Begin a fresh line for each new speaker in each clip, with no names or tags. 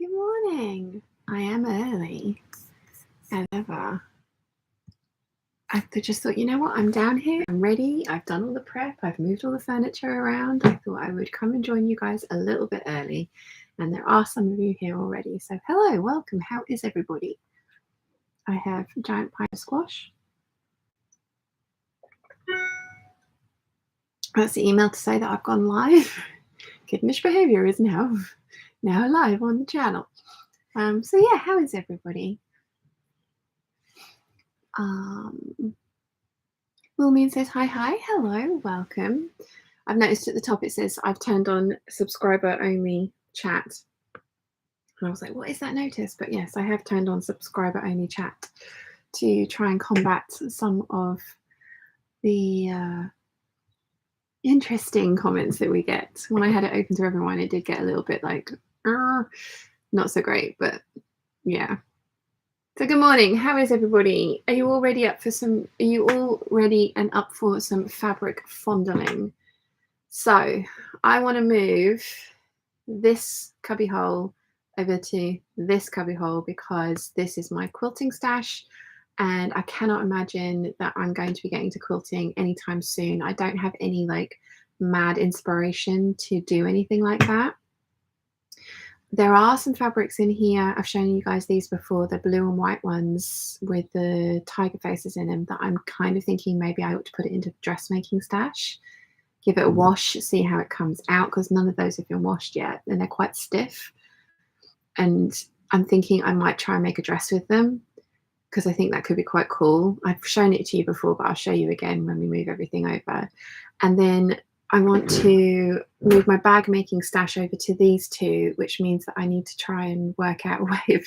Good morning. I am early as ever. I just thought, you know what? I'm down here. I'm ready. I've done all the prep. I've moved all the furniture around. I thought I would come and join you guys a little bit early. And there are some of you here already. So hello, welcome. How is everybody? I have giant pine squash. That's the email to say that I've gone live. Kittenish Behaviour is now live on the channel. So yeah, how is everybody? Wilmian says hi, hello, welcome. I've noticed at the top it says I've turned on subscriber only chat. And I was like, what is that notice? But yes, I have turned on subscriber only chat to try and combat some of the interesting comments that we get. When I had it open to everyone, it did get a little bit like, not so great, but yeah. So good morning. How is everybody? Are you all ready up for some? Are you all ready and up for some fabric fondling? So I want to move this cubby hole over to this cubby hole because this is my quilting stash, and I cannot imagine that I'm going to be getting to quilting anytime soon. I don't have any like mad inspiration to do anything like that. There are some fabrics in here. I've shown you guys these before, the blue and white ones with the tiger faces in them that I'm kind of thinking maybe I ought to put it into the dressmaking stash, give it a wash, see how it comes out, because none of those have been washed yet and they're quite stiff. And I'm thinking I might try and make a dress with them because I think that could be quite cool. I've shown it to you before, but I'll show you again when we move everything over. And then I want to move my bag making stash over to these two, which means that I need to try and work out a way of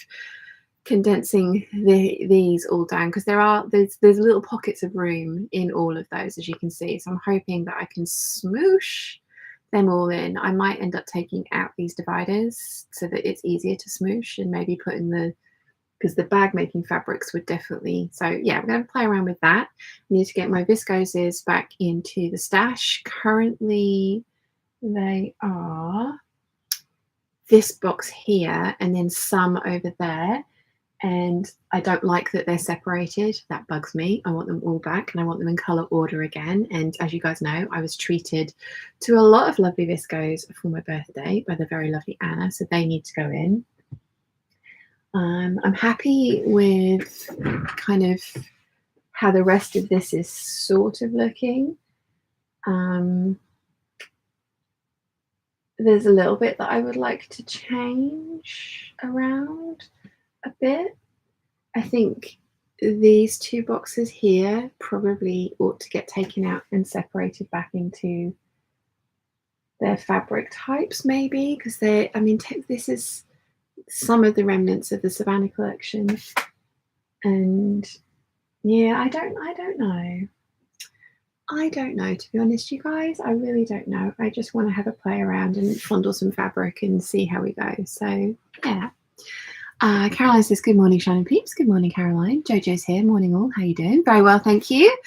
condensing these all down, because there's little pockets of room in all of those, as you can see. So I'm hoping that I can smoosh them all in. I might end up taking out these dividers so that it's easier to smoosh, and maybe put in because the bag making fabrics would definitely, so yeah, I'm going to play around with that. I need to get my viscoses back into the stash. Currently they are this box here and then some over there, and I don't like that they're separated. That bugs me. I want them all back and I want them in color order again. And as you guys know, I was treated to a lot of lovely viscose for my birthday by the very lovely Anna, so they need to go in. I'm happy with kind of how the rest of this is sort of looking. There's a little bit that I would like to change around a bit. I think these two boxes here probably ought to get taken out and separated back into their fabric types, maybe, because this is some of the remnants of the Savannah collection, and yeah, I don't know, to be honest, you guys. I really don't know. I just want to have a play around and fondle some fabric and see how we go. So yeah. Caroline says good morning, Shannon Peeps. Good morning, Caroline. Jojo's here. Morning all. How you doing? Very well, thank you.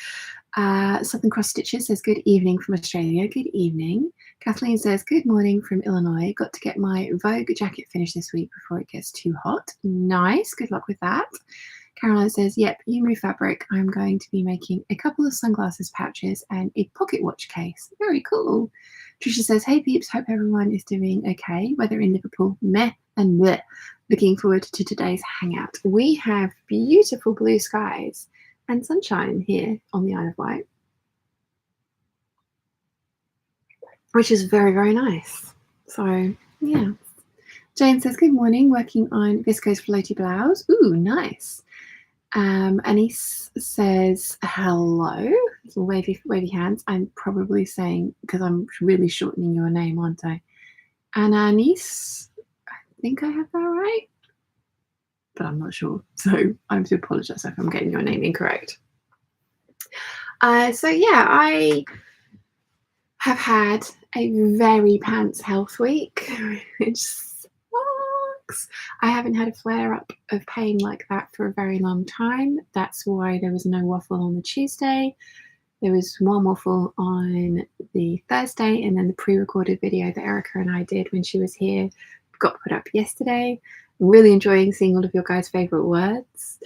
Southern Cross Stitches says good evening from Australia. Good evening. Kathleen says good morning from Illinois. Got to get my Vogue jacket finished this week before it gets too hot. Nice. Good luck with that. Caroline says, yep, you move fabric. I'm going to be making a couple of sunglasses pouches and a pocket watch case. Very cool. Trisha says, hey peeps, hope everyone is doing okay. Weather in Liverpool, meh and bleh. Looking forward to today's hangout. We have beautiful blue skies and sunshine here on the Isle of Wight, which is very, very nice. So yeah. Jane says, good morning, working on viscose floaty blouse. Ooh, nice. Anise says, hello. Some wavy hands. I'm probably saying, because I'm really shortening your name, aren't I? Anise, I think I have that right, but I'm not sure. So I have to apologize if I'm getting your name incorrect. So yeah, I have had a very pants health week, which sucks. I haven't had a flare-up of pain like that for a very long time. That's why there was no waffle on the Tuesday. There was one waffle on the Thursday, and then the pre-recorded video that Erica and I did when she was here got put up yesterday. I'm really enjoying seeing all of your guys' favourite words.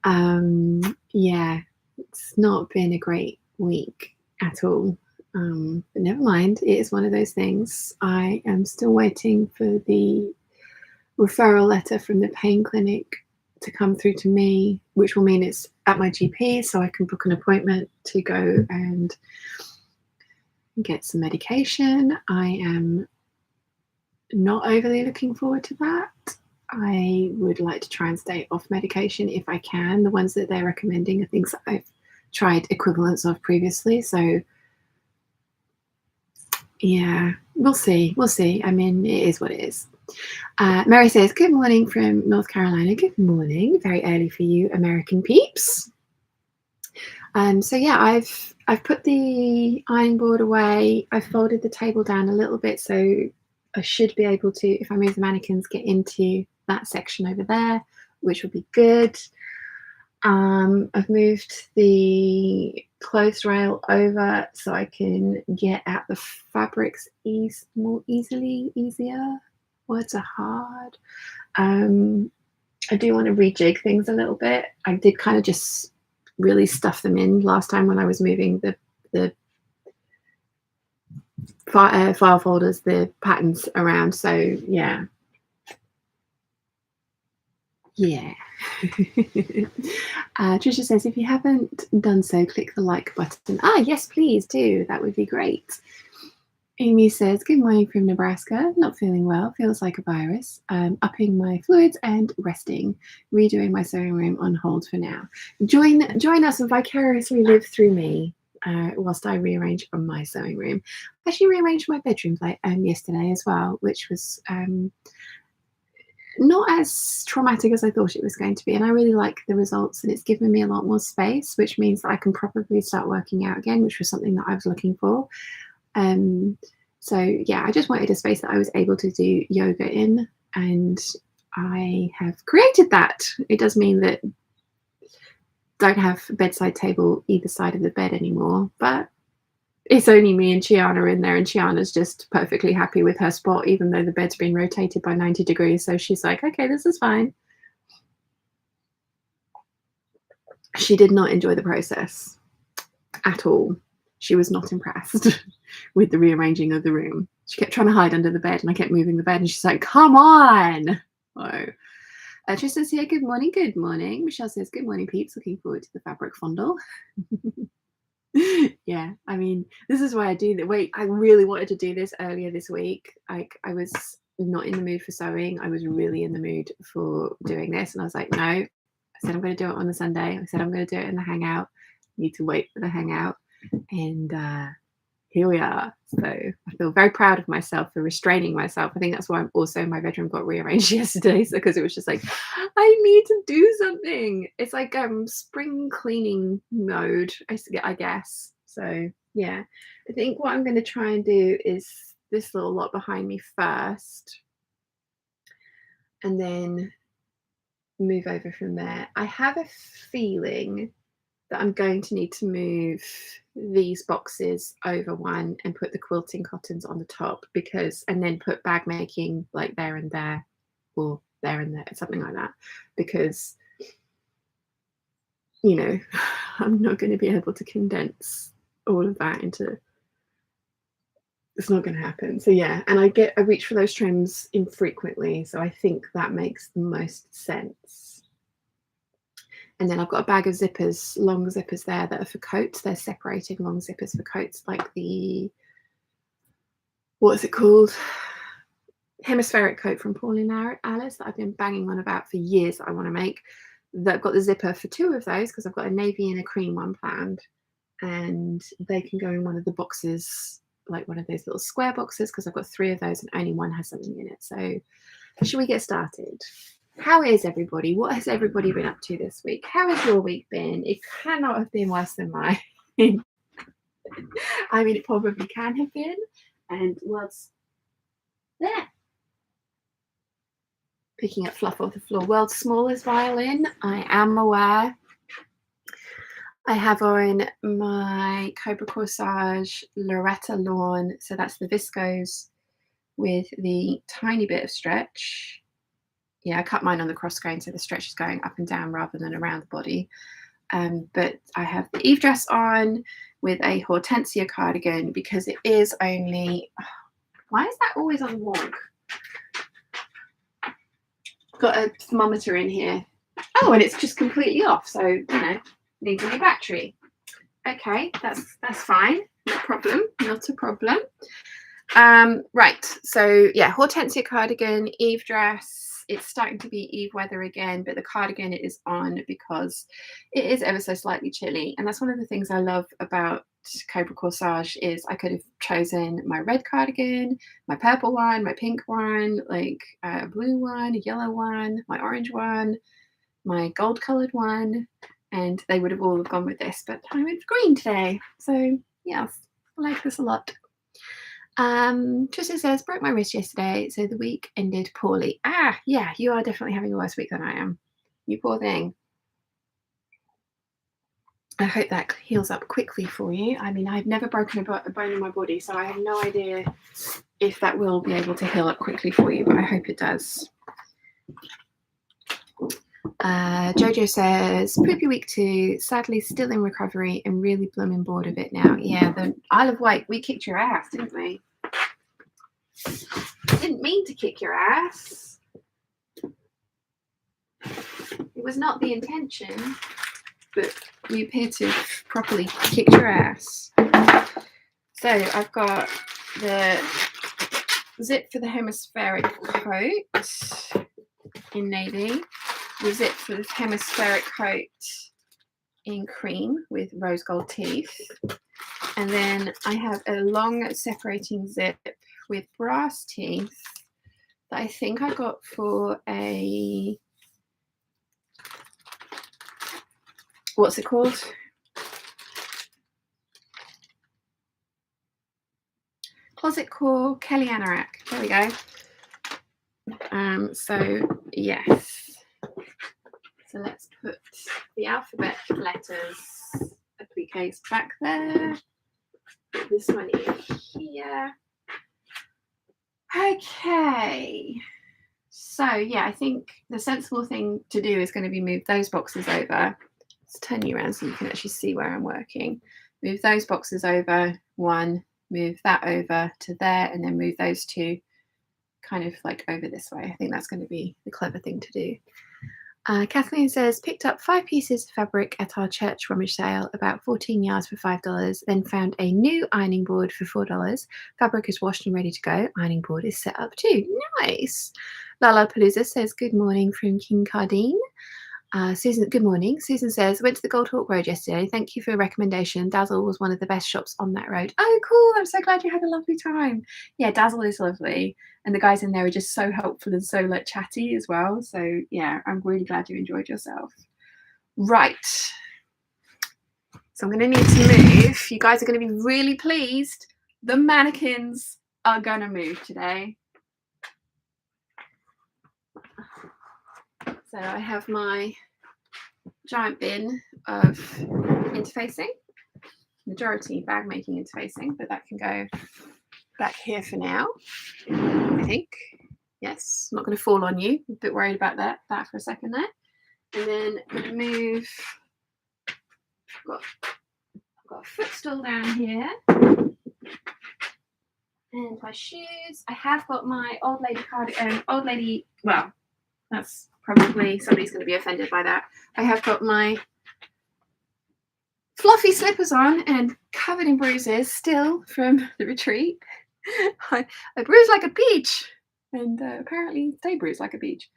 Yeah, it's not been a great week at all. But never mind, it is one of those things. I am still waiting for the referral letter from the pain clinic to come through to me, which will mean it's at my GP, so I can book an appointment to go and get some medication. I am not overly looking forward to that. I would like to try and stay off medication if I can. The ones that they're recommending are things that I've tried equivalents of previously. So yeah, we'll see. We'll see. I mean, it is what it is. Mary says, good morning from North Carolina. Good morning. Very early for you, American peeps. So yeah, I've put the iron board away. I've folded the table down a little bit, so I should be able to, if I move the mannequins, get into that section over there, which will be good. I've moved the clothes rail over so I can get at the fabrics more easier. Words are hard. I do want to rejig things a little bit. I did kind of just really stuff them in last time when I was moving the file folders, the patterns around. So yeah. Trisha says, if you haven't done so, click the like button. Yes, please do. That would be great. Amy says, good morning from Nebraska. Not feeling well. Feels like a virus. Upping my fluids and resting. Redoing my sewing room on hold for now. Join us and vicariously live through me whilst I rearrange from my sewing room. I actually rearranged my bedroom yesterday as well, which was not as traumatic as I thought it was going to be, and I really like the results, and it's given me a lot more space, which means that I can probably start working out again, which was something that I was looking for. So yeah, I just wanted a space that I was able to do yoga in, and I have created that. It does mean that I don't have a bedside table either side of the bed anymore, but it's only me and Chiana in there, and Chiana's just perfectly happy with her spot, even though the bed's been rotated by 90 degrees. So she's like, okay, this is fine. She did not enjoy the process at all. She was not impressed with the rearranging of the room. She kept trying to hide under the bed, and I kept moving the bed, and she's like, come on. Oh. Tristan's here. Good morning. Good morning. Michelle says, good morning, peeps. Looking forward to the fabric fondle. Yeah, I mean, this is why I do that. Wait, I really wanted to do this earlier this week. I was not in the mood for sewing. I was really in the mood for doing this, and I was like, no. I said I'm going to do it on the Sunday. I said I'm going to do it in the hangout. Need to wait for the hangout, and here we are. So I feel very proud of myself for restraining myself. I think that's why also my bedroom got rearranged yesterday, because it was just like, I need to do something. It's like spring cleaning mode, I guess. So yeah, I think what I'm going to try and do is this little lot behind me first, and then move over from there. I have a feeling that I'm going to need to move these boxes over one and put the quilting cottons on the top, and then put bag making like there and there, or there and there, something like that, because you know, I'm not going to be able to condense all of that into, it's not going to happen. So yeah, and I reach for those trims infrequently, so I think that makes the most sense. And then I've got a bag of zippers, long zippers there that are for coats. They're separating long zippers for coats, like the, what's it called? Hemispheric coat from Pauline Alice that I've been banging on about for years that I want to make. That I've got the zipper for two of those, because I've got a navy and a cream one planned. And they can go in one of the boxes, like one of those little square boxes, because I've got three of those and only one has something in it. So should we get started? How is everybody? What has everybody been up to this week? How has your week been? It cannot have been worse than mine. I mean, it probably can have been. And what's there? Picking up fluff off the floor. World's smallest violin. I am aware. I have on my Cobra Corsage Loretta lawn. So that's the Viscose with the tiny bit of stretch. Yeah, I cut mine on the cross grain, so the stretch is going up and down rather than around the body. But I have the Eve dress on with a Hortensia cardigan because it is only, why is that always on wonk? Got a thermometer in here. Oh, and it's just completely off, so you know, needs a new battery. Okay, that's fine, no problem, not a problem. Right, so yeah, Hortensia cardigan, Eve dress. It's starting to be Eve weather again, but the cardigan it is on because it is ever so slightly chilly, and that's one of the things I love about Cobra Corsage is I could have chosen my red cardigan, my purple one, my pink one, like a blue one, a yellow one, my orange one, my gold colored one, and they would have all gone with this, but I went for green today. So yes, I like this a lot. Tristan says, broke my wrist yesterday, so the week ended poorly. Yeah, you are definitely having a worse week than I am. You poor thing. I hope that heals up quickly for you. I mean, I've never broken a bone in my body, so I have no idea if that will be able to heal up quickly for you, but I hope it does. Jojo says, poopy week 2, sadly still in recovery and really blooming bored of it now. Yeah, the Isle of Wight, we kicked your ass, didn't we? Didn't mean to kick your ass. It was not the intention, but we appear to have properly kicked your ass. So I've got the zip for the hemispheric coat in navy, the zip for the hemispheric coat in cream with rose gold teeth, and then I have a long separating zip with brass teeth that I think I got for a, what's it called? Closet Core Kelly Anorak. There we go. So yes. So let's put the alphabet letters appliques back there. Put this one in here. Okay. So yeah, I think the sensible thing to do is going to be move those boxes over. Let's turn you around so you can actually see where I'm working. Move those boxes over, one, move that over to there, and then move those two kind of like over this way. I think that's going to be the clever thing to do. Kathleen says, picked up 5 pieces of fabric at our church rummage sale, about 14 yards for $5, then found a new ironing board for $4. Fabric is washed and ready to go. Ironing board is set up too. Nice. Lala Palooza says, good morning from King Cardine. Susan, good morning. Susan says, went to the Gold Hawk Road yesterday. Thank you for a recommendation. Dazzle was one of the best shops on that road. Oh, cool. I'm so glad you had a lovely time. Yeah, Dazzle is lovely. And the guys in there are just so helpful and so like chatty as well. So yeah, I'm really glad you enjoyed yourself. Right. So I'm going to need to move. You guys are going to be really pleased. The mannequins are going to move today. So I have my giant bin of interfacing, majority bag making interfacing, but that can go back here for now, I think. Yes, I'm not going to fall on you. I'm a bit worried about that for a second there. And then I'm going to move, I've got a footstool down here. And my shoes. I have got my old lady cardigan, well, that's probably, somebody's going to be offended by that. I have got my fluffy slippers on and covered in bruises still from the retreat. I bruise like a peach, and apparently stay bruised like a peach.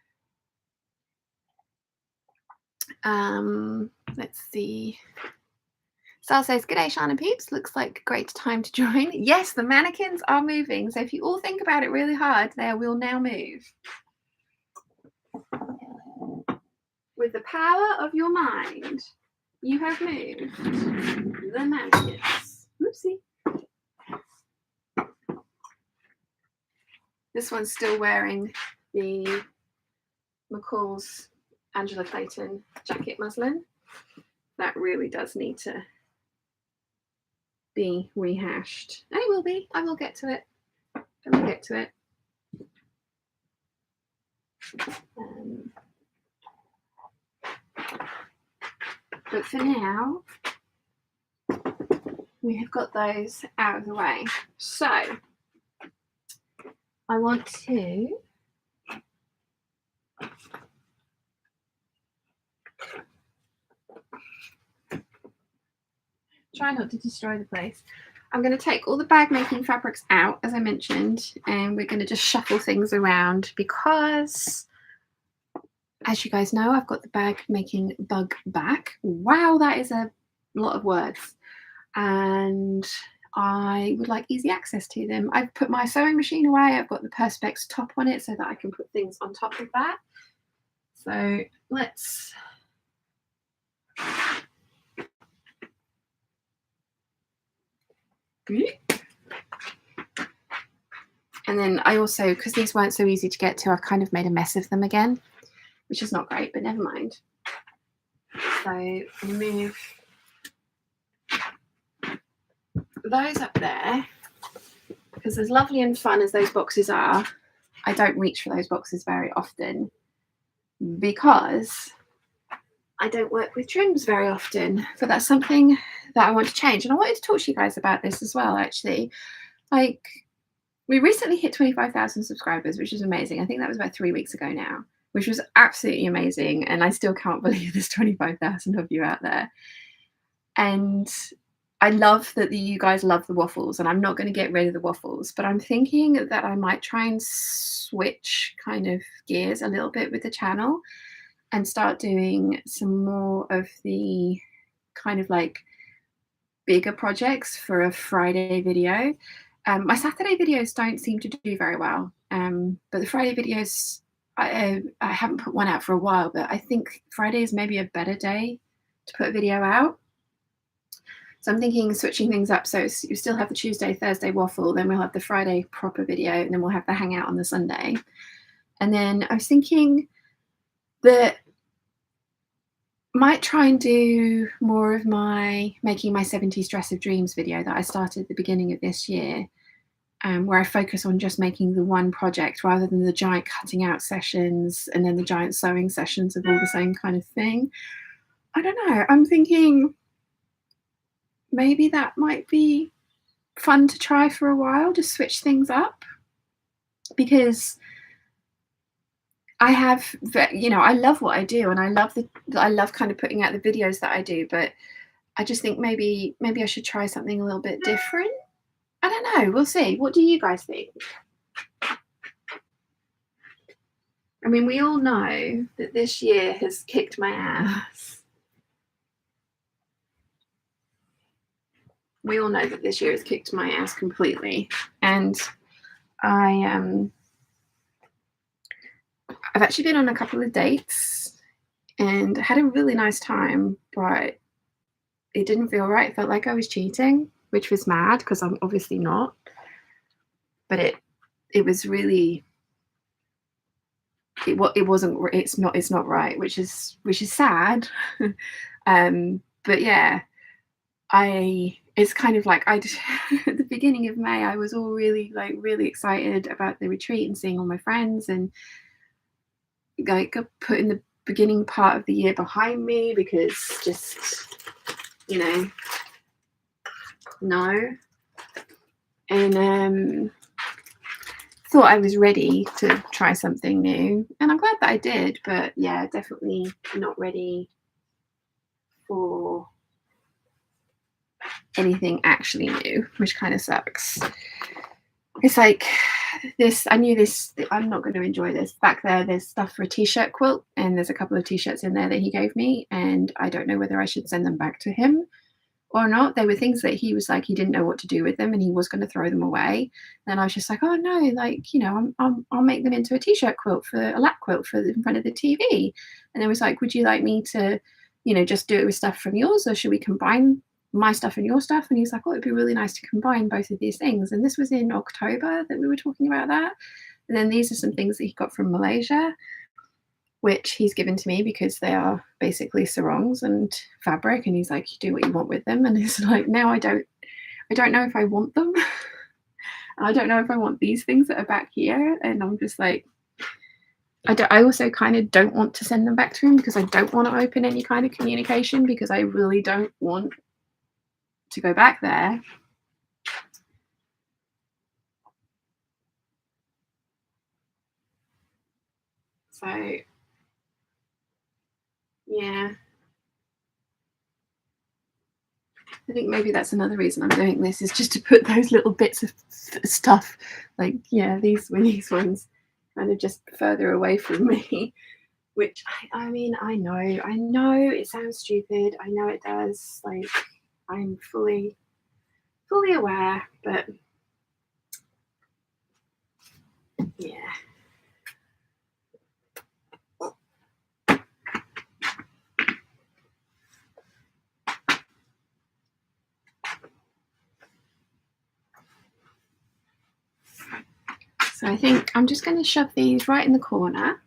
Let's see. Sal says, g'day, Sean and Peeps. Looks like a great time to join. Yes, the mannequins are moving. So if you all think about it really hard, they will now move. With the power of your mind, you have moved the mannequins. Oopsie. This one's still wearing the McCall's Angela Clayton jacket muslin. That really does need to be rehashed. And it will be. I will get to it. I will get to it. But for now, we have got those out of the way. So I want to try not to destroy the place. I'm going to take all the bag making fabrics out, as I mentioned, and we're going to just shuffle things around because, as you guys know, I've got the bag making bug back. Wow, that is a lot of words. And I would like easy access to them. I've put my sewing machine away. I've got the Perspex top on it so that I can put things on top of that. So let's and then I also, because these weren't so easy to get to, I've kind of made a mess of them again, which is not great, but never mind. So remove those up there, because as lovely and fun as those boxes are, I don't reach for those boxes very often because I don't work with trims very often, but that's something that I want to change. And I wanted to talk to you guys about this as well, actually. Like, we recently hit 25,000 subscribers, which is amazing. I think that was about 3 weeks ago now, which was absolutely amazing. And I still can't believe there's 25,000 of you out there. And I love that you guys love the waffles, and I'm not going to get rid of the waffles, but I'm thinking that I might try and switch kind of gears a little bit with the channel and start doing some more of the kind of like bigger projects for a Friday video. My Saturday videos don't seem to do very well, but the Friday videos, I haven't put one out for a while, but I think Friday is maybe a better day to put a video out. So I'm thinking switching things up. So you still have the Tuesday, Thursday waffle, then we'll have the Friday proper video, and then we'll have the hangout on the Sunday. And then I was thinking that might try and do more of my making my 70s dress of dreams video that I started at the beginning of this year, where I focus on just making the one project rather than the giant cutting out sessions and then the giant sewing sessions of all the same kind of thing. I don't know. I'm thinking maybe that might be fun to try for a while, just switch things up, because I have, you know, I love what I do, and I love kind of putting out the videos that I do, but I just think maybe I should try something a little bit different. I don't know. We'll see. What do you guys think? I mean, we all know that this year has kicked my ass. We all know that this year has kicked my ass completely, and I've actually been on a couple of dates and had a really nice time, but it didn't feel right. It felt like I was cheating, which was mad because I'm obviously not. But it was really, it's not right, which is sad. But yeah, it's kind of like at the beginning of May, I was all really excited about the retreat and seeing all my friends and like putting the beginning part of the year behind me, because just, you know, no. And thought I was ready to try something new, and I'm glad that I did, but yeah, definitely not ready for anything actually new, which kind of sucks. It's like this, I knew this, I'm not going to enjoy this. Back there's stuff for a t-shirt quilt, and there's a couple of t-shirts in there that he gave me, and I don't know whether I should send them back to him or not. They were things that he was like, he didn't know what to do with them and he was going to throw them away. And I was just like, oh no, like, you know, I'll make them into a t-shirt quilt, for a lap quilt for in front of the TV. And it was like, would you like me to, you know, just do it with stuff from yours, or should we combine my stuff and your stuff? And he's like, oh, it'd be really nice to combine both of these things. And this was in October that we were talking about that. And then these are some things that he got from Malaysia, which he's given to me because they are basically sarongs and fabric, and he's like, you do what you want with them. And it's like, now I don't know if I want them. I don't know if I want these things that are back here. And I'm just like, I also kind of don't want to send them back to him because I don't want to open any kind of communication because I really don't want to go back there. So, yeah. I think maybe that's another reason I'm doing this, is just to put those little bits of stuff, like, yeah, these ones, kind of just further away from me. Which, I mean, I know it sounds stupid. I know it does. Like, I'm fully aware, but yeah. So I think I'm just going to shove these right in the corner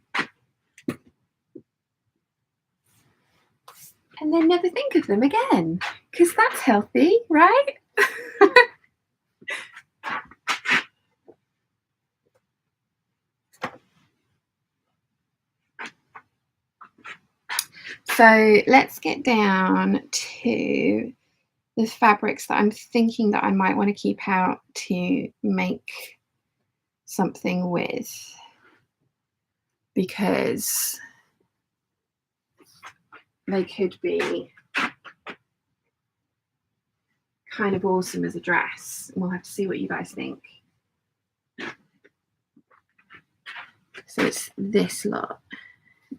and then never think of them again, because that's healthy, right? So let's get down to the fabrics that I'm thinking that I might want to keep out to make something with, because they could be kind of awesome as a dress. We'll have to see what you guys think. So it's this lot.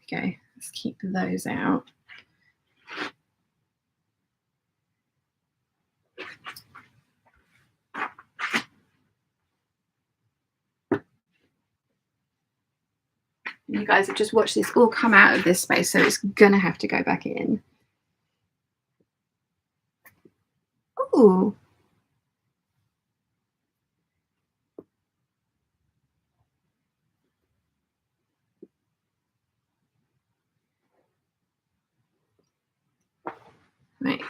There we go. Let's keep those out. You guys have just watched this all come out of this space, so it's gonna have to go back in. Ooh. Right.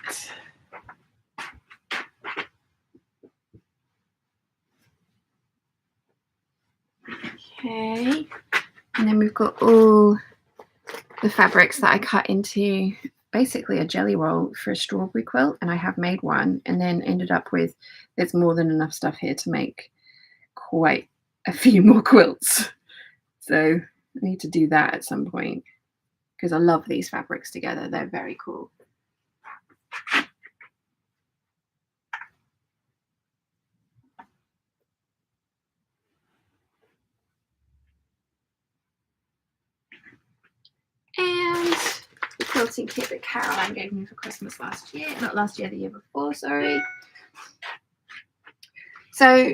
Okay. And then we've got all the fabrics that I cut into basically a jelly roll for a strawberry quilt, and I have made one and then ended up with, there's more than enough stuff here to make quite a few more quilts. So I need to do that at some point because I love these fabrics together. They're very cool. And the quilting kit that Caroline gave me for Christmas last year, not last year, the year before, sorry. So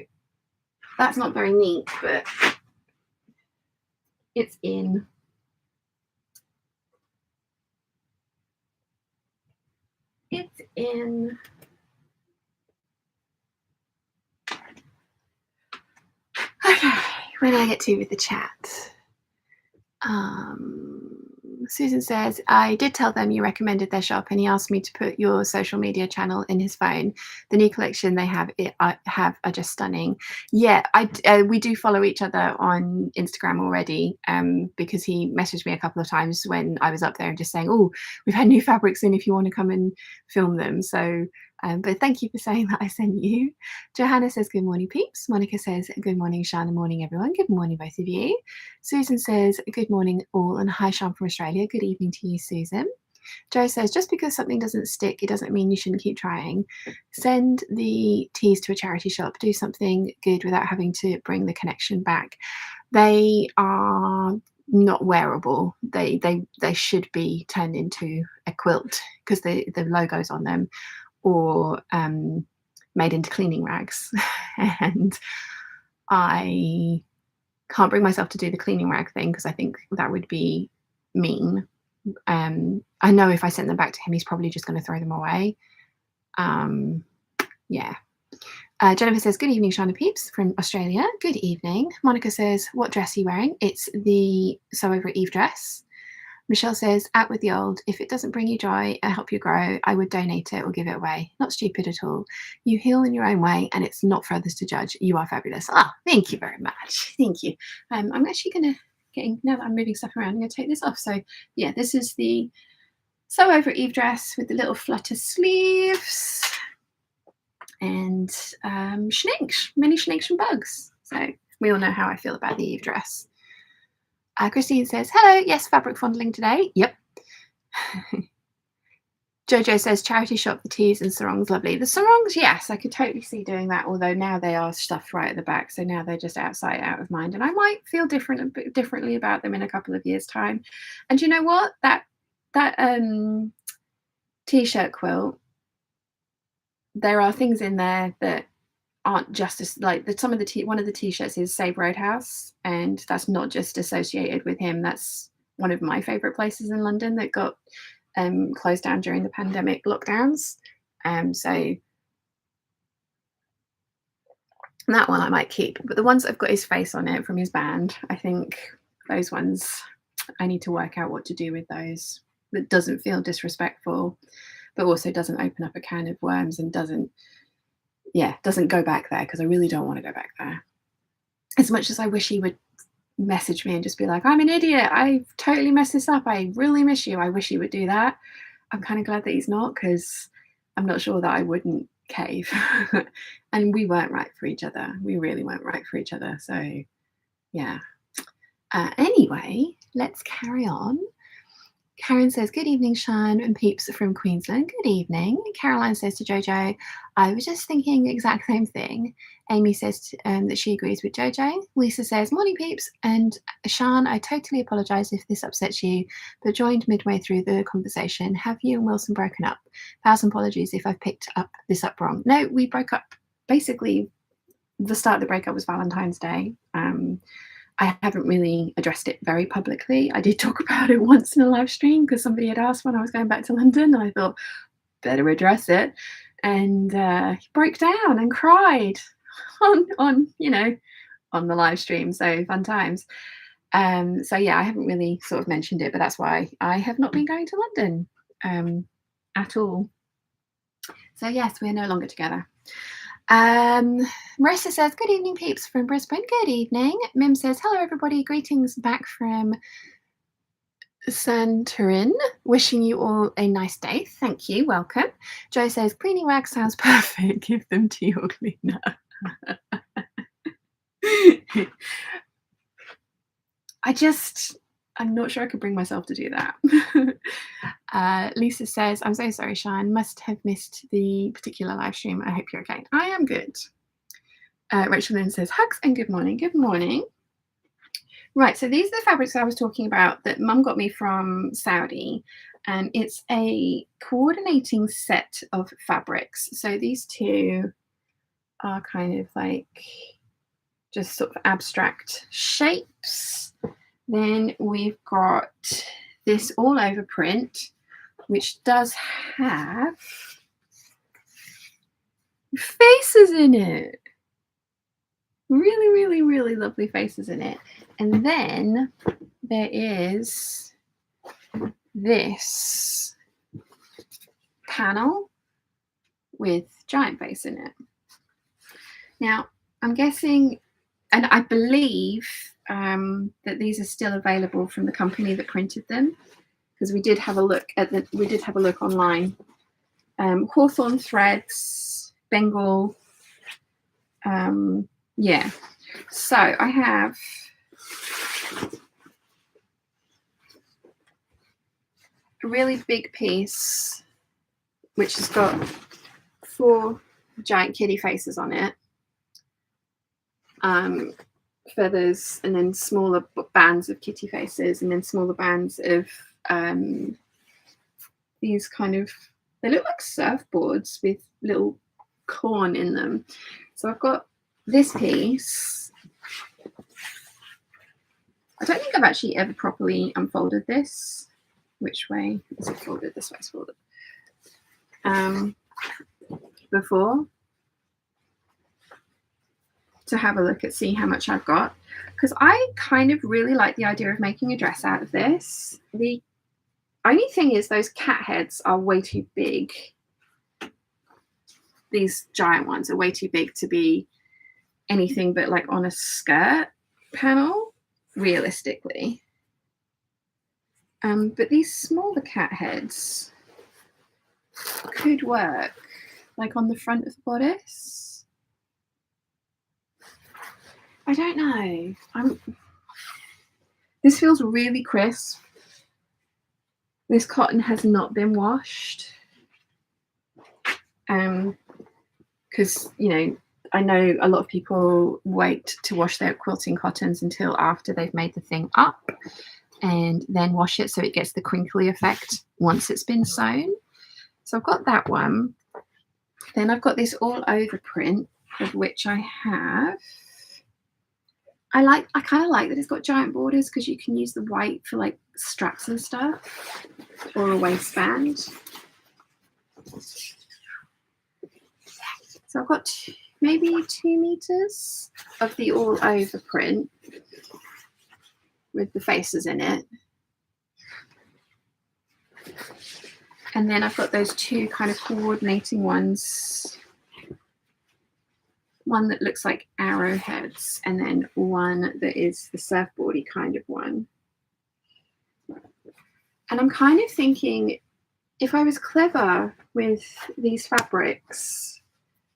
that's not very neat, but it's in. It's in. Okay, where did I get to with the chat? Susan says, I did tell them you recommended their shop, and he asked me to put your social media channel in his phone. The new collection they have are just stunning. Yeah, we do follow each other on Instagram already, because he messaged me a couple of times when I was up there and just saying, oh, we've had new fabrics in if you want to come and film them. So but thank you for saying that I sent you. Johanna says, good morning, peeps. Monica says, good morning, Shan, and morning, everyone. Good morning, both of you. Susan says, good morning, all, and hi, Shan from Australia. Good evening to you, Susan. Jo says, just because something doesn't stick, it doesn't mean you shouldn't keep trying. Send the teas to a charity shop. Do something good without having to bring the connection back. They are not wearable. They should be turned into a quilt because the logo's on them, or made into cleaning rags. And I can't bring myself to do the cleaning rag thing because I think that would be mean. I know if I sent them back to him, he's probably just going to throw them away. Yeah. Jennifer says, good evening, Shana Peeps from Australia. Good evening. Monica says, what dress are you wearing? It's the Sew Over Eve dress. Michelle says, out with the old. If it doesn't bring you joy and help you grow, I would donate it or give it away. Not stupid at all. You heal in your own way, and it's not for others to judge. You are fabulous. Ah, thank you very much. Thank you. I'm actually going to now that I'm moving stuff around, I'm going to take this off. So yeah, this is the Sew Over Eve dress with the little flutter sleeves and many schninks and bugs. So we all know how I feel about the Eve dress. Christine says, hello, yes, fabric fondling today. Yep. Jojo says charity shop for tees and sarongs, lovely. The sarongs, yes, I could totally see doing that, although now they are stuffed right at the back, so now they're just outside, out of mind, and I might feel differently about them in a couple of years' time. And you know what? That t-shirt quilt, there are things in there that aren't just as like one of the t-shirts is Save Roadhouse, and that's not just associated with him. That's one of my favorite places in London that got closed down during the pandemic lockdowns. So that one I might keep, but the ones that have got his face on it from his band, I think those ones, I need to work out what to do with those. That doesn't feel disrespectful, but also doesn't open up a can of worms and doesn't go back there, because I really don't want to go back there. As much as I wish he would message me and just be like, I'm an idiot, I totally messed this up, I really miss you. I wish he would do that. I'm kind of glad that he's not, because I'm not sure that I wouldn't cave. And we weren't right for each other. We really weren't right for each other. So yeah. Anyway, let's carry on. Karen says, good evening, Shan and Peeps from Queensland. Good evening. Caroline says to Jojo, I was just thinking the exact same thing. Amy says that she agrees with Jojo. Lisa says, morning, Peeps. And Shan, I totally apologise if this upsets you, but joined midway through the conversation. Have you and Wilson broken up? 1,000 apologies if I've picked this up wrong. No, we broke up. Basically, the start of the breakup was Valentine's Day. I haven't really addressed it very publicly. I did talk about it once in a live stream because somebody had asked when I was going back to London, and I thought, better address it. And he broke down and cried on the live stream. So fun times. So yeah, I haven't really sort of mentioned it, but that's why I have not been going to London at all. So yes, we're no longer together. Marissa says, good evening, Peeps from Brisbane. Good evening. Mim says, hello, everybody. Greetings back from Santorin. Wishing you all a nice day. Thank you. Welcome. Joe says, cleaning rags sounds perfect. Give them to your cleaner. I'm not sure I could bring myself to do that. Lisa says, I'm so sorry, Shine. Must have missed the particular live stream. I hope you're okay. I am good. Rachel Lynn says, hugs and good morning. Good morning. Right, so these are the fabrics I was talking about that Mum got me from Saudi. And it's a coordinating set of fabrics. So these two are kind of like just sort of abstract shapes. Then we've got this all over print, which does have faces in it. Really, really, really lovely faces in it. And then there is this panel with giant face in it. Now, I'm guessing, and I believe that these are still available from the company that printed them, because we did have a look online. Hawthorn threads, Bengal. Yeah. So I have a really big piece which has got 4 giant kitty faces on it. Feathers, and then smaller bands of kitty faces, and then smaller bands of these kind of, they look like surfboards with little corn in them. So I've got this piece. I don't think I've actually ever properly unfolded this. Which way is it folded? This way it's folded. Before, to have a look at, see how much I've got, because I kind of really like the idea of making a dress out of this. The only thing is those cat heads are way too big. These giant ones are way too big to be anything but like on a skirt panel. realistically. But these smaller cat heads could work, like on the front of the bodice. I don't know. This feels really crisp. This cotton has not been washed. Because, you know, I know a lot of people wait to wash their quilting cottons until after they've made the thing up and then wash it so it gets the crinkly effect once it's been sewn. So I've got that one. Then I've got this all over print, of which I have. I kind of like that it's got giant borders because you can use the white for like straps and stuff, or a waistband. So I've got maybe 2 meters of the all over print with the faces in it. And then I've got those 2 kind of coordinating ones. One that looks like arrowheads, and then one that is the surfboardy kind of one. And I'm kind of thinking, if I was clever with these fabrics,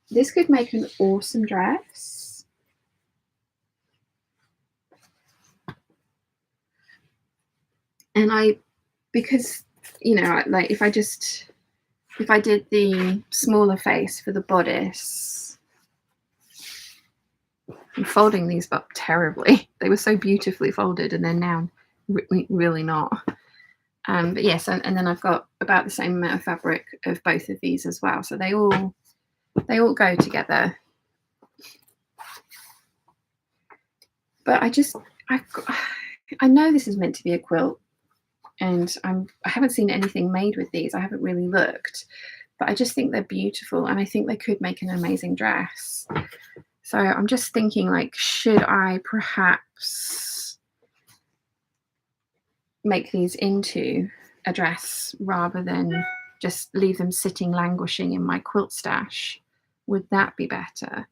this could make an awesome dress. And because, you know, like if I did the smaller face for the bodice, I'm folding these up terribly. They were so beautifully folded, and they're now really not. But yes, and then I've got about the same amount of fabric of both of these as well. So they all go together. But I know this is meant to be a quilt, and I haven't seen anything made with these. I haven't really looked, but I just think they're beautiful, and I think they could make an amazing dress. So I'm just thinking, like, should I perhaps make these into a dress rather than just leave them sitting languishing in my quilt stash? Would that be better?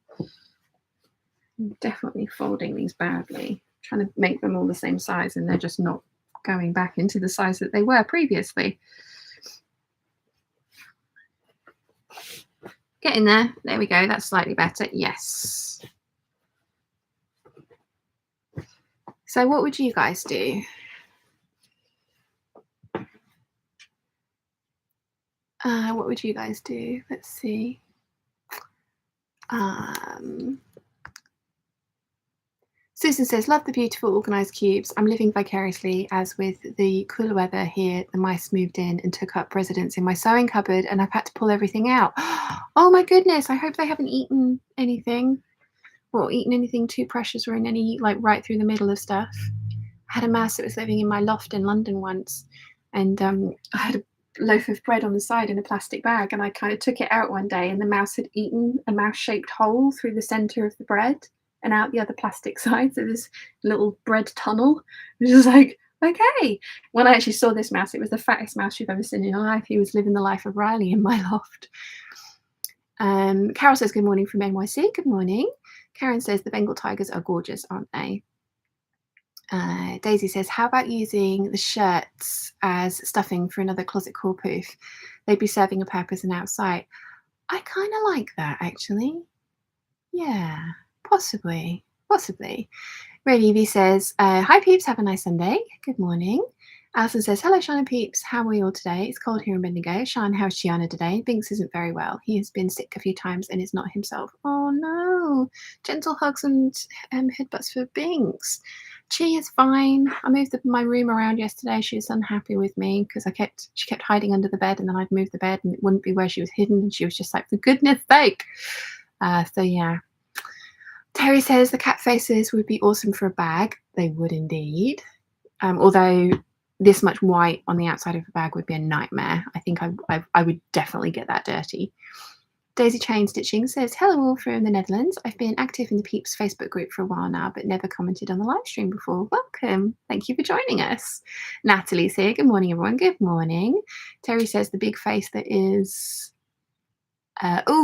I'm definitely folding these badly, trying to make them all the same size, and they're just not going back into the size that they were previously. Get in there. There we go. That's slightly better. Yes. So what would you guys do? What would you guys do? Let's see. Susan says, love the beautiful organised cubes. I'm living vicariously, as with the cooler weather here, the mice moved in and took up residence in my sewing cupboard, and I've had to pull everything out. Oh my goodness, I hope they haven't eaten anything, or eaten anything too precious, or in any, like, right through the middle of stuff. I had a mouse that was living in my loft in London once, and I had a loaf of bread on the side in a plastic bag, and I kind of took it out one day, and the mouse had eaten a mouse-shaped hole through the centre of the bread and out the other plastic side, so this little bread tunnel. It was like, okay. When I actually saw this mouse, it was the fattest mouse you've ever seen in your life. He was living the life of Riley in my loft. Carol says, good morning from NYC. Good morning. Karen says, the Bengal tigers are gorgeous, aren't they? Daisy says, how about using the shirts as stuffing for another closet core poof? They'd be serving a purpose and outside. I kind of like that, actually. Yeah, possibly. Red Evie says, hi Peeps, have a nice Sunday. Good morning. Alison says, hello Sean and Peeps, how are we all today? It's cold here in Bendigo. Sean, how's Gianna today? Binks isn't very well. He has been sick a few times and is not himself. Oh no. Gentle hugs and headbutts for Binks. Chi is fine. I moved my room around yesterday. She was unhappy with me because she kept hiding under the bed, and then I'd move the bed and it wouldn't be where she was hidden, and she was just like, for goodness sake. So yeah. Terry says the cat faces would be awesome for a bag. They would indeed. Although this much white on the outside of a bag would be a nightmare. I think I would definitely get that dirty. Daisy Chain Stitching says, hello all from the Netherlands. I've been active in the Peeps Facebook group for a while now, but never commented on the live stream before. Welcome. Thank you for joining us. Natalie's here. Good morning, everyone. Good morning. Terry says the big face that is...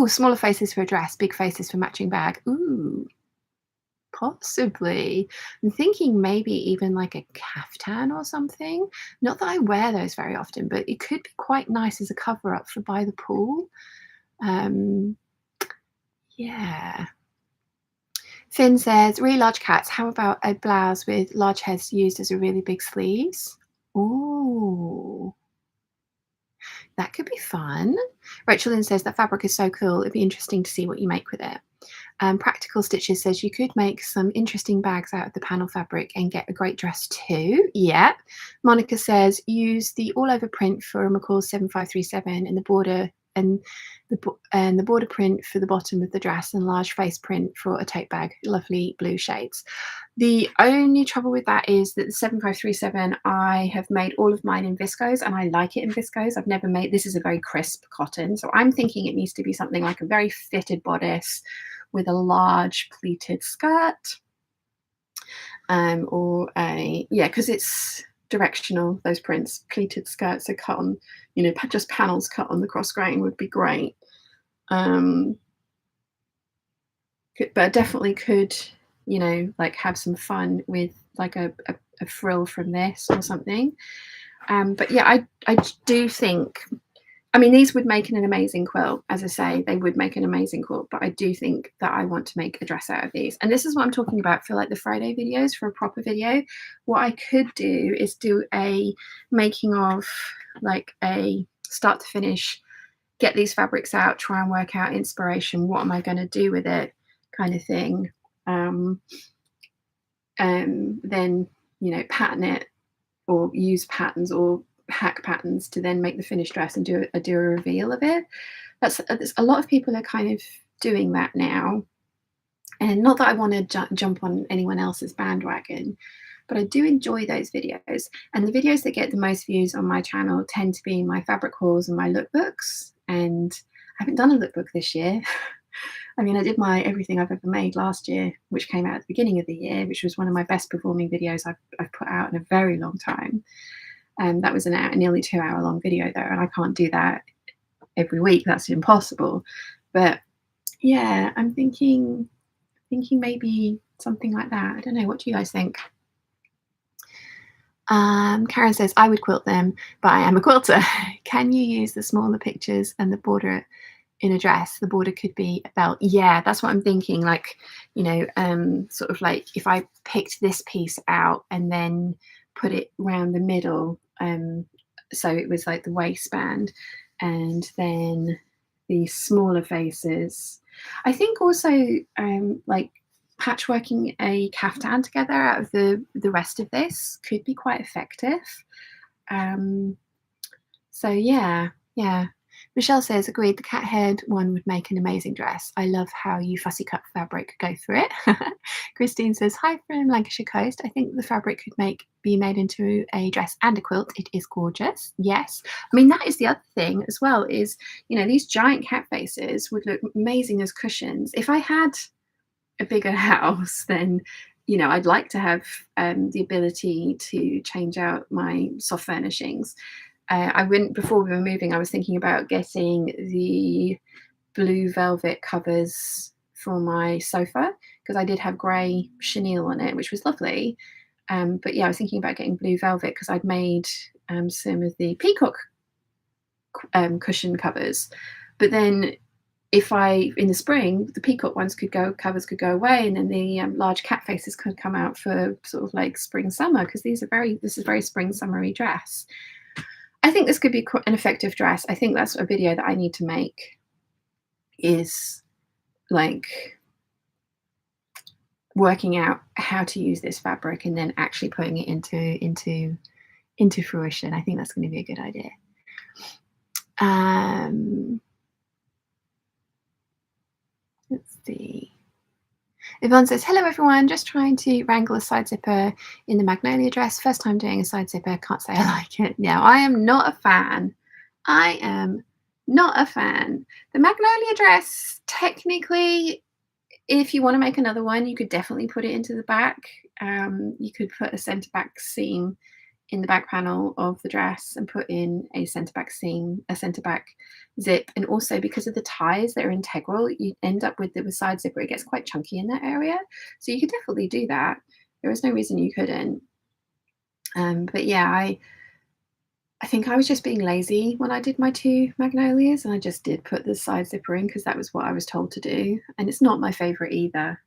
smaller faces for a dress, big faces for matching bag. Ooh. Possibly. I'm thinking maybe even like a caftan or something. Not that I wear those very often, but it could be quite nice as a cover up for by the pool. Um, yeah. Finn says, really large cats. How about a blouse with large heads used as a really big sleeves? Ooh, that could be fun. Rachel Lynn says that fabric is so cool. It'd be interesting to see what you make with it. Practical Stitches says you could make some interesting bags out of the panel fabric and get a great dress too. Yeah. Monica says use the all over print for McCall's 7537 and the border and the border print for the bottom of the dress and large face print for a tote bag. Lovely blue shades. The only trouble with that is that the 7537, I have made all of mine in viscose and I like it in viscose. I've never made, this is a very crisp cotton. So I'm thinking it needs to be something like a very fitted bodice with a large pleated skirt, or a, yeah, because it's directional, those prints. Pleated skirts are cut on, you know, just panels cut on the cross grain would be great. But definitely could, you know, like have some fun with like a frill from this or something. But yeah, I do think, I mean, these would make an amazing quilt. As I say, they would make an amazing quilt, but I do think that I want to make a dress out of these. And this is what I'm talking about for like the Friday videos, for a proper video. What I could do is do a making of, like a start to finish, get these fabrics out, try and work out inspiration. What am I going to do with it kind of thing. Then, you know, pattern it or use patterns or hack patterns to then make the finished dress and do a reveal of it. That's a lot of people are kind of doing that now, and not that I want to jump on anyone else's bandwagon, but I do enjoy those videos. And the videos that get the most views on my channel tend to be my fabric hauls and my lookbooks, and I haven't done a lookbook this year. I mean, I did my everything I've ever made last year, which came out at the beginning of the year, which was one of my best performing videos I've put out in a very long time. That was a nearly 2 hour long video though, and I can't do that every week. That's impossible. But yeah, I'm thinking maybe something like that. I don't know. What do you guys think? Karen says, I would quilt them, but I am a quilter. Can you use the smaller pictures and the border in a dress? The border could be a belt. Yeah, that's what I'm thinking. Like, you know, sort of like if I picked this piece out and then put it around the middle, so it was like the waistband, and then the smaller faces. I think also like patchworking a caftan together out of the rest of this could be quite effective. So yeah. Michelle says, agreed, the cat head one would make an amazing dress. I love how you fussy cut fabric. Go for it. Christine says, hi from Lancashire coast. I think the fabric could be made into a dress and a quilt. It is gorgeous. Yes. I mean, that is the other thing as well, is, you know, these giant cat faces would look amazing as cushions. If I had a bigger house, then, you know, I'd like to have the ability to change out my soft furnishings. Before we were moving, I was thinking about getting the blue velvet covers for my sofa, because I did have grey chenille on it, which was lovely. But yeah, I was thinking about getting blue velvet because I'd made some of the peacock cushion covers. But then in the spring, the peacock covers could go away, and then the large cat faces could come out for sort of like spring summer, because this is very spring summery dress. I think this could be an effective dress. I think that's a video that I need to make, is like working out how to use this fabric and then actually putting it into fruition. I think that's going to be a good idea. Let's see. Yvonne says, hello everyone, just trying to wrangle a side zipper in the magnolia dress. First time doing a side zipper, can't say I like it. Now, I am not a fan. The magnolia dress, technically, if you want to make another one, you could definitely put it into the back. You could put a centre back seam in the back panel of the dress and put in a centre back seam, a centre back zip, and also because of the ties that are integral, you end up with the side zipper. It gets quite chunky in that area, so you could definitely do that. There is no reason you couldn't. But yeah, I think I was just being lazy when I did my 2 magnolias, and I just did put the side zipper in because that was what I was told to do. And it's not my favourite either.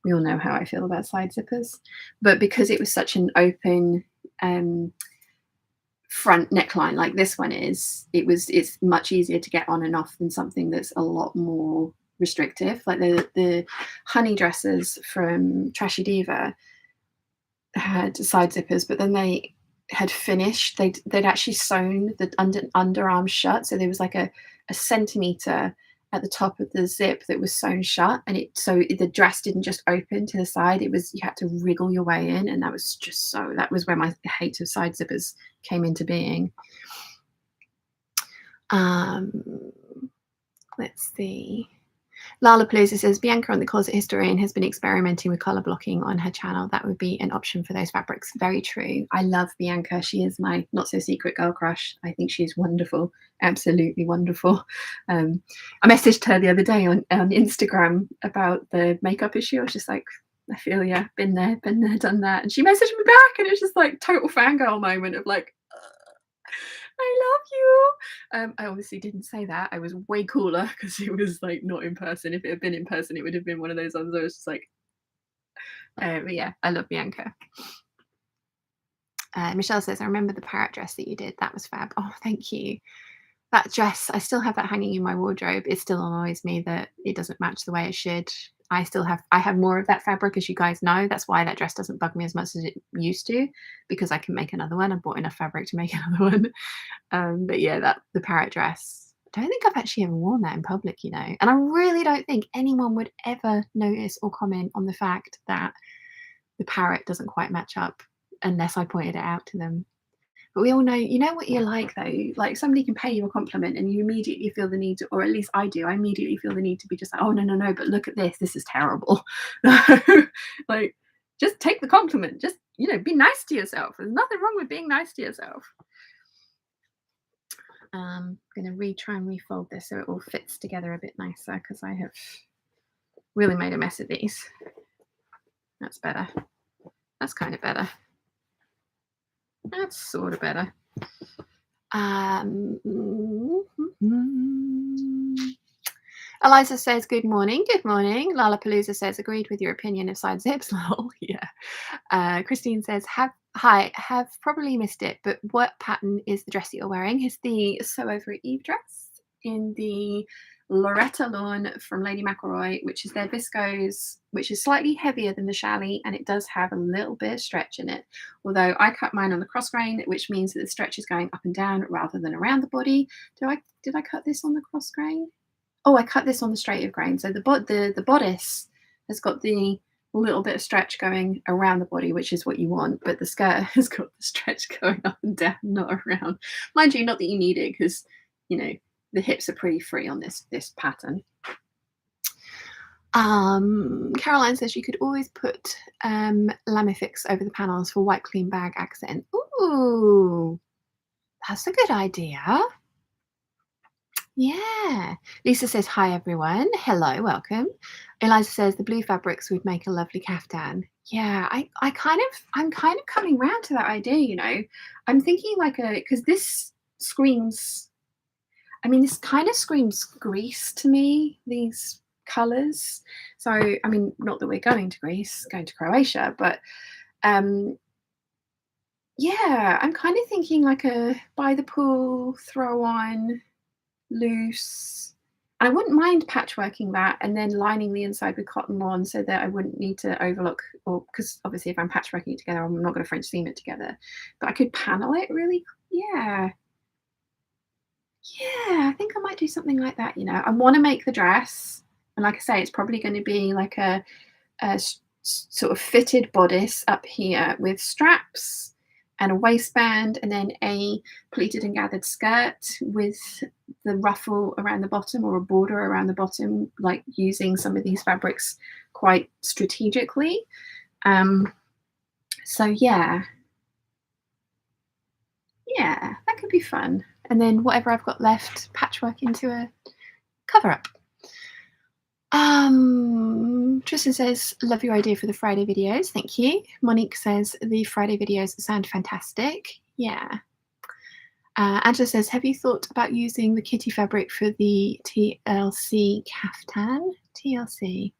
We all know how I feel about side zippers, but because it was such an open front neckline like this one is, it's much easier to get on and off than something that's a lot more restrictive. Like the honey dresses from Trashy Diva had side zippers, but then they had finished, they'd actually sewn the underarm shut, so there was like a centimeter at the top of the zip that was sewn shut, and the dress didn't just open to the side, you had to wriggle your way in, and that was where my hate of side zippers came into being. Let's see. Lollapalooza says Bianca on the Closet Historian has been experimenting with colour blocking on her channel. That would be an option for those fabrics. Very true. I love Bianca. She is my not so secret girl crush. I think she's wonderful. Absolutely wonderful. I messaged her the other day on Instagram about the makeup issue. I was just like, I feel ya, been there, done that. And she messaged me back, and it's just like total fangirl moment of like, I love you. I obviously didn't say that. I was way cooler because it was like not in person. If it had been in person, it would have been one of those ones where I was just like, but yeah, I love Bianca. Michelle says, I remember the parrot dress that you did. That was fab. Oh, thank you. That dress, I still have that hanging in my wardrobe. It still annoys me that it doesn't match the way it should. I have more of that fabric, as you guys know. That's why that dress doesn't bug me as much as it used to, because I can make another one. I bought enough fabric to make another one. But yeah, the parrot dress, I don't think I've actually ever worn that in public, you know. And I really don't think anyone would ever notice or comment on the fact that the parrot doesn't quite match up unless I pointed it out to them. But we all know, you know what you're like though, like somebody can pay you a compliment and you immediately feel the need to, or at least I do, I immediately feel the need to be just like, oh no, but look at this is terrible. Like, just take the compliment, just, you know, be nice to yourself. There's nothing wrong with being nice to yourself. I'm gonna try and refold this so it all fits together a bit nicer, because I have really made a mess of these. That's better. That's kind of better. That's sort of better. Eliza says, good morning. Good morning. Lollapalooza says, agreed with your opinion of side zips. Lol. Yeah. Christine says, have probably missed it, but what pattern is the dress that you're wearing? It's the Sew Over It Eve dress in the Loretta lawn from Lady McElroy, which is their viscose, which is slightly heavier than the challis, and it does have a little bit of stretch in it. Although I cut mine on the cross grain, which means that the stretch is going up and down rather than around the body. Did I cut this on the cross grain? Oh, I cut this on the straight of grain. So the bodice has got the little bit of stretch going around the body, which is what you want, but the skirt has got the stretch going up and down, not around. Mind you, not that you need it, because, you know, the hips are pretty free on this pattern. Caroline says you could always put Lamifix over the panels for white clean bag accent. Ooh, that's a good idea. Yeah. Lisa says, hi, everyone. Hello, welcome. Eliza says the blue fabrics would make a lovely caftan. Yeah, I'm kind of coming round to that idea, you know. I'm thinking like because this screams, I mean, this kind of screams Greece to me, these colours. So, I mean, not that we're going to Greece, going to Croatia, but yeah, I'm kind of thinking like a by the pool, throw on, loose. I wouldn't mind patchworking that and then lining the inside with cotton lawn so that I wouldn't need to overlook, or because obviously if I'm patchworking it together, I'm not going to French seam it together, but I could panel it really. Yeah, I think I might do something like that, you know. I want to make the dress, and like I say, it's probably going to be like a sort of fitted bodice up here with straps and a waistband, and then a pleated and gathered skirt with the ruffle around the bottom, or a border around the bottom, like using some of these fabrics quite strategically. So yeah, yeah, that could be fun. And then whatever I've got left, patchwork into a cover up. Tristan says, love your idea for the Friday videos. Thank you. Monique says, the Friday videos sound fantastic. Yeah. Angela says, have you thought about using the kitty fabric for the TLC caftan? TLC?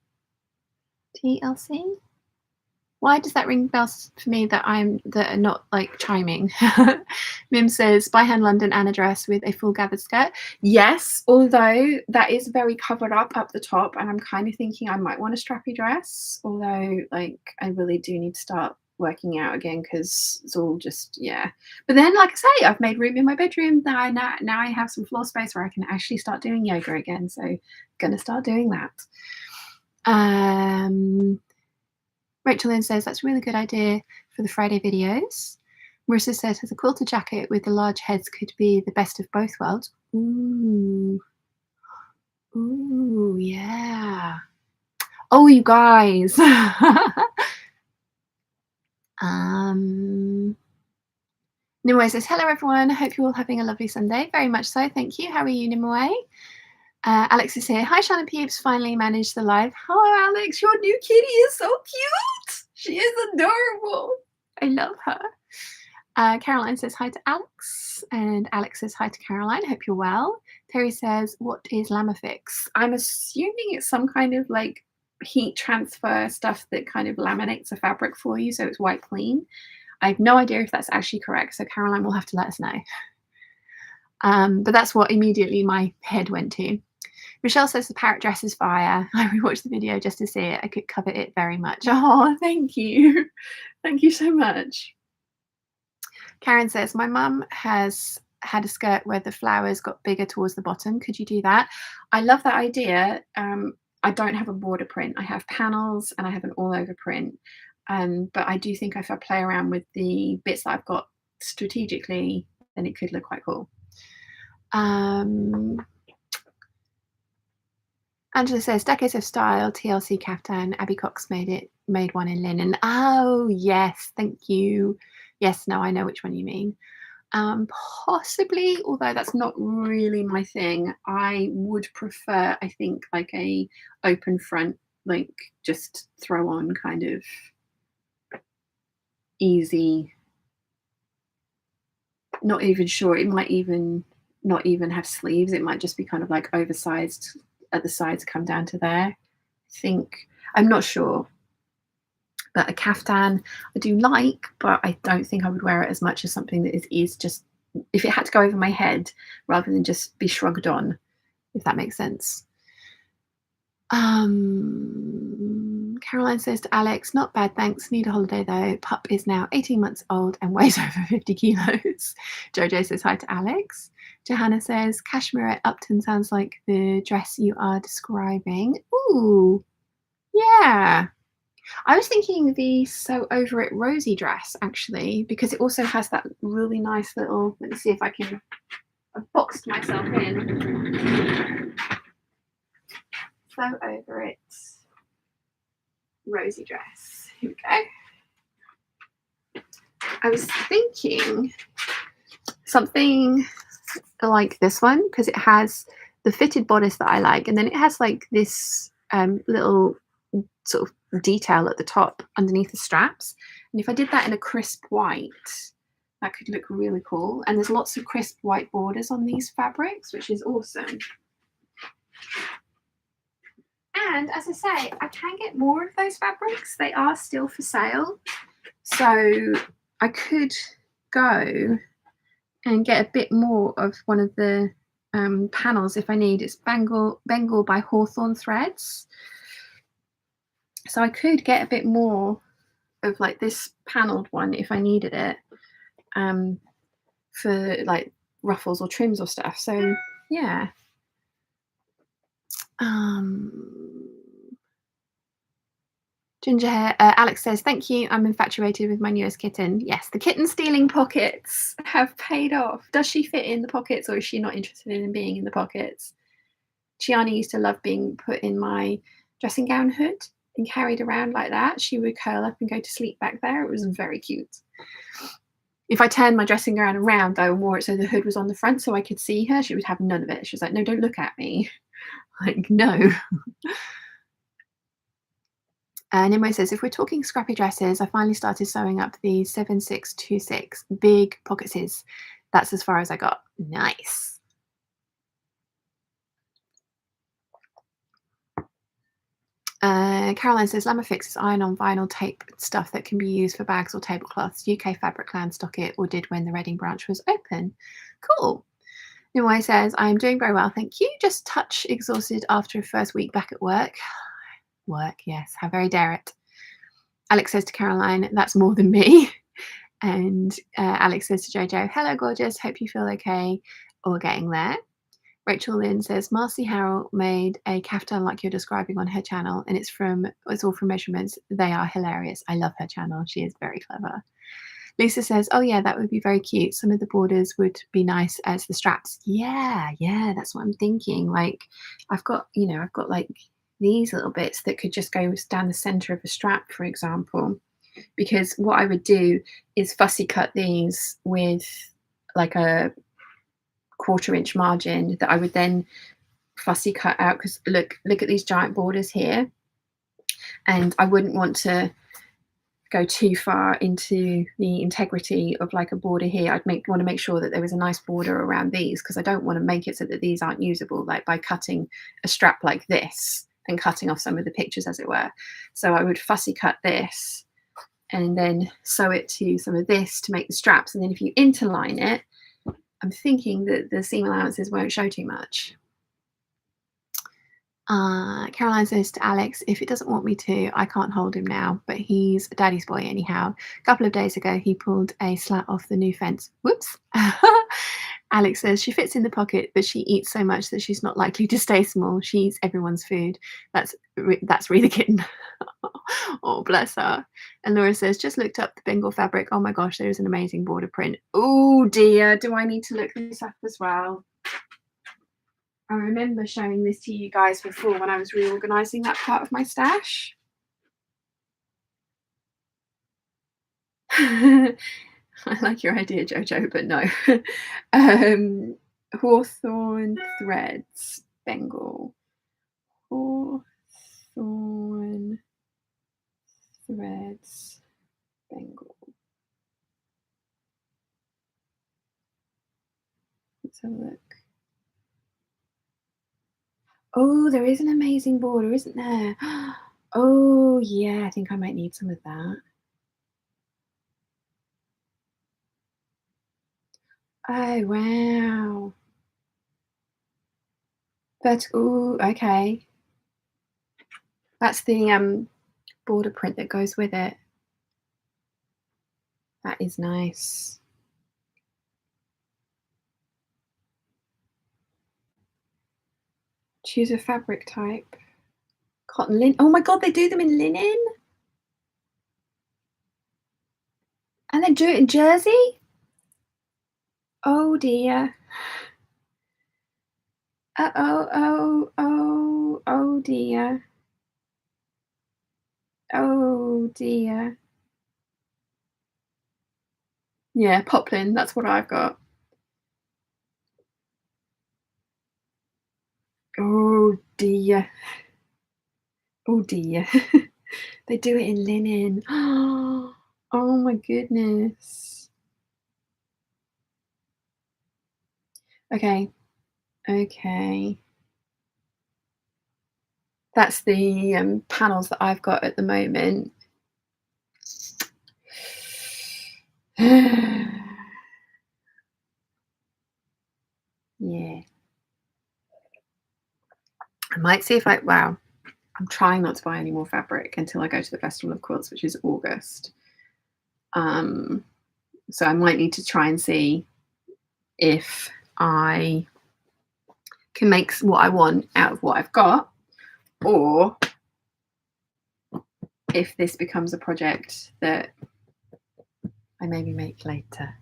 Why does that ring bells for me that are not like chiming? Mim says, by hand London and a dress with a full gathered skirt. Yes, although that is very covered up the top, and I'm kind of thinking I might want a strappy dress, although like I really do need to start working out again because it's all just, yeah. But then, like I say, I've made room in my bedroom. Now I have some floor space where I can actually start doing yoga again. So I'm gonna start doing that. Rachel Lynn says, that's a really good idea for the Friday videos. Marissa says, a quilted jacket with the large heads could be the best of both worlds. Ooh. Ooh, yeah. Oh, you guys. Nimue says, hello, everyone. I hope you're all having a lovely Sunday. Very much so. Thank you. How are you, Nimue? Alex is here. Hi, Shannon Peeps. Finally managed the live. Hello, Alex. Your new kitty is so cute. She is adorable. I love her. Caroline says hi to Alex. And Alex says hi to Caroline. Hope you're well. Terry says, what is Lamafix? I'm assuming it's some kind of like heat transfer stuff that kind of laminates the fabric for you so it's white clean. I have no idea if that's actually correct. So Caroline will have to let us know. But that's what immediately my head went to. Michelle says the parrot dress is fire. I rewatched the video just to see it. I could cover it very much. Oh, thank you. Thank you so much. Karen says, my mum has had a skirt where the flowers got bigger towards the bottom. Could you do that? I love that idea. I don't have a border print. I have panels and I have an all over print. But I do think if I play around with the bits that I've got strategically, then it could look quite cool. Angela says, decades of style, TLC caftan. Abby Cox made one in linen. Oh, yes, thank you. Yes, no, I know which one you mean. Possibly, although that's not really my thing. I would prefer, I think, like a open front, like just throw on kind of easy. Not even sure. It might even not even have sleeves. It might just be kind of like oversized at the sides, come down to there. I think, I'm not sure. But a caftan I do like, but I don't think I would wear it as much as something that is just, if it had to go over my head rather than just be shrugged on, if that makes sense. Caroline says to Alex, not bad, thanks. Need a holiday though. Pup is now 18 months old and weighs over 50 kilos. Jojo says hi to Alex. Johanna says, cashmere at Upton sounds like the dress you are describing. Ooh, yeah. I was thinking the Sew Over It Rosy dress, actually, because it also has that really nice little, let me see if I can, I've boxed myself in. Sew Over It Rosy dress. Here we go. I was thinking something like this one, because it has the fitted bodice that I like, and then it has like this little sort of detail at the top underneath the straps. And if I did that in a crisp white, that could look really cool. And there's lots of crisp white borders on these fabrics, which is awesome. And as I say, I can get more of those fabrics. They are still for sale. So I could go and get a bit more of one of the panels if I need. It's Bengal by Hawthorne Threads. So I could get a bit more of like this panelled one if I needed it for like ruffles or trims or stuff. So yeah. Ginger hair. Alex says, thank you. I'm infatuated with my newest kitten. Yes, the kitten stealing pockets have paid off. Does she fit in the pockets, or is she not interested in being in the pockets? Chiani used to love being put in my dressing gown hood and carried around like that. She would curl up and go to sleep back there. It was very cute. If I turned my dressing gown around though and wore it so the hood was on the front so I could see her, she would have none of it. She was like, no, don't look at me. Like, no. Nimue says, if we're talking scrappy dresses, I finally started sewing up the 7626 big pocketses. That's as far as I got. Nice. Caroline says, Lamafix is iron-on vinyl tape stuff that can be used for bags or tablecloths. UK Fabric Land stock it or did when the Reading branch was open. Cool. Nimue says, I am doing very well, thank you. Just touch exhausted after a first week back at work. Work, yes. How very dare it. Alex says to Caroline, that's more than me. And Alex says to Jojo, hello, gorgeous. Hope you feel okay or getting there. Rachel Lynn says, Marcy Harrell made a caftan like you're describing on her channel, and it's all from measurements. They are hilarious. I love her channel. She is very clever. Lisa says, oh yeah, that would be very cute. Some of the borders would be nice as the straps. Yeah, that's what I'm thinking. Like I've got like these little bits that could just go down the center of a strap, for example, because what I would do is fussy cut these with like a 1/4 inch margin that I would then fussy cut out, because look at these giant borders here, and I wouldn't want to go too far into the integrity of like a border here. I'd want to make sure that there was a nice border around these, because I don't want to make it so that these aren't usable, like by cutting a strap like this and cutting off some of the pictures, as it were. So I would fussy cut this and then sew it to some of this to make the straps, and then if you interline it, I'm thinking that the seam allowances won't show too much. Caroline says to Alex, if it doesn't want me to, I can't hold him now, but he's a daddy's boy anyhow. A couple of days ago, he pulled a slat off the new fence. Whoops. Alex says she fits in the pocket, but she eats so much that she's not likely to stay small. She eats everyone's food. That's really kitten. Oh, bless her. And Laura says, just looked up the Bengal fabric. Oh my gosh, there is an amazing border print. Oh dear, do I need to look this up as well? I remember showing this to you guys before when I was reorganizing that part of my stash. I like your idea, Jojo, but no. Hawthorn threads, Bengal. Hawthorn threads, Bengal. Let's have a look. Oh, there is an amazing border, isn't there? Oh, yeah, I think I might need some of that. Oh, wow. But, oh, okay. That's the border print that goes with it. That is nice. Choose a fabric type. Cotton linen. Oh my God, they do them in linen? And they do it in jersey? Oh dear. Oh dear. Oh dear. Yeah, poplin, that's what I've got. Oh dear. Oh dear. They do it in linen. Oh my goodness. Okay. That's the panels that I've got at the moment. Yeah. I might see if wow. I'm trying not to buy any more fabric until I go to the Festival of Quilts, which is August. So I might need to try and see if I can make what I want out of what I've got, or if this becomes a project that I maybe make later.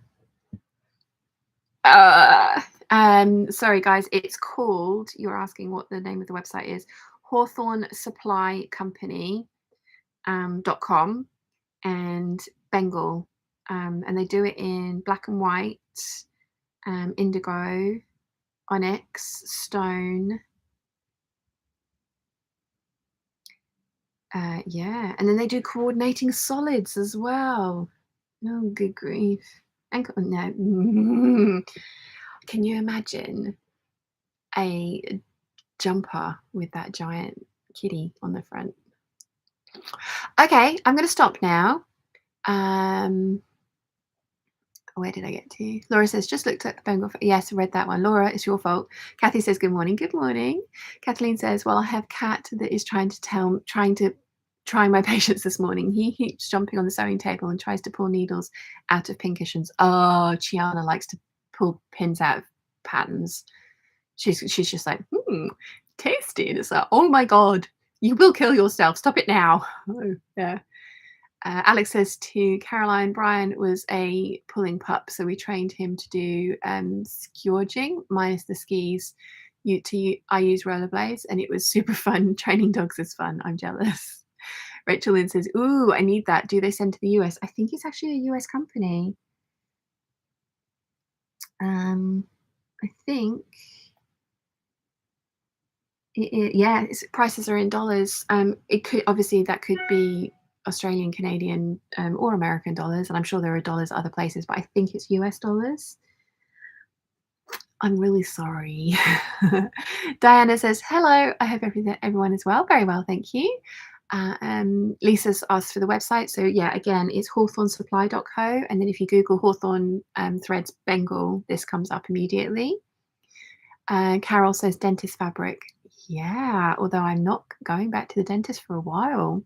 Sorry guys, it's called, you're asking what the name of the website is, hawthornsupplycompany.com, and Bengal and they do it in black and white, indigo, onyx, stone. Yeah, and then they do coordinating solids as well. Oh, good grief. And no. Can you imagine a jumper with that giant kitty on the front? Okay, I'm going to stop now. Where did I get to? Laura says, just looked at the Bengal. Yes, I read that one. Laura, it's your fault. Kathy says, good morning. Good morning. Kathleen says, well, I have cat that is trying my patience this morning. He keeps jumping on the sewing table and tries to pull needles out of pin cushions. Oh, Chiana likes to pull pins out of patterns. She's just like, tasty. And it's like, oh my God, you will kill yourself. Stop it now. Oh, yeah. Alex says to Caroline, Brian was a pulling pup, so we trained him to do scourging minus the skis. I use rollerblades, and it was super fun. Training dogs is fun. I'm jealous. Rachel Lynn says, ooh, I need that. Do they send to the US? I think it's actually a US company. I think yeah, prices are in dollars. It could obviously that could be Australian, Canadian, or American dollars, and I'm sure there are dollars other places, but I think it's US dollars. I'm really sorry. Diana says, hello, I hope everyone is well. Very well, thank you. Lisa's asked for the website. So yeah, again, it's hawthornsupply.co. And then if you Google Hawthorn threads Bengal, this comes up immediately. Carol says dentist fabric. Yeah, although I'm not going back to the dentist for a while.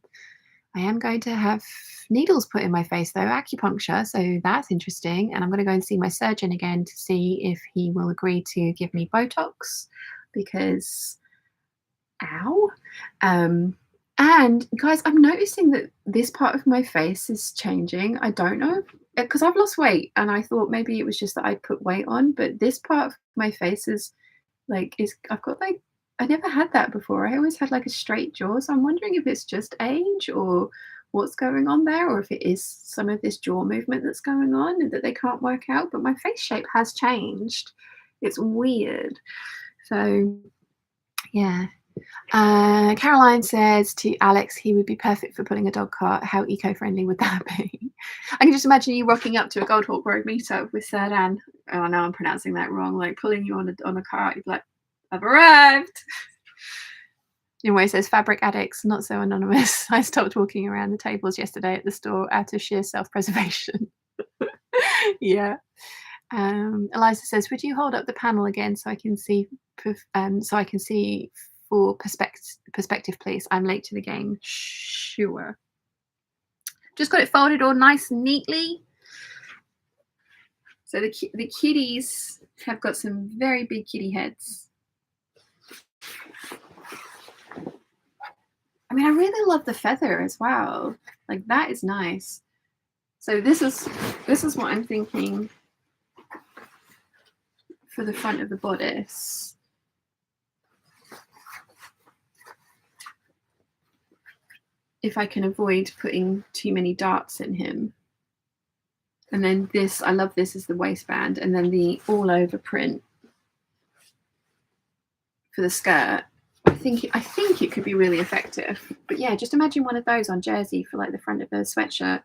I am going to have needles put in my face though, acupuncture, so that's interesting. And I'm going to go and see my surgeon again to see if he will agree to give me Botox, because ow. And guys, I'm noticing that this part of my face is changing. I don't know, because I've lost weight and I thought maybe it was just that I put weight on, but this part of my face is like, I've got like, I never had that before. I always had like a straight jaw. So I'm wondering if it's just age or what's going on there, or if it is some of this jaw movement that's going on and that they can't work out. But my face shape has changed. It's weird. So yeah. Caroline says to Alex, he would be perfect for pulling a dog cart. How eco-friendly would that be? I can just imagine you rocking up to a Goldhawk Road meetup with Sir Dan. Oh, I know I'm pronouncing that wrong. Like pulling you on a cart. You'd be like, I've arrived. Anyway, says fabric addicts, not so anonymous. I stopped walking around the tables yesterday at the store out of sheer self-preservation. Yeah. Eliza says, would you hold up the panel again so I can see for perspective, please? I'm late to the game. Sure. Just got it folded all nice and neatly. So the kitties have got some very big kitty heads. I mean, I really love the feather as well. Like that is nice. So this is what I'm thinking for the front of the bodice. If I can avoid putting too many darts in him. And then this, I love this as the waistband, and then the all over print for the skirt. I think it could be really effective. But yeah, just imagine one of those on jersey for like the front of a sweatshirt.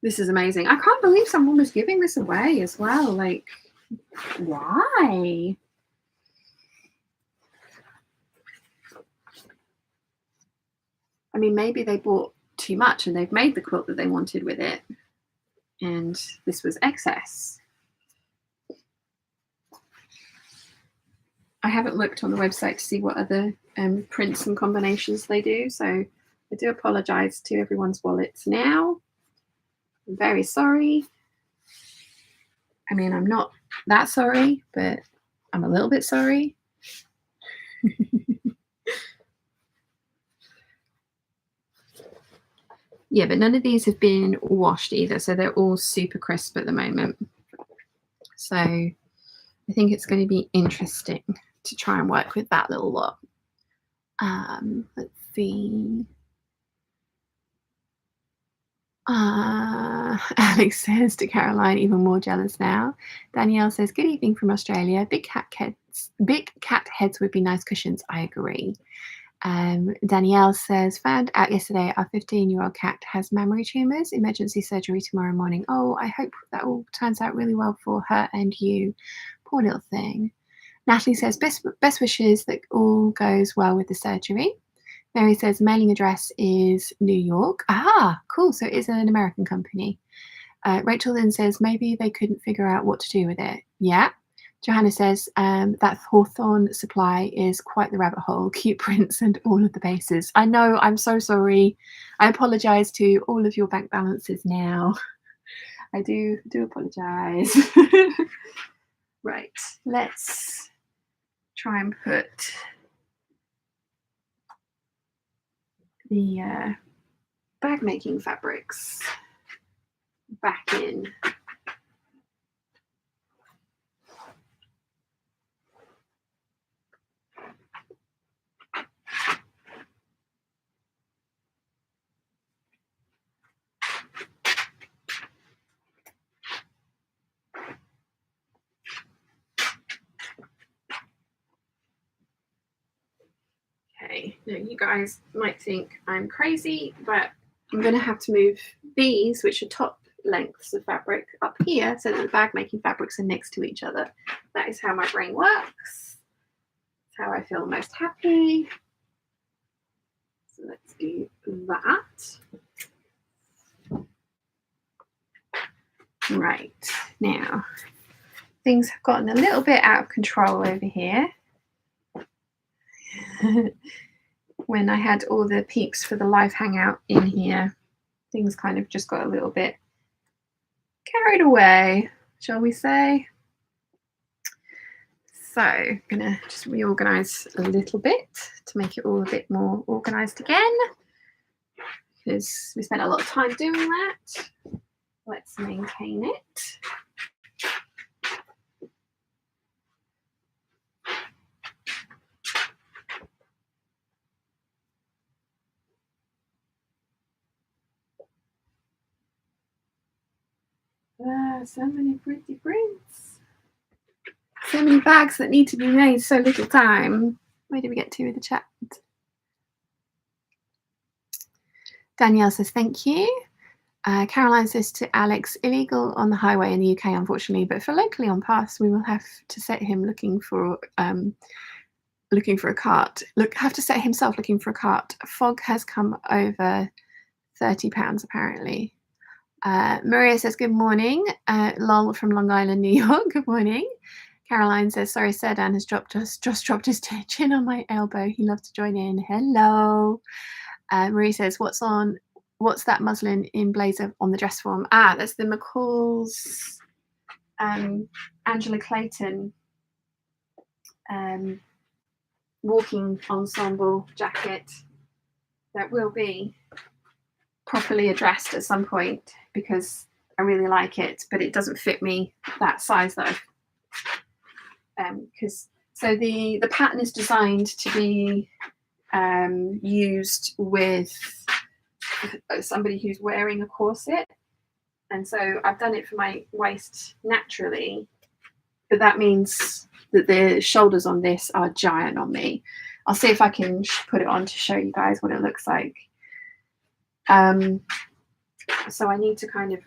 This is amazing. I can't believe someone was giving this away as well. Like, why? I mean, maybe they bought too much and they've made the quilt that they wanted with it, and this was excess. I haven't looked on the website to see what other prints and combinations they do, so I do apologize to everyone's wallets now. I'm very sorry. I mean, I'm not that sorry, but I'm a little bit sorry. Yeah, but none of these have been washed either, so they're all super crisp at the moment. So I think it's going to be interesting to try and work with that little lot. Let's see. Alex says to Caroline, even more jealous now. Danielle says, good evening from Australia. Big cat heads would be nice cushions. I agree. Danielle says, found out yesterday our 15-year-old cat has mammary tumours. Emergency surgery tomorrow morning. Oh, I hope that all turns out really well for her and you. Poor little thing. Natalie says, best wishes that all goes well with the surgery. Mary says, mailing address is New York. Ah, cool. So it is an American company. Rachel then says, maybe they couldn't figure out what to do with it. Yeah. Johanna says, that Hawthorne supply is quite the rabbit hole. Cute prints and all of the bases. I know, I'm so sorry. I apologise to all of your bank balances now. I do apologise. Right, let's try and put the bag making fabrics back in. Okay, now you guys might think I'm crazy, but I'm going to have to move these, which are top lengths of fabric, up here so that the bag making fabrics are next to each other. That is how my brain works. That's how I feel most happy. So let's do that. Right, now things have gotten a little bit out of control over here. When I had all the peeps for the live hangout in here, things kind of just got a little bit carried away, shall we say. So I'm gonna just reorganize a little bit to make it all a bit more organized again, because we spent a lot of time doing that. Let's maintain it. So many pretty prints. So many bags that need to be made, so little time. Where did we get to with the chat? Danielle says, thank you. Caroline says to Alex, illegal on the highway in the UK, unfortunately, but for locally on pass, we will have to set him looking for a cart. Have to set himself looking for a cart. Fog has come over £30 apparently. Maria says, good morning. Lol from Long Island, New York. Good morning. Caroline says, sorry, Serdan has just dropped his chin on my elbow. He loves to join in. Hello. Marie says, what's that muslin in blazer on the dress form? Ah, that's the McCall's Angela Clayton walking ensemble jacket that will be properly addressed at some point because I really like it, but it doesn't fit me that size though. So the pattern is designed to be used with somebody who's wearing a corset, and so I've done it for my waist naturally, but that means that the shoulders on this are giant on me. I'll see if I can put it on to show you guys what it looks like. So I need to kind of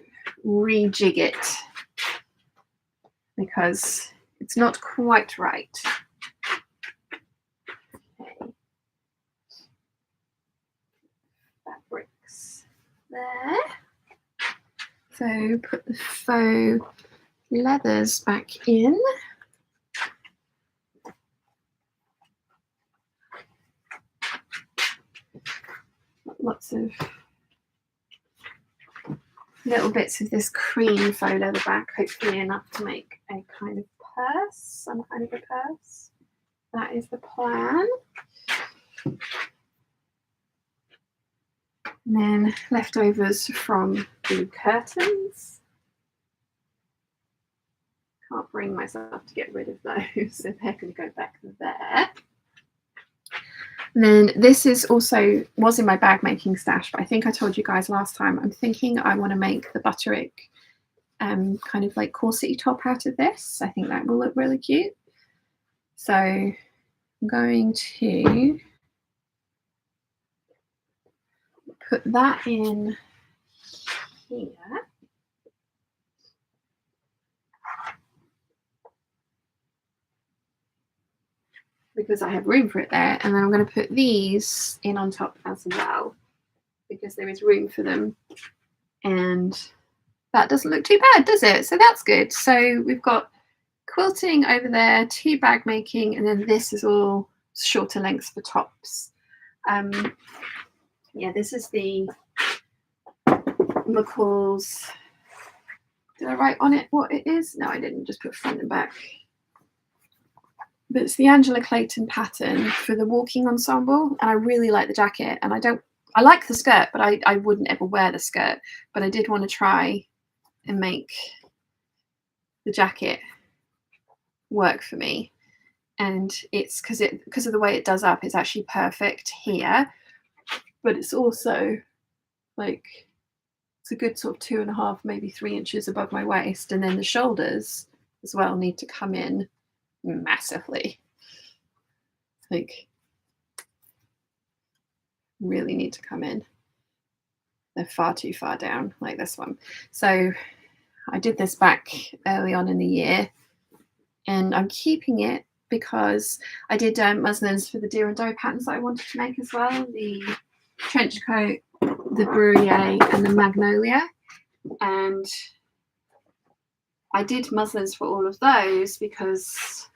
rejig it because it's not quite right. Okay. Fabrics there. So put the faux leathers back in. Lots of little bits of this cream faux leather back, hopefully enough to make a kind of purse, some kind of a purse. That is the plan. And then leftovers from the curtains. Can't bring myself to get rid of those, so they're going to go back there. And then this is also was in my bag making stash, but I think I told you guys last time, I'm thinking I want to make the Butterick kind of like corset top out of this. I think that will look really cute. So I'm going to put that in here. Because I have room for it there, and then I'm going to put these in on top as well because there is room for them, and that doesn't look too bad, does it? So that's good. So we've got quilting over there, 2 bag making, and then this is all shorter lengths for tops. Yeah, this is the McCall's. Did I write on it what it is? No, I didn't. Just put front and back. But it's the Angela Clayton pattern for the walking ensemble, and I really like the jacket. And I like the skirt, but I wouldn't ever wear the skirt. But I did want to try and make the jacket work for me. And it's because of the way it does up, it's actually perfect here. But it's also like it's a good sort of 2.5, maybe 3 inches above my waist, and then the shoulders as well need to come in massively. Like really need to come in. They're far too far down, like this one. So I did this back early on in the year, and I'm keeping it because I did muslins for the deer and doe patterns that I wanted to make as well. The trench coat, the Bruyere, and the magnolia. And I did muslins for all of those because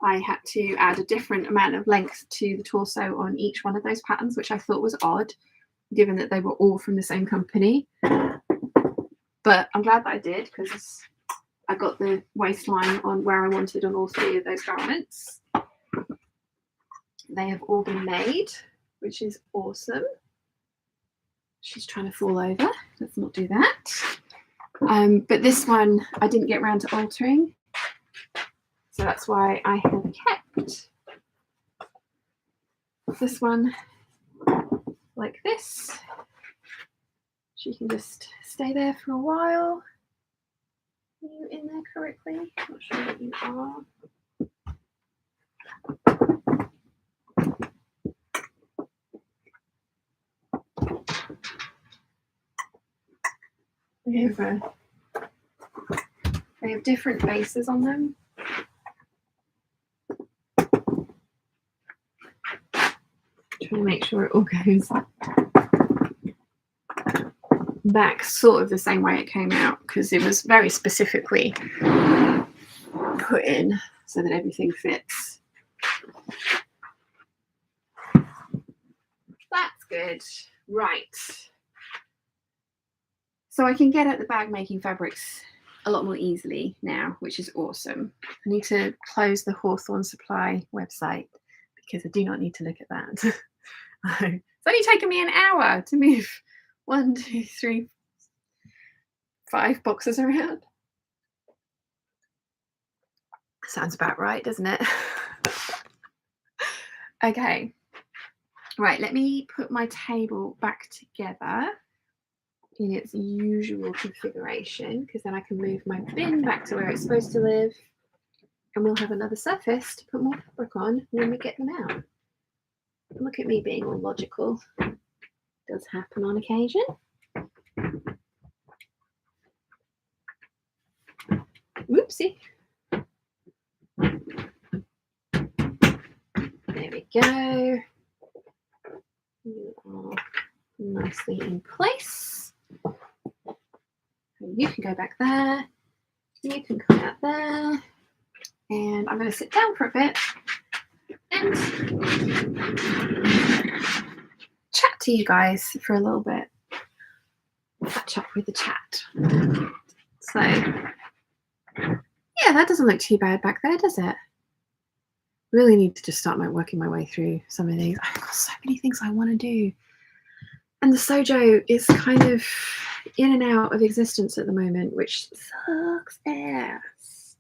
I had to add a different amount of length to the torso on each one of those patterns, which I thought was odd, given that they were all from the same company. But I'm glad that I did, because I got the waistline on where I wanted on all 3 of those garments. They have all been made, which is awesome. She's trying to fall over. Let's not do that. But this one I didn't get around to altering, so that's why I have kept this one like this. She can just stay there for a while. Are you in there correctly? Not sure that you are. They have different bases on them. Trying to make sure it all goes back sort of the same way it came out, because it was very specifically put in so that everything fits. That's good. Right. So I can get at the bag making fabrics a lot more easily now, which is awesome. I need to close the Hawthorne Supply website because I do not need to look at that. It's only taken me an hour to move 1, 2, 3, 5 boxes around. Sounds about right, doesn't it? Okay. Right, let me put my table back together in its usual configuration, because then I can move my bin back to where it's supposed to live, and we'll have another surface to put more fabric on when we get them out. Look at me being all logical. Does happen on occasion. Whoopsie. There we go. You are nicely in place. You can go back there. You can come out there. And I'm going to sit down for a bit and chat to you guys for a little bit. Catch up with the chat. So, yeah, that doesn't look too bad back there, does it? Really need to just start working my way through some of these. I've got so many things I want to do. And the Sojo is kind of in and out of existence at the moment, which sucks ass.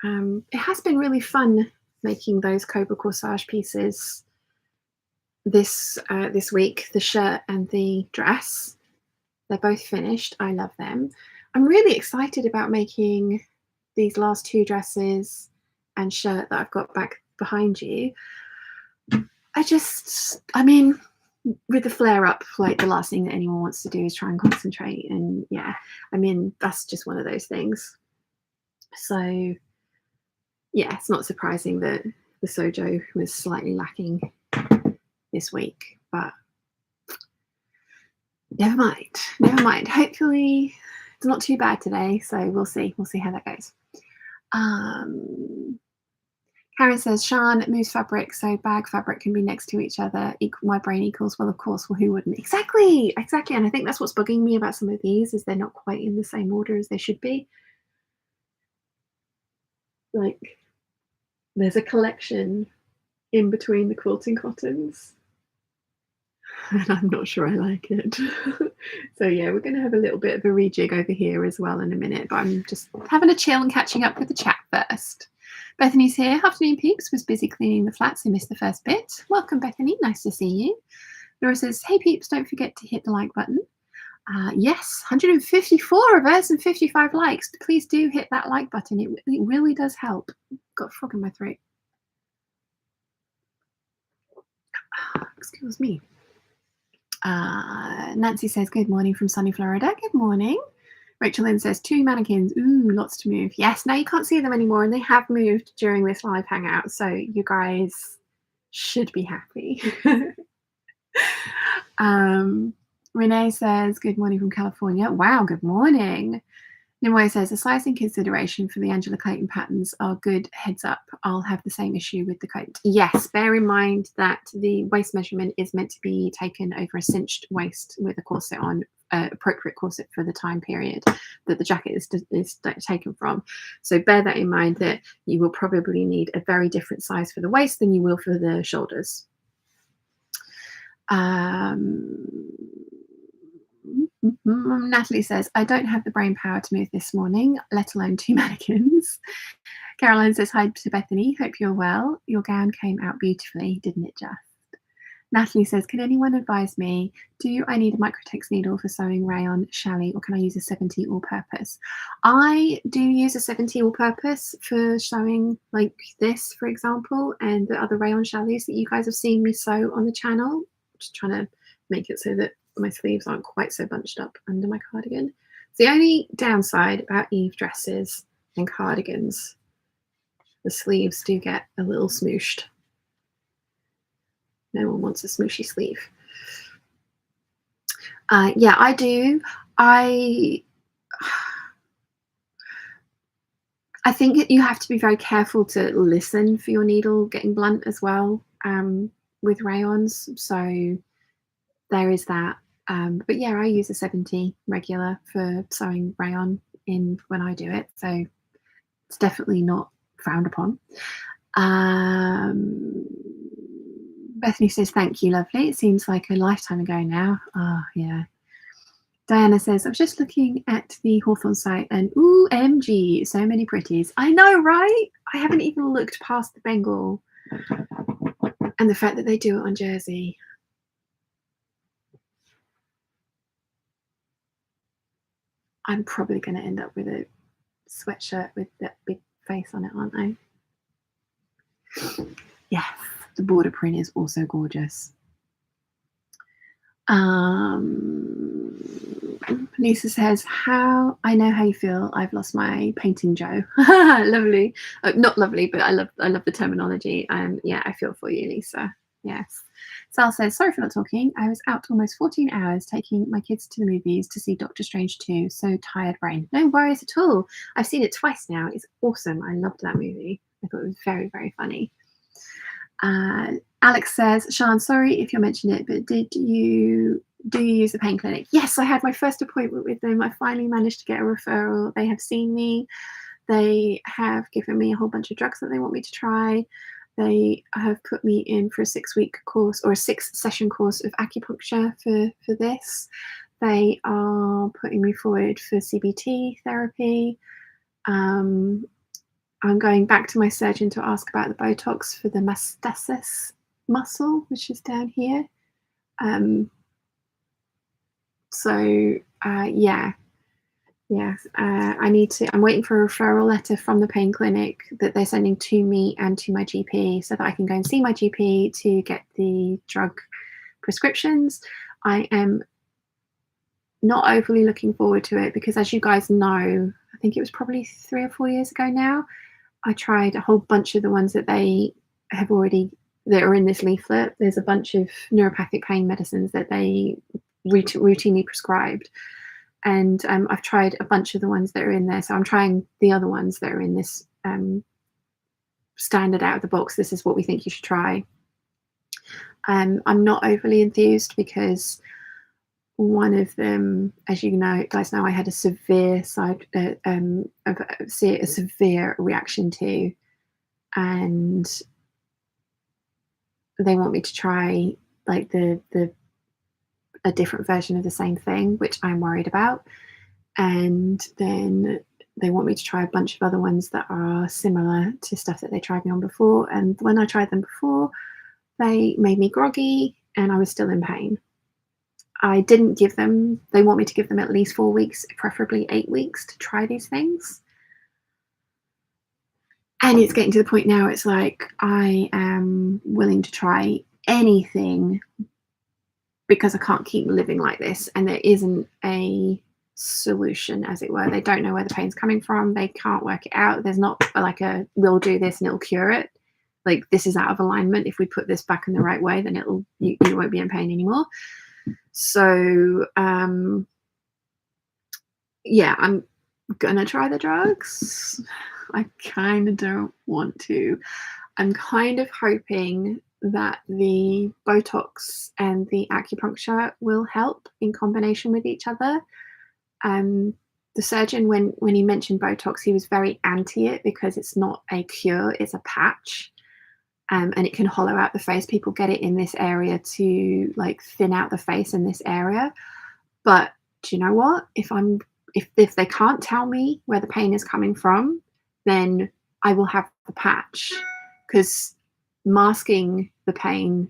It has been really fun making those Cobra Corsage pieces. this week, the shirt and the dress. They're both finished. I love them. I'm really excited about making these last 2 dresses and shirt that I've got back behind you. I mean, with the flare up, like the last thing that anyone wants to do is try and concentrate. And yeah, I mean, that's just one of those things. So yeah, it's not surprising that the Sojo was slightly lacking this week, but never mind. Hopefully it's not too bad today, so we'll see how that goes. Karen says, Sean moves fabric so bag fabric can be next to each other. My brain equals, well, of course, well, who wouldn't? Exactly. And I think that's what's bugging me about some of these, is they're not quite in the same order as they should be. Like, there's a collection in between the quilting cottons, and I'm not sure I like it. So yeah, we're going to have a little bit of a rejig over here as well in a minute, but I'm just having a chill and catching up with the chat first. Bethany's here. Afternoon, peeps. Was busy cleaning the flat, so missed the first bit. Welcome, Bethany. Nice to see you. Laura says, hey, peeps, don't forget to hit the like button. Yes, 154 of us and 55 likes. Please do hit that like button. It really does help. Got a frog in my throat. Excuse me. Nancy says, good morning from sunny Florida. Good morning. Rachel Lynn says, 2 mannequins. Ooh, lots to move. Yes, now you can't see them anymore, and they have moved during this live hangout, so you guys should be happy. Renee says, good morning from California. Wow, good morning. Nimoy says, a sizing consideration for the Angela Clayton patterns are good. Heads up, I'll have the same issue with the coat. Yes, bear in mind that the waist measurement is meant to be taken over a cinched waist with a corset on, appropriate corset for the time period that the jacket is taken from. So bear that in mind, that you will probably need a very different size for the waist than you will for the shoulders. Natalie says, I don't have the brain power to move this morning, let alone 2 mannequins. Caroline says, hi to Bethany. Hope you're well. Your gown came out beautifully, didn't it just? Natalie says, can anyone advise me, do I need a microtex needle for sewing rayon challis, or can I use a 70 all-purpose? I do use a 70 all-purpose for sewing like this, for example, and the other rayon challis that you guys have seen me sew on the channel. Just trying to make it so that my sleeves aren't quite so bunched up under my cardigan. The only downside about Eve dresses and cardigans, the sleeves do get a little smooshed. No one wants a smooshy sleeve. Yeah, I do. I think you have to be very careful to listen for your needle getting blunt as well with rayons. So there is that. But yeah, I use a 70 regular for sewing rayon in when I do it. So it's definitely not frowned upon. Bethany says, thank you, lovely. It seems like a lifetime ago now. Oh, yeah. Diana says, I was just looking at the Hawthorne site and ooh, MG, so many pretties. I know, right? I haven't even looked past the Bengal and the fact that they do it on jersey. I'm probably going to end up with a sweatshirt with that big face on it, aren't I? Yes, the border print is also gorgeous. Lisa says, how I know how you feel. I've lost my painting Joe. Lovely. Not lovely, but I love the terminology. Yeah, I feel for you, Lisa. Yes. Sal says, sorry for not talking. I was out almost 14 hours taking my kids to the movies to see Doctor Strange 2. So tired brain. No worries at all. I've seen it twice now. It's awesome. I loved that movie. I thought it was very, very funny. Alex says, Sean, sorry if you mentioned it, but do you use the pain clinic? Yes, I had my first appointment with them. I finally managed to get a referral. They have seen me. They have given me a whole bunch of drugs that they want me to try. They have put me in for a 6-week course or a 6-session course of acupuncture for this. They are putting me forward for CBT therapy. I'm going back to my surgeon to ask about the Botox for the mastocyst muscle, which is down here. I'm waiting for a referral letter from the pain clinic that they're sending to me and to my GP so that I can go and see my GP to get the drug prescriptions. I am not overly looking forward to it because, as you guys know, I think it was probably 3 or 4 years ago now, I tried a whole bunch of the ones that they have already, that are in this leaflet. There's a bunch of neuropathic pain medicines that they routinely prescribed. And I've tried a bunch of the ones that are in there. So I'm trying the other ones that are in this standard out of the box. This is what we think you should try. I'm not overly enthused because one of them, as you know, guys know, I had a severe severe reaction to, and they want me to try like a different version of the same thing, which I'm worried about. And then they want me to try a bunch of other ones that are similar to stuff that they tried me on before. And when I tried them before, they made me groggy and I was still in pain. I didn't give them, they want me to give them at least 4 weeks, preferably 8 weeks to try these things. And it's getting to the point now, it's like I am willing to try anything because I can't keep living like this. And there isn't a solution, as it were. They don't know where the pain's coming from. They can't work it out. There's not like we'll do this and it'll cure it. Like, this is out of alignment. If we put this back in the right way, then you won't be in pain anymore. So yeah, I'm gonna try the drugs. I kind of don't want to. I'm kind of hoping that the Botox and the acupuncture will help in combination with each other. The surgeon, when he mentioned Botox, he was very anti it because it's not a cure, it's a patch. And it can hollow out the face. People get it in this area to like thin out the face in this area. But do you know what? If they can't tell me where the pain is coming from, then I will have the patch, because masking the pain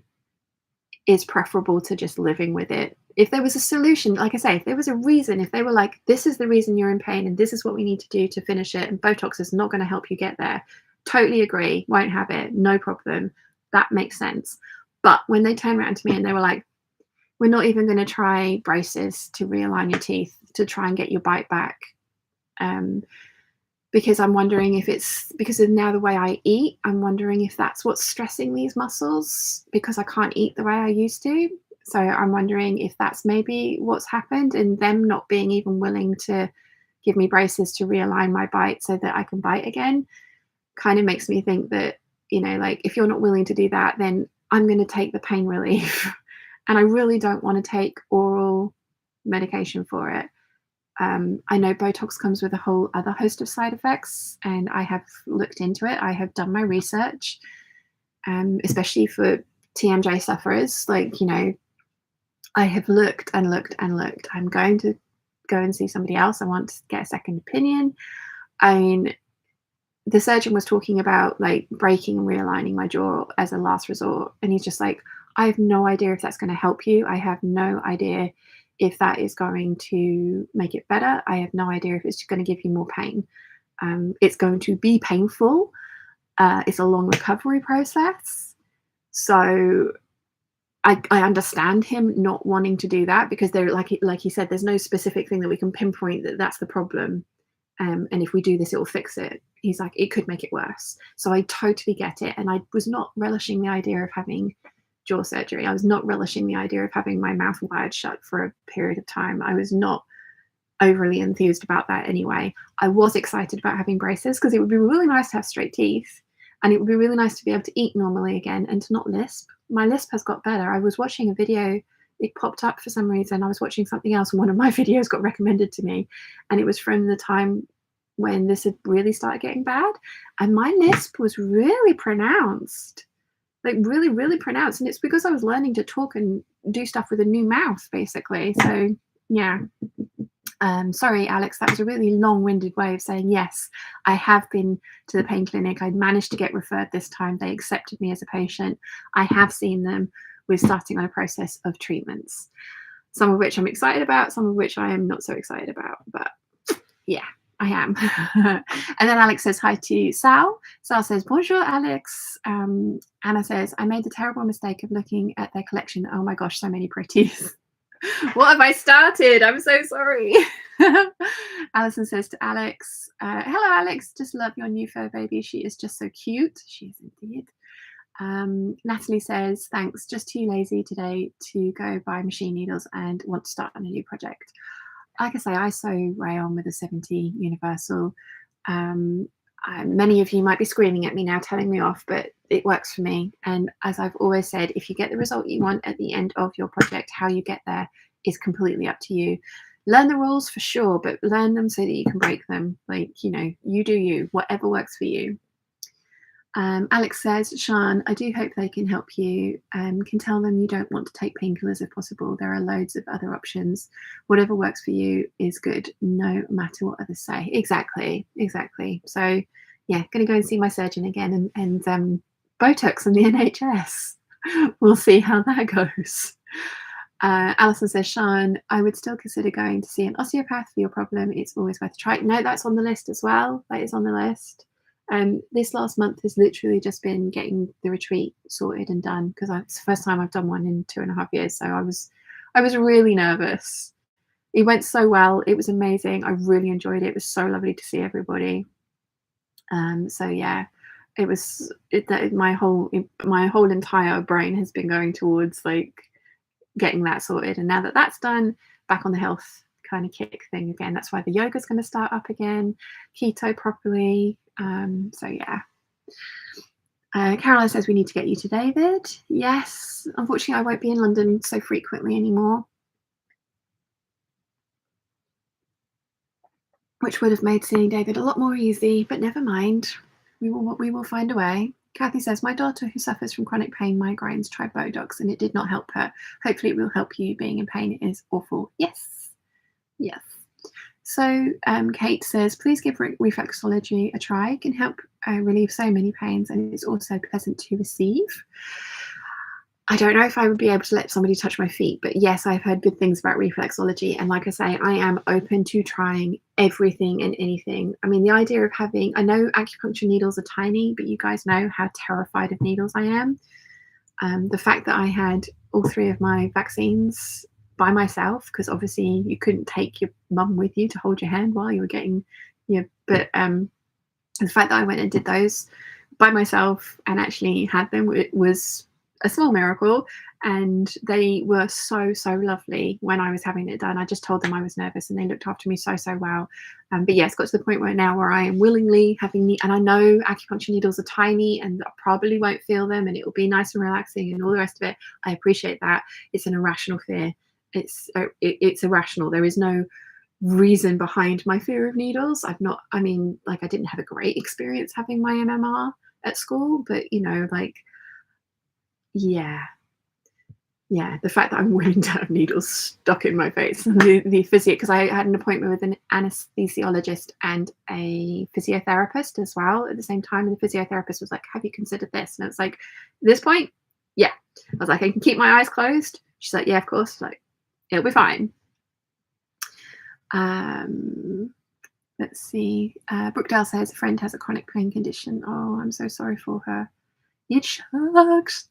is preferable to just living with it. If there was a solution, like I say, if there was a reason, if they were like, this is the reason you're in pain and this is what we need to do to finish it, and Botox is not going to help you get there, totally agree, won't have it, no problem. That makes sense. But when they turned around to me and they were like, we're not even going to try braces to realign your teeth to try and get your bite back. Because I'm wondering if it's because of now the way I eat, I'm wondering if that's what's stressing these muscles, because I can't eat the way I used to. So I'm wondering if that's maybe what's happened, and them not being even willing to give me braces to realign my bite so that I can bite again kind of makes me think that, you know, like, if you're not willing to do that, then I'm going to take the pain relief. And I really don't want to take oral medication for it. I know Botox comes with a whole other host of side effects, and I have looked into it. I have done my research, especially for TMJ sufferers. Like, you know, I have looked and looked and looked. I'm going to go and see somebody else. I want to get a second opinion. I mean, the surgeon was talking about like breaking and realigning my jaw as a last resort. And he's just like, I have no idea if that's going to help you. I have no idea if that is going to make it better. I have no idea if it's going to give you more pain. It's going to be painful. It's a long recovery process. So I understand him not wanting to do that, because they're like he said, there's no specific thing that we can pinpoint that's the problem. And if we do this, it will fix it. He's like, it could make it worse. So I totally get it. And I was not relishing the idea of having jaw surgery. I was not relishing the idea of having my mouth wired shut for a period of time. I was not overly enthused about that anyway. I was excited about having braces because it would be really nice to have straight teeth, and it would be really nice to be able to eat normally again and to not lisp. My lisp has got better. I was watching a video, it popped up for some reason. I was watching something else and one of my videos got recommended to me, and it was from the time when this had really started getting bad, and my lisp was really pronounced. Like really pronounced. And it's because I was learning to talk and do stuff with a new mouth, basically. So Yeah. Sorry, Alex, that was a really long-winded way of saying yes. I have been to the pain clinic. I managed to get referred this time. They accepted me as a patient. I have seen them. We're starting on a process of treatments, some of which I'm excited about, some of which I am not so excited about. But yeah, I am. And then Alex says hi to Sal. Sal says, bonjour, Alex. Anna says, I made the terrible mistake of looking at their collection. Oh my gosh, so many pretties. What have I started? I'm so sorry. Alison says to Alex, hello, Alex. Just love your new fur baby. She is just so cute. She is indeed. Natalie says, thanks. Just too lazy today to go buy machine needles and want to start on a new project. Like I say, I sew rayon with a 70 universal. Many of you might be screaming at me now, telling me off, but it works for me. And as I've always said, if you get the result you want at the end of your project, how you get there is completely up to you. Learn the rules for sure, but learn them so that you can break them. Like, you know, you do you, whatever works for you. Alex says, Sian, I do hope they can help you. Can tell them you don't want to take painkillers if possible. There are loads of other options. Whatever works for you is good, no matter what others say. Exactly. So, yeah, going to go and see my surgeon again and Botox on the NHS. We'll see how that goes. Alison says, Sian, I would still consider going to see an osteopath for your problem. It's always worth a try. No, that's on the list as well. That is on the list. This last month has literally just been getting the retreat sorted and done because it's the first time I've done one in 2.5 years. So I was really nervous. It went so well. It was amazing. I really enjoyed it. It was so lovely to see everybody. So yeah, it was my whole entire brain has been going towards like getting that sorted. And now that that's done, back on the health kind of kick thing again. That's why the yoga's going to start up again, keto properly. So yeah. Caroline says we need to get you to David. Yes, unfortunately I won't be in London so frequently anymore, which would have made seeing David a lot more easy, but never mind. We will find a way. Kathy says, my daughter who suffers from chronic pain migraines tried Botox and it did not help her. Hopefully it will help you. Being in pain is awful. Yes. So Kate says, please give reflexology a try. It can help relieve so many pains and it's also pleasant to receive. I don't know if I would be able to let somebody touch my feet, but yes, I've heard good things about reflexology. And like I say, I am open to trying everything and anything. I mean, the idea of having, I know acupuncture needles are tiny, but you guys know how terrified of needles I am. The fact that I had all 3 of my vaccines by myself, because obviously you couldn't take your mum with you to hold your hand while you were getting but the fact that I went and did those by myself and actually had them, it was a small miracle. And they were so lovely when I was having it done. I just told them I was nervous and they looked after me so well. But yeah, it's got to the point where I am willingly having and I know acupuncture needles are tiny and I probably won't feel them and it will be nice and relaxing and all the rest of it. I appreciate that. It's an irrational fear. It's irrational. There is no reason behind my fear of needles. I didn't have a great experience having my MMR at school, but the fact that I'm willing to have needles stuck in my face, the physio, because I had an appointment with an anesthesiologist and a physiotherapist as well at the same time, and the physiotherapist was like, have you considered this? And it's like, at this point, yeah. I was like, I can keep my eyes closed. She's like, yeah, of course. Like, it'll be fine. Let's see. Brookdale says a friend has a chronic pain condition. Oh, I'm so sorry for her. It sucks.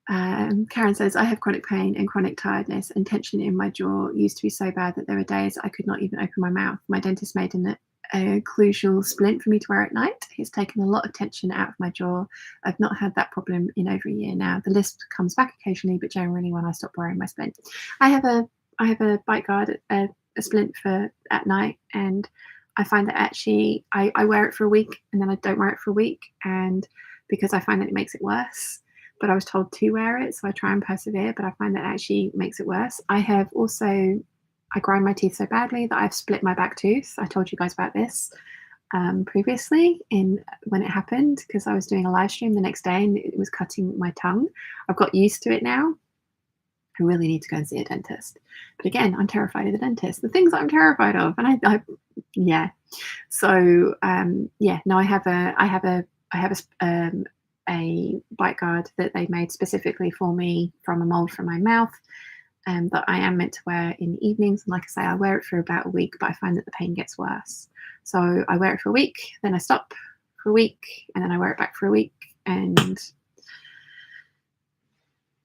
Karen says, I have chronic pain and chronic tiredness and tension in my jaw. Used to be so bad that there were days I could not even open my mouth. My dentist made an occlusal splint for me to wear at night. It's taken a lot of tension out of my jaw. I've not had that problem in over a year now. The lisp comes back occasionally, but generally when I stop wearing my splint. I have a bite guard, a splint for at night, and I find that actually I wear it for a week and then I don't wear it for a week, and because I find that it makes it worse. But I was told to wear it, so I try and persevere, but I find that actually makes it worse. I grind my teeth so badly that I've split my back tooth. I told you guys about this previously when it happened, because I was doing a live stream the next day and it was cutting my tongue. I've got used to it now. I really need to go and see a dentist. But again, I'm terrified of the dentist. The things that I'm terrified of, and yeah. So yeah, no, I have a bite guard that they made specifically for me from a mold from my mouth, that I am meant to wear in the evenings. And like I say, I wear it for about a week, but I find that the pain gets worse. So I wear it for a week, then I stop for a week, and then I wear it back for a week, and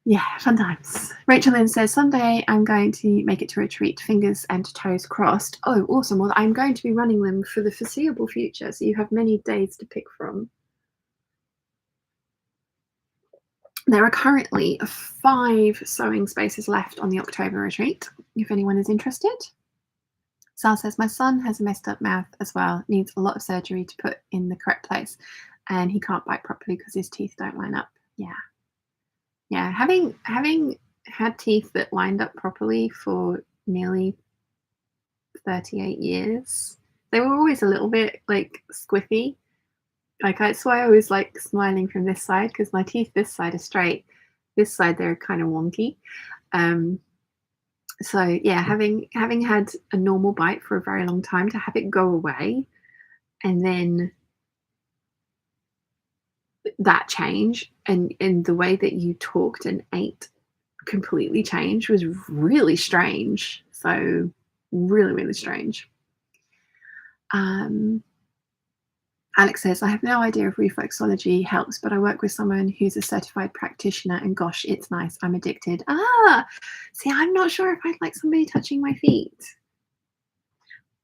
yeah, fun times. Rachel Lynn says, someday I'm going to make it to retreat, fingers and toes crossed. Oh, awesome. Well, I'm going to be running them for the foreseeable future, so you have many days to pick from. There are currently 5 sewing spaces left on the October retreat, if anyone is interested. Sal says, my son has a messed up mouth as well, needs a lot of surgery to put in the correct place, and he can't bite properly because his teeth don't line up. Yeah. Yeah, having had teeth that lined up properly for nearly 38 years, they were always a little bit like squiffy. Like that's why I was like smiling from this side, because my teeth this side are straight, this side they're kind of wonky. So yeah, having had a normal bite for a very long time, to have it go away and then that change, and the way that you talked and ate completely changed, was really strange. So really strange. Alex says, I have no idea if reflexology helps, but I work with someone who's a certified practitioner, and gosh, it's nice. I'm addicted. See, I'm not sure if I'd like somebody touching my feet,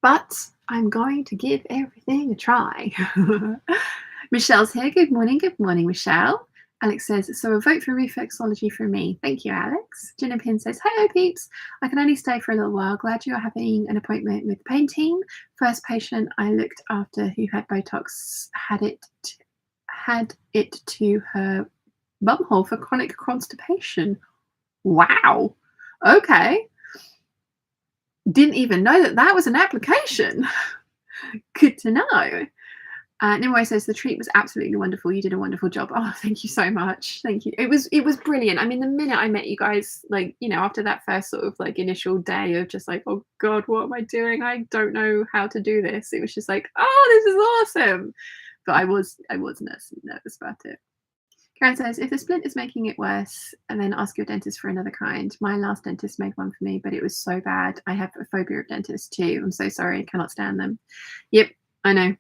but I'm going to give everything a try. Michelle's here. Good morning, Michelle. Alex says, so a vote for reflexology for me. Thank you, Alex. Jenna Pin says, hello, peeps. I can only stay for a little while. Glad you're having an appointment with the pain team. First patient I looked after who had Botox had it to her bumhole for chronic constipation. Wow. Okay. Didn't even know that was an application. Good to know. Nimue says, the treat was absolutely wonderful. You did a wonderful job. Oh, thank you so much. Thank you. It was brilliant. I mean, the minute I met you guys, like, you know, after that first sort of like initial day of just like, oh God, what am I doing? I don't know how to do this. It was just like, oh, this is awesome. But I was nervous about it. Karen says, if the splint is making it worse, and then ask your dentist for another kind. My last dentist made one for me, but it was so bad. I have a phobia of dentists too. I'm so sorry. I cannot stand them. Yep, I know.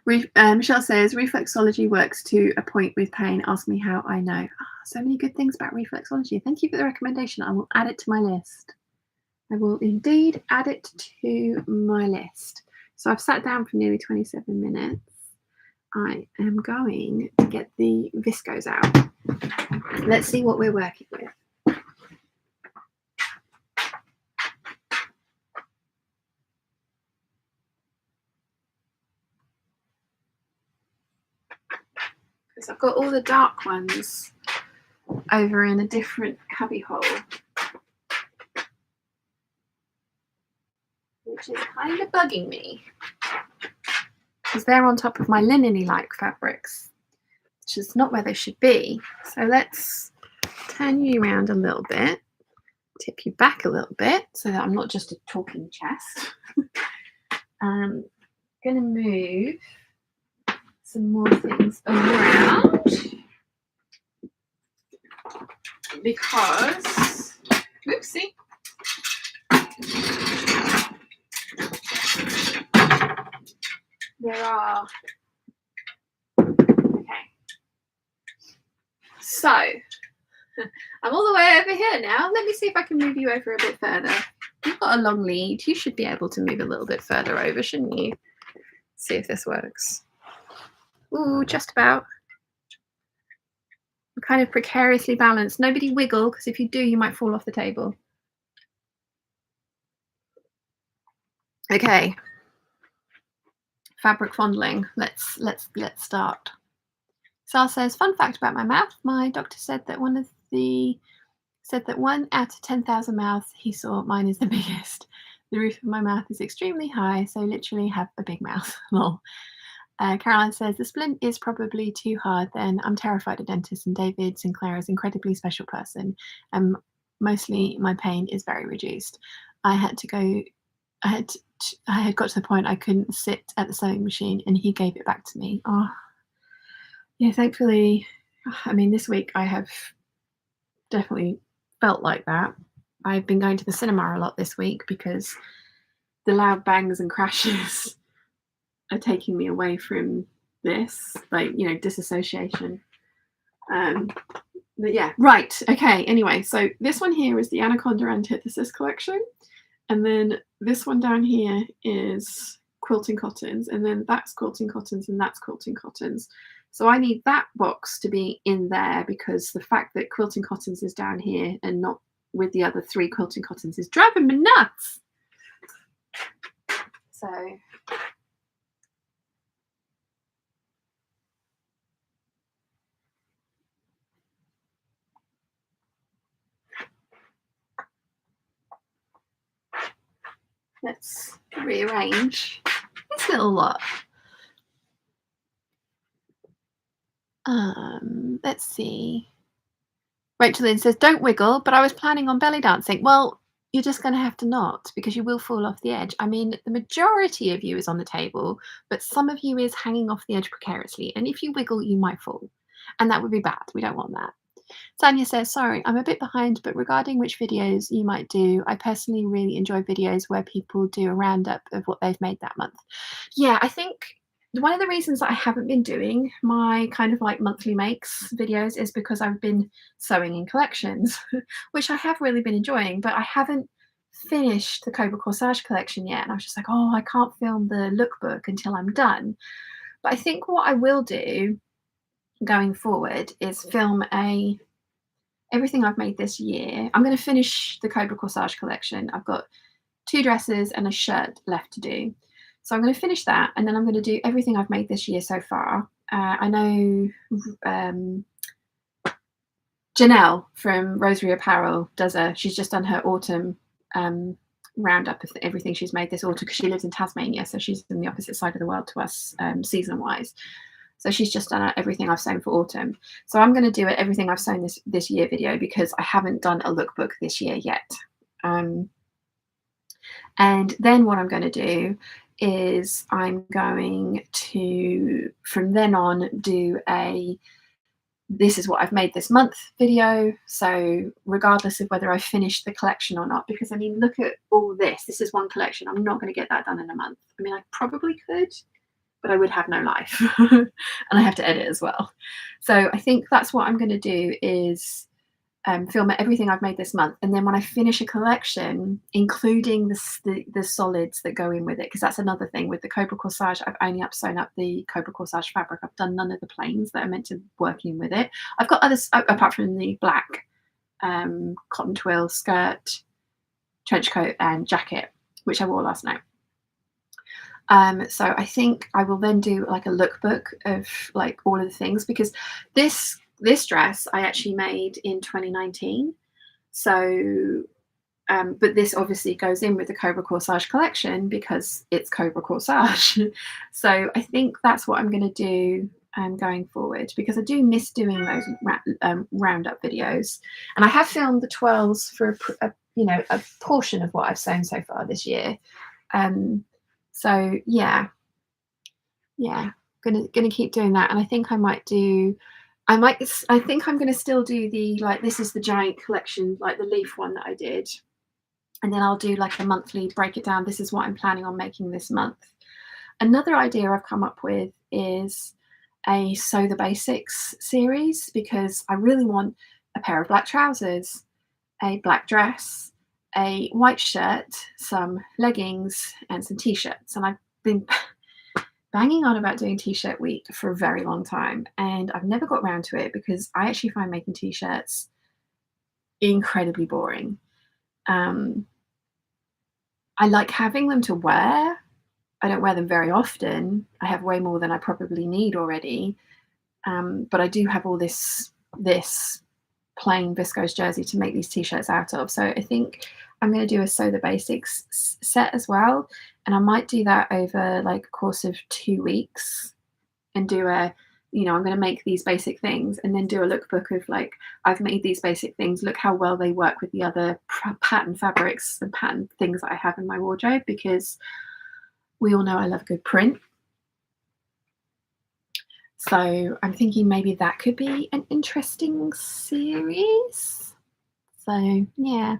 Michelle says, reflexology works to a point with pain. Ask me how I know. So many good things about reflexology. Thank you for the recommendation. I will add it to my list. I will indeed add it to my list. So I've sat down for nearly 27 minutes. I am going to get the Viscose out. Let's see what we're working with. Because I've got all the dark ones over in a different cubby hole, which is kind of bugging me, because they're on top of my linen-y-like fabrics, which is not where they should be. So let's turn you around a little bit, tip you back a little bit so that I'm not just a talking chest. I'm going to move some more things around because, oopsie, there are, okay, so I'm all the way over here now. Let me see if I can move you over a bit further. You've got a long lead. You should be able to move a little bit further over, shouldn't you? See if this works. Ooh, just about. I'm kind of precariously balanced. Nobody wiggle, because if you do, you might fall off the table. Okay. Fabric fondling. Let's start. Sal says, fun fact about my mouth. My doctor said that 1 out of 10,000 mouths he saw, mine is the biggest. The roof of my mouth is extremely high, so literally have a big mouth. Lol. Caroline says, the splint is probably too hard then. I'm terrified of dentists, and David Sinclair is an incredibly special person. Mostly my pain is very reduced. I had to go, I had got to the point I couldn't sit at the sewing machine, and he gave it back to me. Oh, yeah, thankfully, I mean, this week I have definitely felt like that. I've been going to the cinema a lot this week because the loud bangs and crashes are taking me away from this, like, you know, disassociation. But yeah, right. Okay. Anyway, so this one here is the Anaconda Antithesis collection. And then this one down here is Quilting Cottons. And then that's Quilting Cottons and that's Quilting Cottons. So I need that box to be in there because the fact that Quilting Cottons is down here and not with the other 3 Quilting Cottons is driving me nuts. So let's rearrange this little lot. Let's see. Rachel Lynn says, don't wiggle, but I was planning on belly dancing. Well, you're just going to have to not because you will fall off the edge. I mean, the majority of you is on the table, but some of you is hanging off the edge precariously. And if you wiggle, you might fall. And that would be bad. We don't want that. Tanya says, sorry, I'm a bit behind, but regarding which videos you might do, I personally really enjoy videos where people do a roundup of what they've made that month. Yeah, I think one of the reasons that I haven't been doing my kind of like monthly makes videos is because I've been sewing in collections, which I have really been enjoying, but I haven't finished the Cobra Corsage collection yet. And I was just like, oh, I can't film the lookbook until I'm done. But I think what I will do going forward is film everything I've made this year. I'm going to finish the Cobra Corsage collection. I've got 2 dresses and a shirt left to do. So I'm going to finish that, and then I'm going to do everything I've made this year so far. I know Janelle from Rosary Apparel she's just done her autumn roundup of everything she's made this autumn because she lives in Tasmania, so she's in the opposite side of the world to us season-wise. So she's just done everything I've sewn for autumn. So I'm going to do everything I've sewn this year video because I haven't done a lookbook this year yet. And then what I'm going to do is I'm going to, from then on, do this is what I've made this month video. So regardless of whether I finish the collection or not, because I mean, look at all this. This is one collection. I'm not going to get that done in a month. I mean, I probably could, but I would have no life and I have to edit as well. So I think that's what I'm going to do is film everything I've made this month. And then when I finish a collection, including the solids that go in with it, because that's another thing with the Cobra Corsage, I've only sewn up the Cobra Corsage fabric. I've done none of the plains that are meant to work in with it. I've got others apart from the black cotton twill skirt, trench coat and jacket, which I wore last night. So I think I will then do like a lookbook of like all of the things, because this dress I actually made in 2019. So, but this obviously goes in with the Cobra Corsage collection because it's Cobra Corsage. So I think that's what I'm going to do going forward, because I do miss doing those roundup videos. And I have filmed the twirls for a portion of what I've sewn so far this year. So yeah, gonna keep doing that. And I think I think I'm gonna still do the, like, this is the giant collection, like the leaf one that I did. And then I'll do like a monthly, break it down. This is what I'm planning on making this month. Another idea I've come up with is a Sew the Basics series, because I really want a pair of black trousers, a black dress, a white shirt, some leggings and some t-shirts. And I've been banging on about doing t-shirt week for a very long time, and I've never got around to it because I actually find making t-shirts incredibly boring. I like having them to wear. I don't wear them very often. I have way more than I probably need already. But I do have all this plain viscose jersey to make these t-shirts out of. So I think I'm going to do a Sew the Basics set as well. And I might do that over like a course of 2 weeks. and do a, I'm going to make these basic things, and then do a lookbook of like, I've made these basic things, look how well they work with the other pattern fabrics and pattern things that I have in my wardrobe, because we all know I love good print. So I'm thinking maybe that could be an interesting series. So yeah.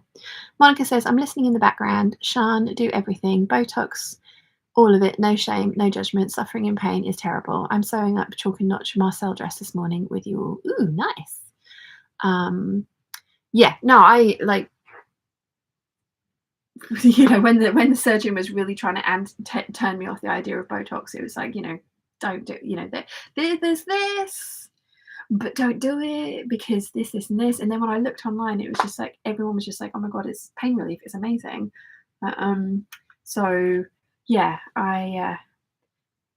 Monica says, I'm listening in the background. Shan, do everything. Botox, all of it, no shame, no judgment. Suffering and pain is terrible. I'm sewing up chalk and notch Marcel dress this morning with you all. Ooh, nice. Yeah, no, I like, when the surgeon was really trying to turn me off the idea of Botox, it was like, don't do, there's this, but don't do it because this, and this. And then when I looked online, it was just like, everyone was just like, oh my God, it's pain relief. It's amazing. So yeah,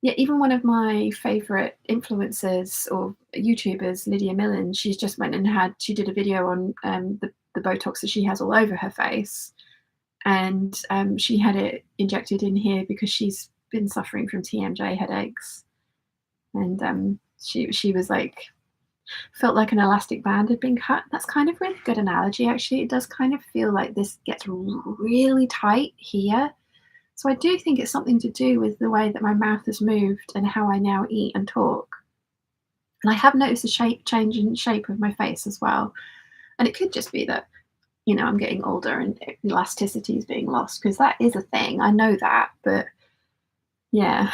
even one of my favorite influencers or YouTubers, Lydia Millen, she's just went and she did a video on the Botox that she has all over her face. And she had it injected in here because she's been suffering from TMJ headaches. And she was like, felt like an elastic band had been cut. That's kind of really good analogy, actually. It does kind of feel like this gets really tight here. So I do think it's something to do with the way that my mouth has moved and how I now eat and talk. And I have noticed a change in shape of my face as well. And it could just be that, I'm getting older and elasticity is being lost, because that is a thing. I know that, but yeah.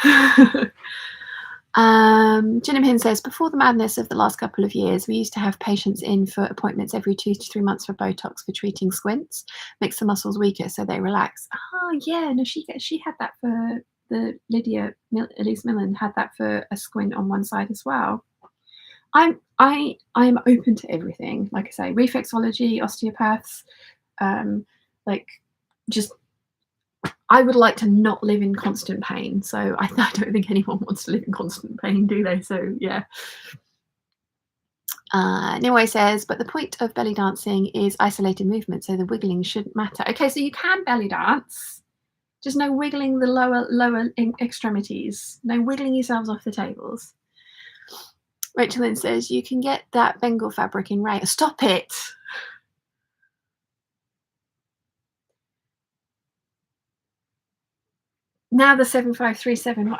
Jinnim says, before the madness of the last couple of years, we used to have patients in for appointments every 2 to 3 months for Botox for treating squints, makes the muscles weaker so they relax. Oh yeah, no, she had that for the Elise Millen had that for a squint on one side as well. I'm open to everything. Like I say, reflexology, osteopaths, just I would like to not live in constant pain. So I don't think anyone wants to live in constant pain, do they? So yeah. Niway says, but the point of belly dancing is isolated movement, so the wiggling shouldn't matter. Okay, so you can belly dance, just no wiggling the lower extremities, no wiggling yourselves off the tables. Rachel Lynn says, you can get that Bengal fabric in Ray. Stop it. Now the 7537.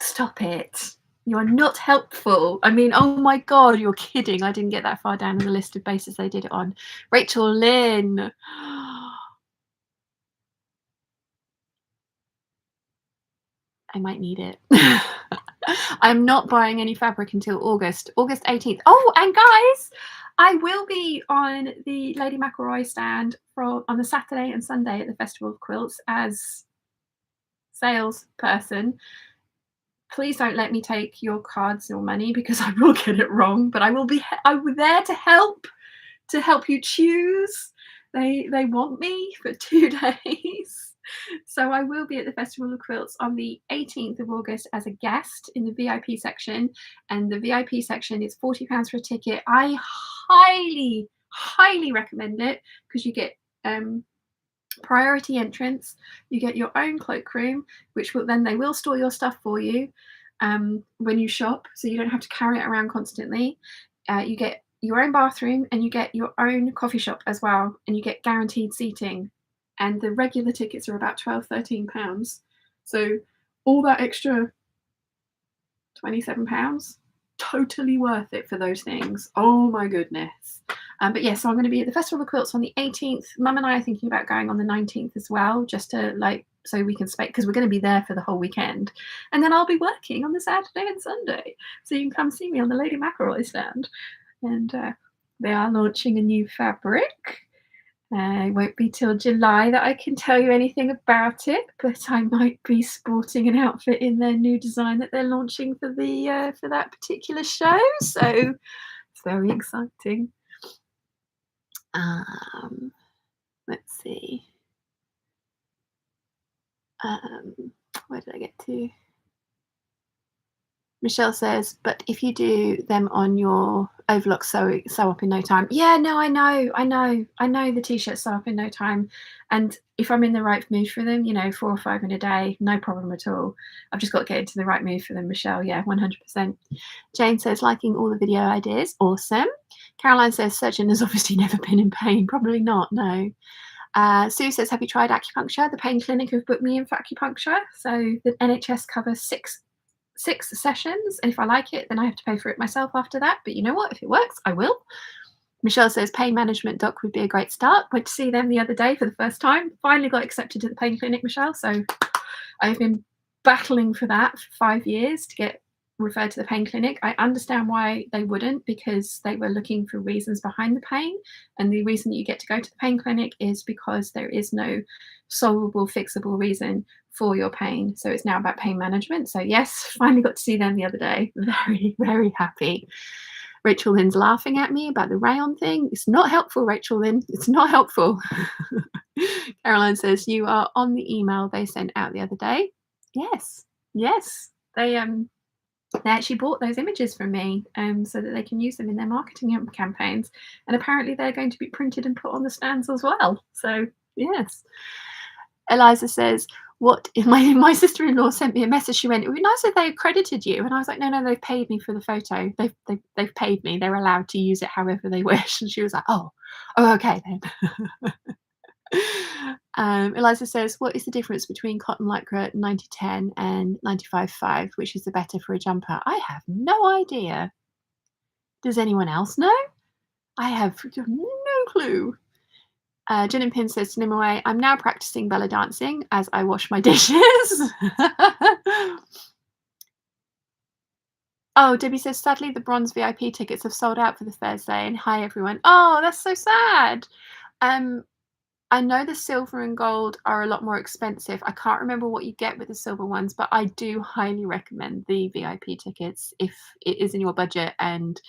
Stop it. You are not helpful. I mean, oh my God, you're kidding. I didn't get that far down on the list of bases they did it on. Rachel Lynn. I might need it. I'm not buying any fabric until August 18th. Oh, and guys, I will be on the Lady McElroy stand on the Saturday and Sunday at the Festival of Quilts as salesperson. Please don't let me take your cards or money, because I will get it wrong, but I will there to help you choose. They want me for 2 days. So I will be at the Festival of Quilts on the 18th of August as a guest in the VIP section. And the VIP section is £40 for a ticket. I highly, highly recommend it, because you get priority entrance, you get your own cloakroom, which they will store your stuff for you when you shop, so you don't have to carry it around constantly. You get your own bathroom, and you get your own coffee shop as well, and you get guaranteed seating. And the regular tickets are about £12-13. So all that extra £27, totally worth it for those things. Oh my goodness. But yeah, so I'm going to be at the Festival of Quilts on the 18th. Mum and I are thinking about going on the 19th as well, just to so we can space, because we're going to be there for the whole weekend. And then I'll be working on the Saturday and Sunday. So you can come see me on the Lady McElroy stand. And they are launching a new fabric. It won't be till July that I can tell you anything about it, but I might be sporting an outfit in their new design that they're launching for that particular show. So it's very exciting. Let's see. Where did I get to? Michelle says, but if you do them on your overlock sew up in no time. Yeah, no, I know the t-shirts sew up in no time. And if I'm in the right mood for them, 4 or 5 in a day, no problem at all. I've just got to get into the right mood for them, Michelle. Yeah, 100%. Jane says, liking all the video ideas. Awesome. Caroline says, surgeon has obviously never been in pain. Probably not, no. Sue says, have you tried acupuncture? The pain clinic have booked me in for acupuncture. So the NHS covers six sessions, and if I like it, then I have to pay for it myself after that. But you know what? If it works, I will. Michelle says pain management doc would be a great start. Went to see them the other day for the first time. Finally got accepted to the pain clinic, Michelle. So I've been battling for that for 5 years to get referred to the pain clinic. I understand why they wouldn't, because they were looking for reasons behind the pain. And the reason you get to go to the pain clinic is because there is no solvable, fixable reason for your pain. So it's now about pain management. So yes, finally got to see them the other day. Very, very happy. Rachel Lynn's laughing at me about the rayon thing. It's not helpful, Rachel Lynn. It's not helpful. Caroline says, you are on the email they sent out the other day. Yes. They actually bought those images from me so that they can use them in their marketing campaigns. And apparently they're going to be printed and put on the stands as well. So yes. Eliza says, what if my sister-in-law sent me a message? She went, it would be nice if they accredited you. And I was like, no, they've paid me for the photo. They've paid me. They're allowed to use it however they wish. And she was like, oh, okay then. Eliza says, what is the difference between cotton lycra 90-10 and 95-5? Which is the better for a jumper? I have no idea. Does anyone else know? I have no clue. Gin and Pin says to Nimue, I'm now practicing belly dancing as I wash my dishes. Oh, Debbie says, sadly, the bronze VIP tickets have sold out for the Thursday. And hi, everyone. Oh, that's so sad. I know the silver and gold are a lot more expensive. I can't remember what you get with the silver ones, but I do highly recommend the VIP tickets if it is in your budget and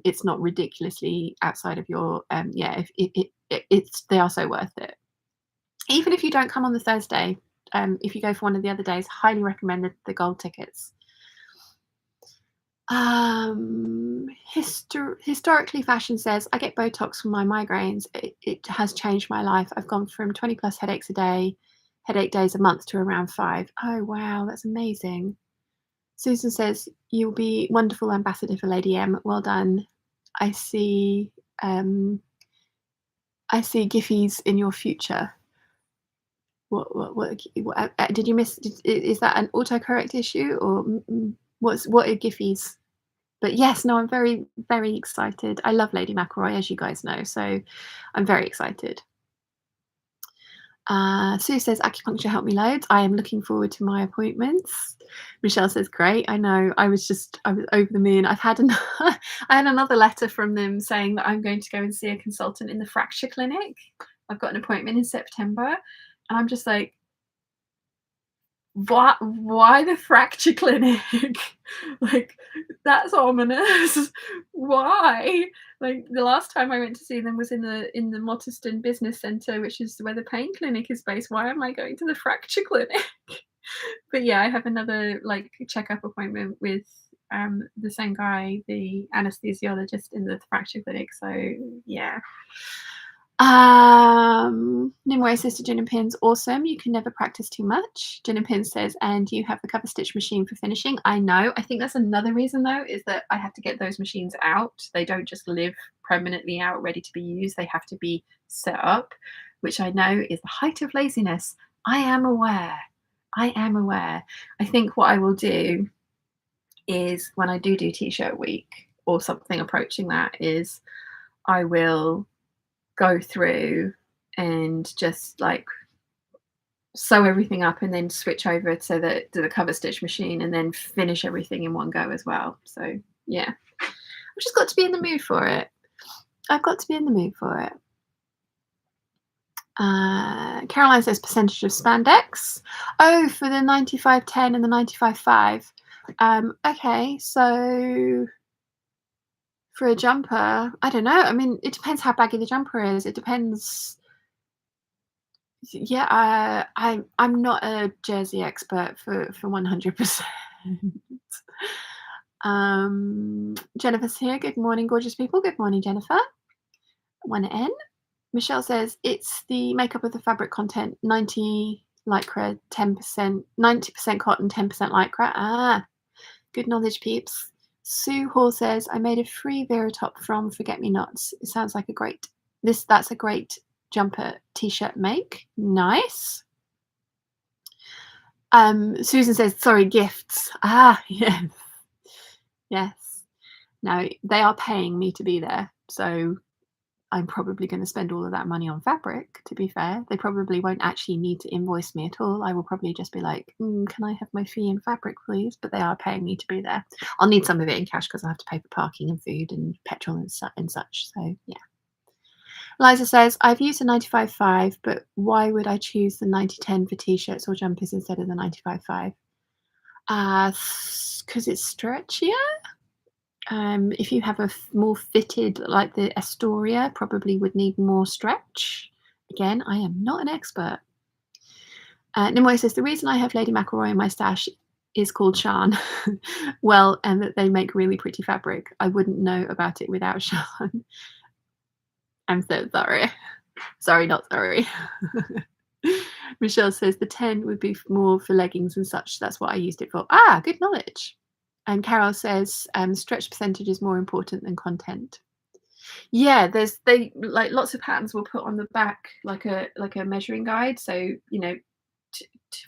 it's not ridiculously outside of your they are so worth it. Even if you don't come on the Thursday, if you go for one of the other days, highly recommend the gold tickets. Historically fashion says, I get Botox for my migraines. It has changed my life. I've gone from 20 plus headache days a month to around 5. Oh wow, that's amazing. Susan says, you'll be wonderful ambassador for Lady M. Well done. I see Giphies in your future. What did you miss? Is that an autocorrect issue or what are Giphies? But yes, no, I'm very, very excited. I love Lady McElroy, as you guys know, so I'm very excited. Sue says, acupuncture helped me loads. I am looking forward to my appointments. Michelle says, great. I know. I was over the moon. I had another letter from them saying that I'm going to go and see a consultant in the fracture clinic. I've got an appointment in September. And I'm just like, why the fracture clinic? Like, that's ominous. Why? Like, the last time I went to see them was in the Motterston Business Centre, which is where the pain clinic is based. Why am I going to the fracture clinic? But yeah, I have another checkup appointment with the same guy, the anesthesiologist in the fracture clinic. So yeah. Nimue says to Gin and Pins, awesome. You can never practice too much. Gin and Pins says, and you have the cover stitch machine for finishing. I know. I think that's another reason though, is that I have to get those machines out. They don't just live permanently out ready to be used. They have to be set up, which I know is the height of laziness. I am aware. I think what I will do is when I do t-shirt week or something approaching that, is I will go through and just sew everything up and then switch over to the cover stitch machine and then finish everything in one go as well. So yeah, I've just got to be in the mood for it. Caroline says percentage of spandex. Oh, for the 95-10 and the 95-5. Okay, so for a jumper, I don't know. I mean, it depends how baggy the jumper is. It depends. Yeah, I'm not a jersey expert for 100%. Jennifer's here. Good morning, gorgeous people. Good morning, Jennifer. 1N. Michelle says it's the makeup of the fabric content, 90 lycra, 10%, 90% cotton, 10% lycra. Ah, good knowledge, peeps. Sue Hall says I made a free Vera top from Forget Me Nots. It sounds like that's a great jumper t-shirt make. Nice. Susan says, sorry, gifts. Ah, yes. Yes. No, they are paying me to be there. So I'm probably going to spend all of that money on fabric, to be fair. They probably won't actually need to invoice me at all. I will probably just be like, can I have my fee in fabric, please? But they are paying me to be there. I'll need some of it in cash because I have to pay for parking and food and petrol and such. So, yeah. Liza says, I've used a 95.5, but why would I choose the 90-10 for t-shirts or jumpers instead of the 95.5? Because it's stretchier. If you have a more fitted, like the Astoria, probably would need more stretch. Again, I am not an expert. Nimoy says, the reason I have Lady McElroy in my stash is called Shan. Well, and that they make really pretty fabric. I wouldn't know about it without Shan. I'm so sorry. Sorry, not sorry. Michelle says the 10 would be more for leggings and such. That's what I used it for. Ah, good knowledge. And Carol says stretch percentage is more important than content. Yeah, they like lots of patterns will put on the back like a measuring guide. So, you know,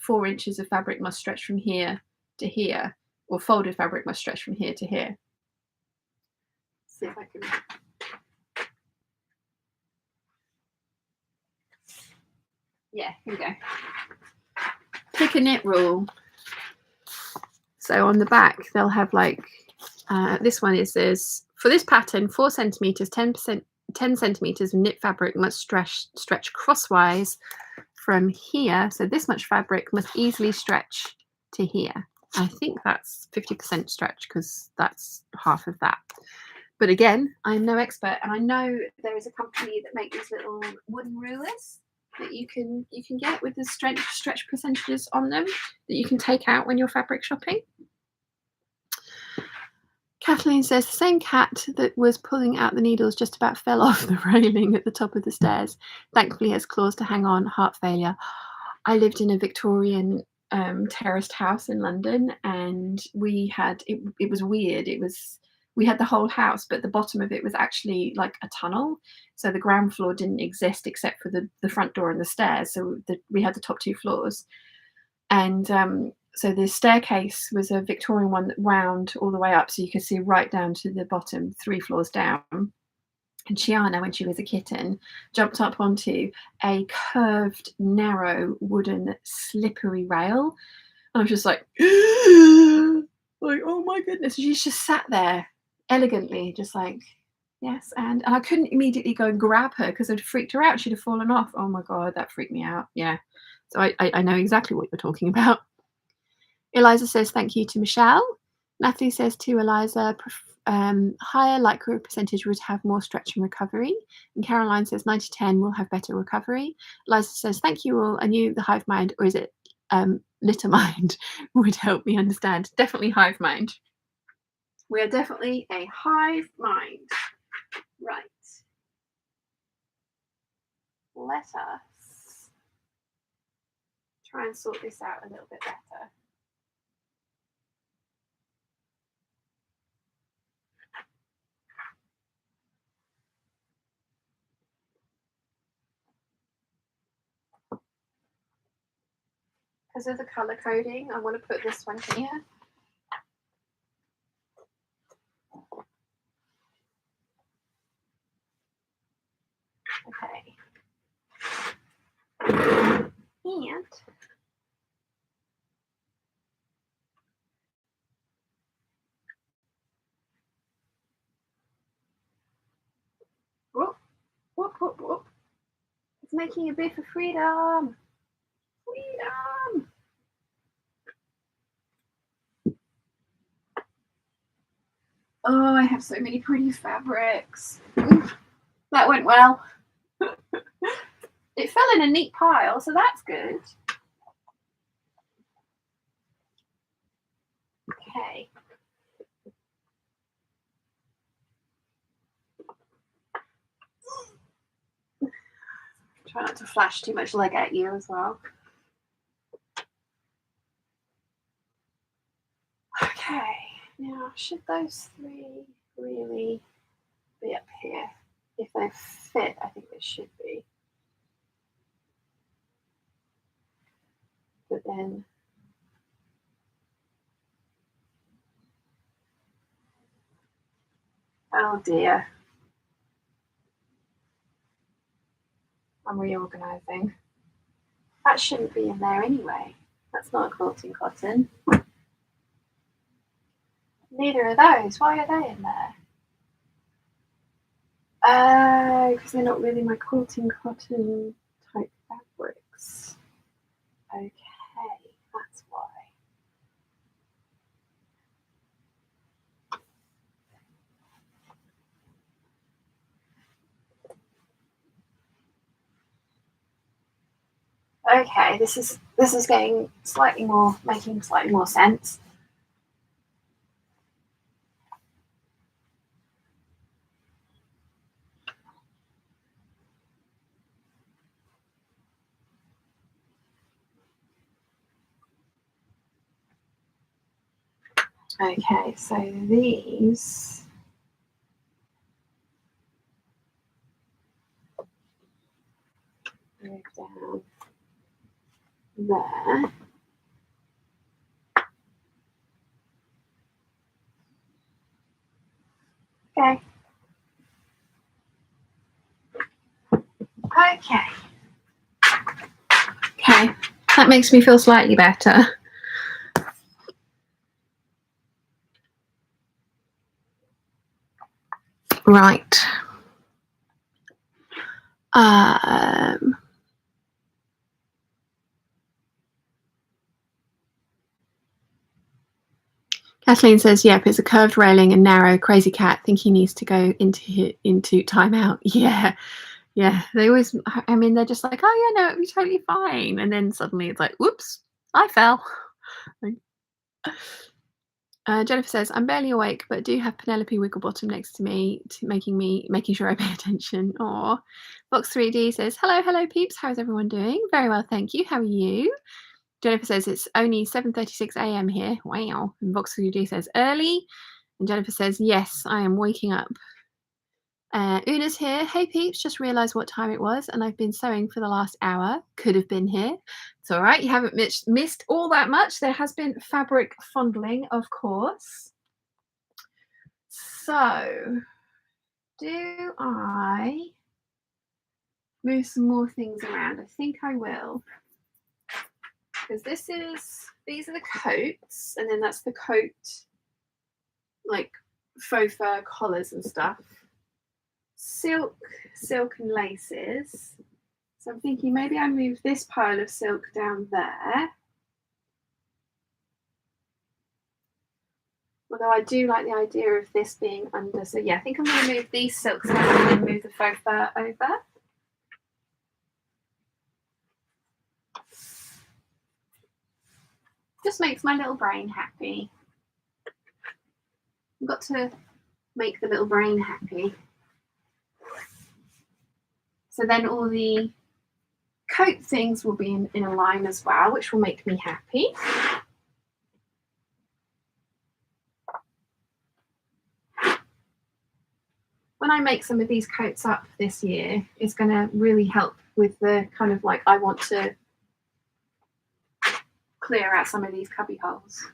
4 inches of fabric must stretch from here to here, or folded fabric must stretch from here to here. See if I can. Yeah, here we go. Pick a knit rule. So on the back, they'll have like, this one is this, for this pattern, 4 centimeters, 10 centimeters of knit fabric must stretch crosswise from here. So this much fabric must easily stretch to here. I think that's 50% stretch because that's half of that. But again, I'm no expert, and I know there is a company that make these little wooden rulers that you can get with the stretch percentages on them that you can take out when you're fabric shopping. Kathleen says the same cat that was pulling out the needles just about fell off the railing at the top of the stairs. Thankfully has claws to hang on. Heart failure. I lived in a Victorian terraced house in London, and we had it was weird. We had the whole house, but the bottom of it was actually like a tunnel. So the ground floor didn't exist except for the front door and the stairs. So we had the top 2 floors. And so the staircase was a Victorian one that wound all the way up. So you could see right down to the bottom, 3 floors down. And Shiana, when she was a kitten, jumped up onto a curved, narrow, wooden, slippery rail. And I was just like, like, oh my goodness. She's just sat there elegantly, just like, yes. And I couldn't immediately go and grab her because I'd freaked her out. She'd have fallen off. Oh my God, that freaked me out. Yeah. So I know exactly what you're talking about. Eliza says, thank you to Michelle. Natalie says to Eliza, higher lycra percentage would have more stretch and recovery. And Caroline says 90-10 will have better recovery. Eliza says, thank you all. I knew the hive mind, or is it litter mind, would help me understand. Definitely hive mind. We are definitely a hive mind. Right. Let us try and sort this out a little bit better. Because of the color coding, I want to put this one here. Okay. And whoop, whoop, whoop, whoop. It's making a bit for freedom. Freedom. Oh, I have so many pretty fabrics. Oof, that went well. It fell in a neat pile, so that's good. Okay. not to flash too much leg at you as well. Okay, now should those three really be up here? If they fit, I think they should be. But then oh dear. I'm reorganizing. That shouldn't be in there anyway. That's not a quilting cotton. Neither are those. Why are they in there? Because they're not really my quilting cotton type fabrics. Okay, that's why. Okay, this is getting slightly more, making slightly more sense. Okay, so these move down there. Okay. Okay. Okay, that makes me feel slightly better. Right. Kathleen says, yep, it's a curved railing and narrow. Crazy cat. Think he needs to go into timeout. Yeah. Yeah. They always, I mean, they're just like, oh, yeah, no, it'll be totally fine. And then suddenly it's like, whoops, I fell. Jennifer says, I'm barely awake, but do have Penelope Wigglebottom next to me, making sure I pay attention. Or Box 3D says, hello, peeps. How's everyone doing? Very well, thank you. How are you? Jennifer says it's only 7:36 a.m. here. Wow. And Vox 3D says early. And Jennifer says, yes, I am waking up. Una's here. Hey, peeps, just realised what time it was, and I've been sewing for the last hour. Could have been here. It's all right. You haven't missed all that much. There has been fabric fondling, of course. So, do I move some more things around? I think I will. Because these are the coats, and then that's the coat, like faux fur collars and stuff. Silk and laces. So I'm thinking maybe I move this pile of silk down there. Although I do like the idea of this being under. So yeah, I think I'm going to move these silks down and then move the faux fur over. Just makes my little brain happy. I've got to make the little brain happy. So then all the coat things will be in a line as well, which will make me happy. When I make some of these coats up this year, it's going to really help with the kind of like, I want to clear out some of these cubby holes.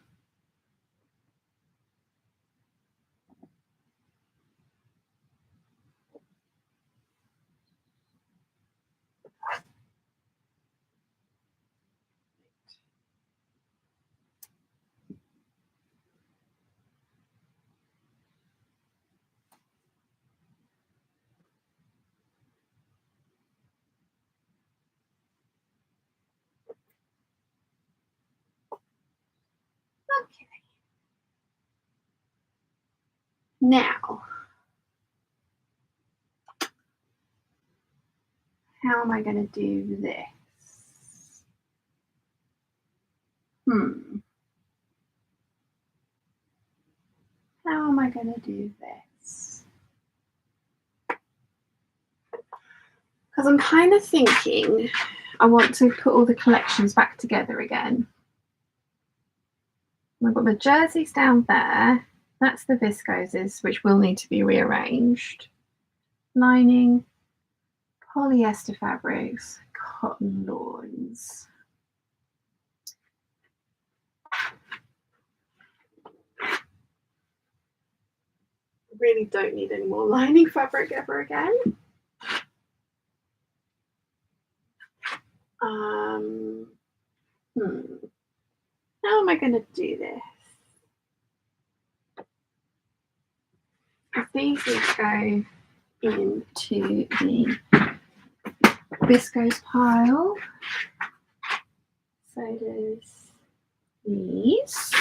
Okay. Now, how am I going to do this? How am I going to do this? because I'm kind of thinking I want to put all the collections back together again. I've got my jerseys down there. That's the viscoses, which will need to be rearranged. Lining, polyester fabrics, cotton lawns. I really don't need any more lining fabric ever again. How am I going to do this? These need to go into the viscose pile. So does these.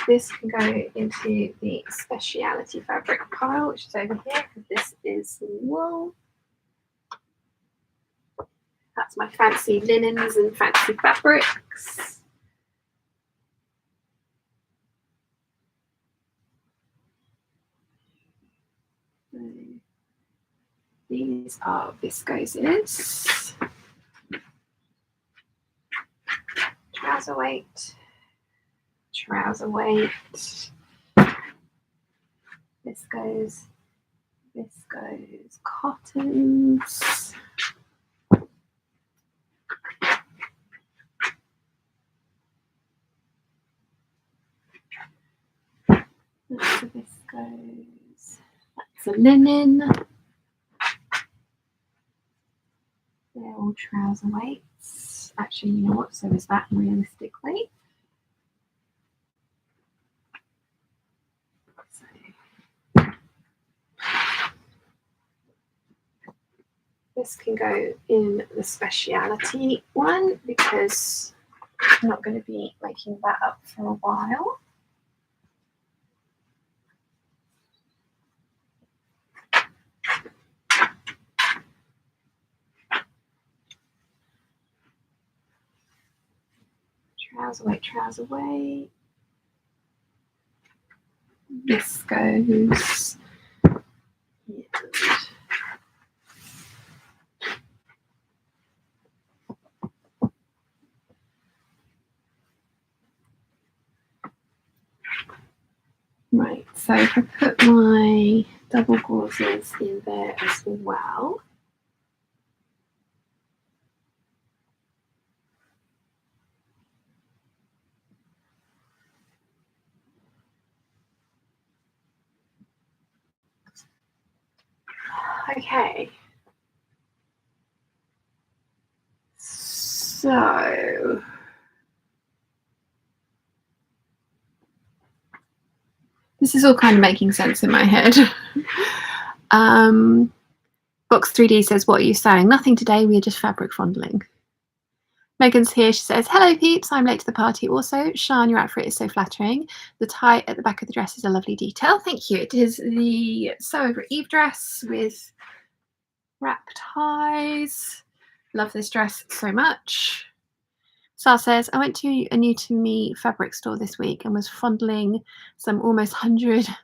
This can go into the speciality fabric pile, which is over here, because this is wool. That's my fancy linens and fancy fabrics. So these are viscoses. Trouser weight. Trouser weight. Viscose. Viscose cottons. That's a viscose. That's a linen. They're all trouser weights. Actually, you know what? So is that realistically. So this can go in the speciality one because I'm not going to be making that up for a while. Trouser weight, trouser weight. Viscose. Right, so if I put my double gauzes in there as well. Okay. So this is all kind of making sense in my head. Box 3D says, what are you saying? Nothing today, we are just fabric fondling. Megan's here, she says, hello peeps, I'm late to the party also. Sian, your outfit is so flattering. The tie at the back of the dress is a lovely detail. Thank you. It is the Sew Over Eve dress with wrap ties. Love this dress so much. Sal says, I went to a new to me fabric store this week and was fondling some almost $100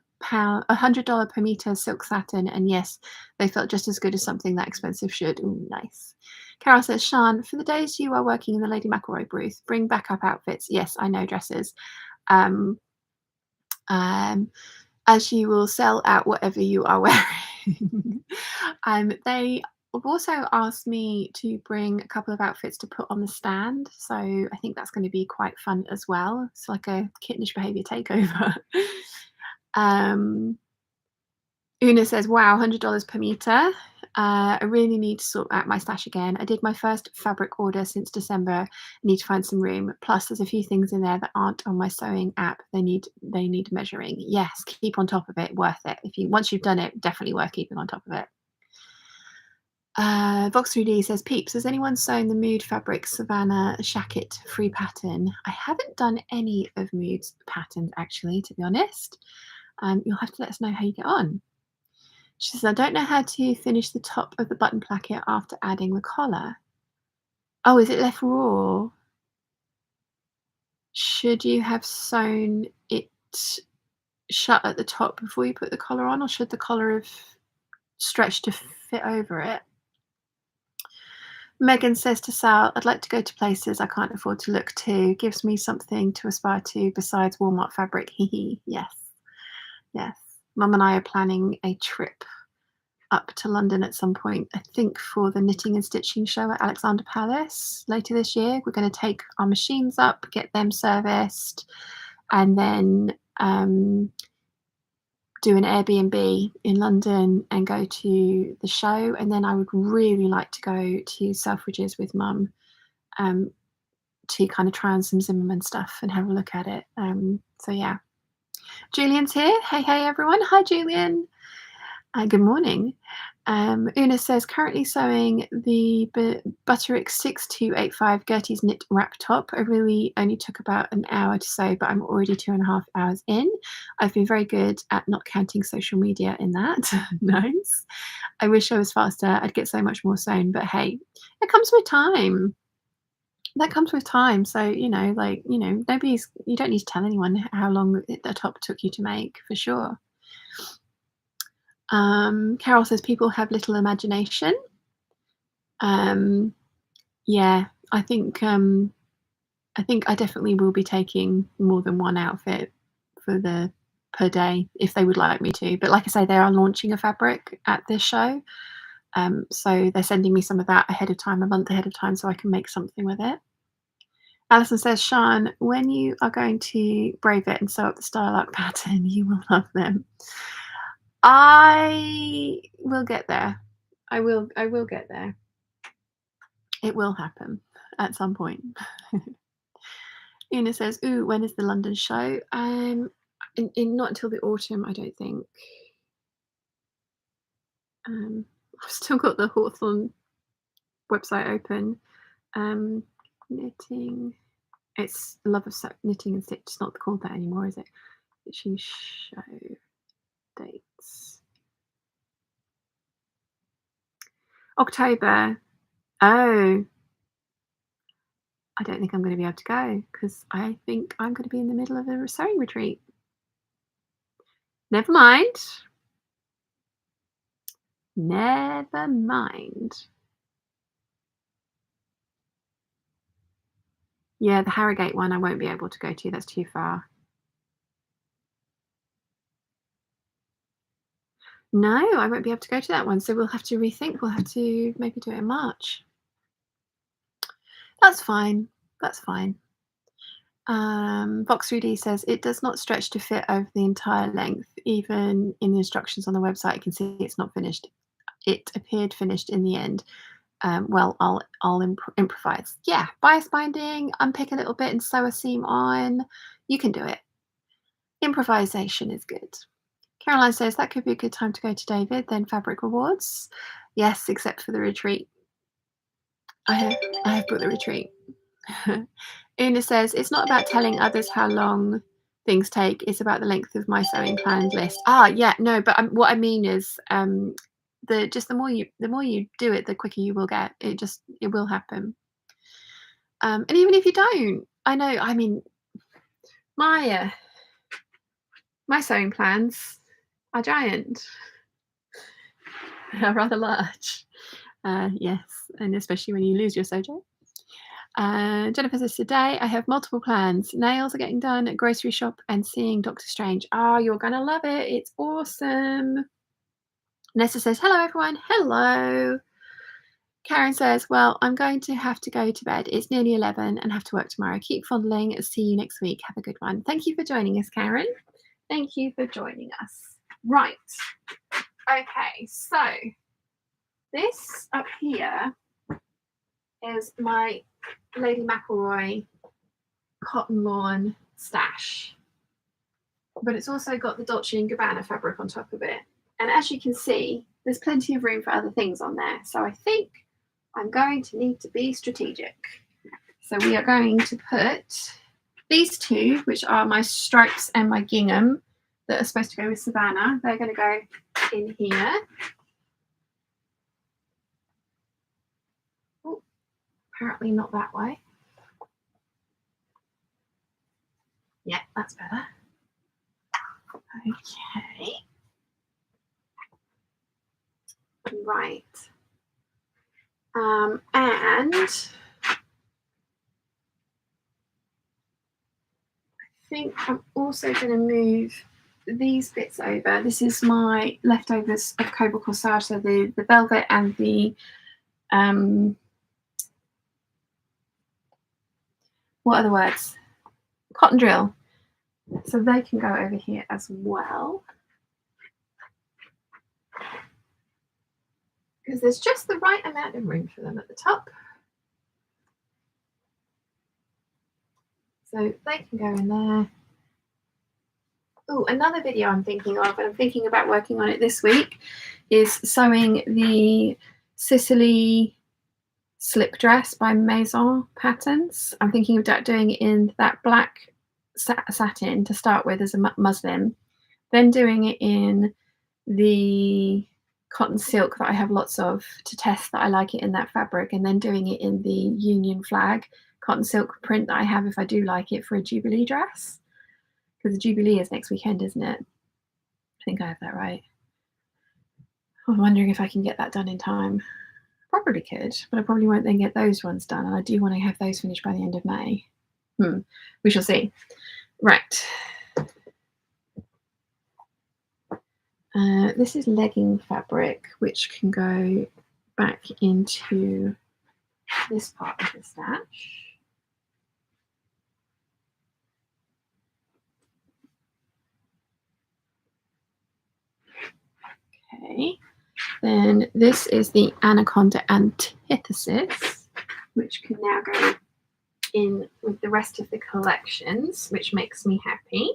per meter silk satin, and yes, they felt just as good as something that expensive should. Ooh, nice. Carol says, Sian, for the days you are working in the Lady McElroy booth, bring backup outfits. Yes, I know dresses. As you will sell out whatever you are wearing. They have also asked me to bring a couple of outfits to put on the stand, so I think that's going to be quite fun as well. It's like a Kittenish behaviour takeover. Una says, wow, $100 per meter. I really need to sort out my stash again. I did my first fabric order since December. I need to find some room. Plus, there's a few things in there that aren't on my sewing app. They need measuring. Yes, keep on top of it. Worth it. Once you've done it, definitely worth keeping on top of it. Vox 3D says, Peeps, has anyone sewn the Mood Fabric Savannah Shacket free pattern? I haven't done any of Mood's patterns, actually, to be honest. You'll have to let us know how you get on. She says, I don't know how to finish the top of the button placket after adding the collar. Oh, is it left raw? Should you have sewn it shut at the top before you put the collar on, or should the collar have stretch to fit over it. Megan says to Sal, I'd like to go to places I can't afford to look to. Gives me something to aspire to besides Walmart fabric. Hee. Yes. Yes. Mum and I are planning a trip up to London at some point, I think for the knitting and stitching show at Alexandra Palace later this year. We're going to take our machines up, get them serviced, and then do an Airbnb in London and go to the show. And then I would really like to go to Selfridges with Mum to kind of try on some Zimmerman stuff and have a look at it. So yeah. Julian's here. Hey everyone. Hi Julian. Good morning. Una says, currently sewing the Butterick 6285 Gertie's knit wrap top. I really only took about an hour to sew, but I'm already 2.5 hours in. I've been very good at not counting social media in that. Nice. I wish I was faster. I'd get so much more sewn, but hey, it comes with time. That comes with time. So, you don't need to tell anyone how long the top took you to make, for sure. Carol says people have little imagination. Yeah, I think I definitely will be taking more than one outfit per day if they would like me to. But like I say, they are launching a fabric at this show. So they're sending me some of that ahead of time, a month ahead of time, so I can make something with it. Alison says, Sean, when you are going to brave it and sew up the style arc pattern, you will love them. I will get there. I will get there. It will happen at some point. Una says, ooh, when is the London show? Not until the autumn, I don't think. I've still got the Hawthorne website open. Knitting. It's Love of Knitting and Stitch. It's not called that anymore, is it? Stitching show dates. October. Oh. I don't think I'm going to be able to go because I think I'm going to be in the middle of a sewing retreat. Never mind. Never mind. Yeah, the Harrogate one I won't be able to go to. That's too far. No, I won't be able to go to that one. So we'll have to rethink. We'll have to maybe do it in March. That's fine. That's fine. Vox3D says it does not stretch to fit over the entire length. Even in the instructions on the website, you can see it's not finished. It appeared finished in the end. Well, I'll improvise. Yeah, bias binding, unpick a little bit and sew a seam on. You can do it. Improvisation is good. Caroline says that could be a good time to go to David, then fabric rewards. Yes, except for the retreat. I have booked the retreat. Una says it's not about telling others how long things take. It's about the length of my sewing planned list. Yeah, no, but what I mean is the more you do it, the quicker you will get. It will happen. And even if you don't, I know. I mean, my sewing plans are giant. Are rather large. Yes, and especially when you lose your sojo. Jennifer says, today I have multiple plans. Nails are getting done at grocery shop and seeing Doctor Strange. You're going to love it. It's awesome. Nessa says, hello, everyone. Hello. Karen says, well, I'm going to have to go to bed. It's nearly 11 and have to work tomorrow. Keep fondling. See you next week. Have a good one. Thank you for joining us, Karen. Thank you for joining us. Right. Okay, so this up here is my Lady McElroy cotton lawn stash, but it's also got the Dolce & Gabbana fabric on top of it, and as you can see there's plenty of room for other things on there, so I think I'm going to need to be strategic. So we are going to put these two, which are my stripes and my gingham that are supposed to go with Savannah, they're going to go in here. Oh, apparently not that way. Yeah, that's better. Okay. Right. And I think I'm also going to move these bits over. This is my leftovers of Cobra Corsage, so the velvet and the what are the words? Cotton drill. So they can go over here as well. Because there's just the right amount of room for them at the top. So they can go in there. Oh, another video I'm thinking of, and I'm thinking about working on it this week, is sewing the Sicily slip dress by Maison Patterns. I'm thinking of doing it in that black satin to start with as a muslin, then doing it in the cotton silk that I have lots of to test that I like it in that fabric, and then doing it in the Union flag cotton silk print that I have if I do like it for a Jubilee dress. Because the Jubilee is next weekend, isn't it? I think I have that right. I'm wondering if I can get that done in time. Probably could, but I probably won't then get those ones done, and I do want to have those finished by the end of May. We shall see. Right. This is legging fabric, which can go back into this part of the stash. Okay, then this is the Anaconda Antithesis, which can now go in with the rest of the collections, which makes me happy.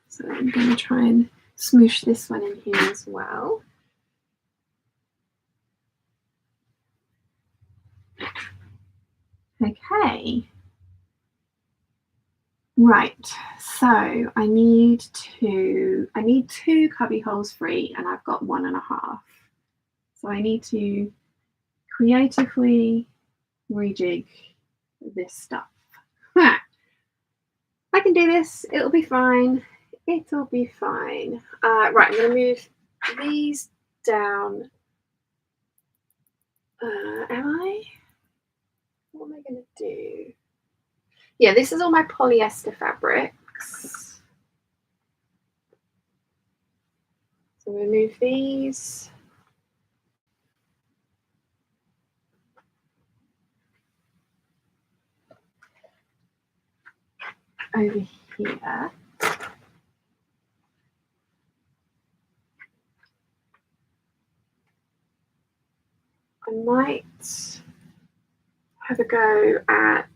So I'm going to try and smoosh this one in here as well. Okay. Right, so I need two cubby holes free, and I've got 1.5. So I need to creatively rejig this stuff. I can do this. It'll be fine. It'll be fine. Right, I'm going to move these down. Am I? What am I going to do? Yeah, this is all my polyester fabrics. So we move these. Over here. I might have a go at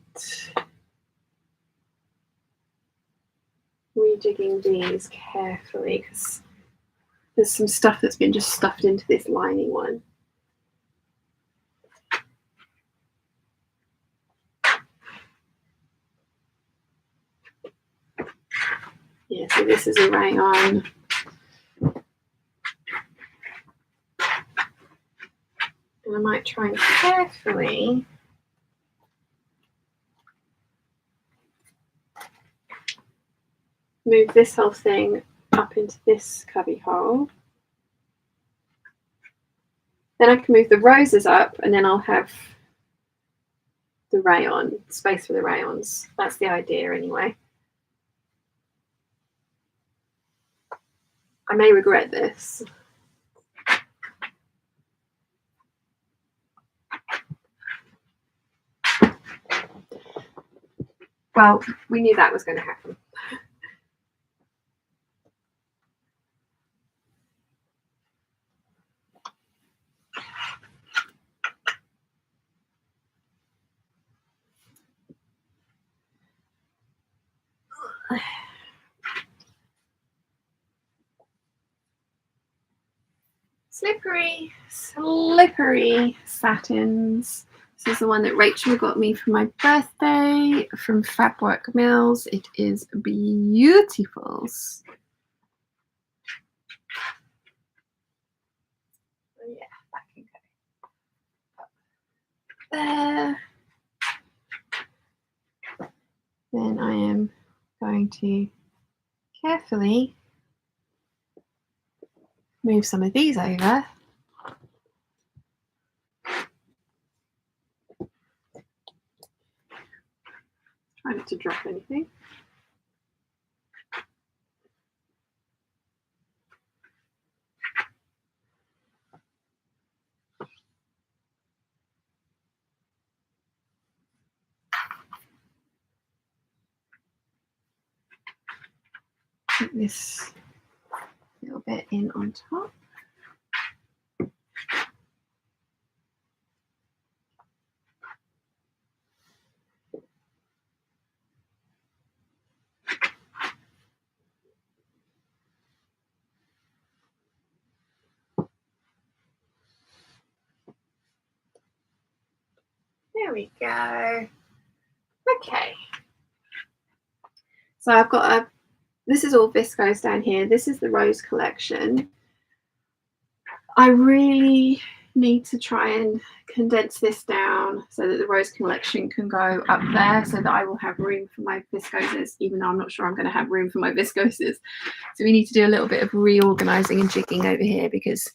rejigging these carefully, because there's some stuff that's been just stuffed into this lining one. Yeah, so this is a rayon. And I might try and carefully move this whole thing up into this cubby hole. Then I can move the roses up, and then I'll have the rayon, space for the rayons. That's the idea anyway. I may regret this. Well, we knew that was going to happen. Slippery, slippery satins. This is the one that Rachel got me for my birthday from Fabwork Mills. It is beautiful. So yeah, that can go. there. Then I am going to carefully move some of these over. Try not to drop anything. Put this little bit in on top. There we go. Okay. So I've got this is all viscose down here. This is the rose collection. I really need to try and condense this down so that the rose collection can go up there so that I will have room for my viscoses, even though I'm not sure I'm going to have room for my viscoses. So we need to do a little bit of reorganizing and jigging over here because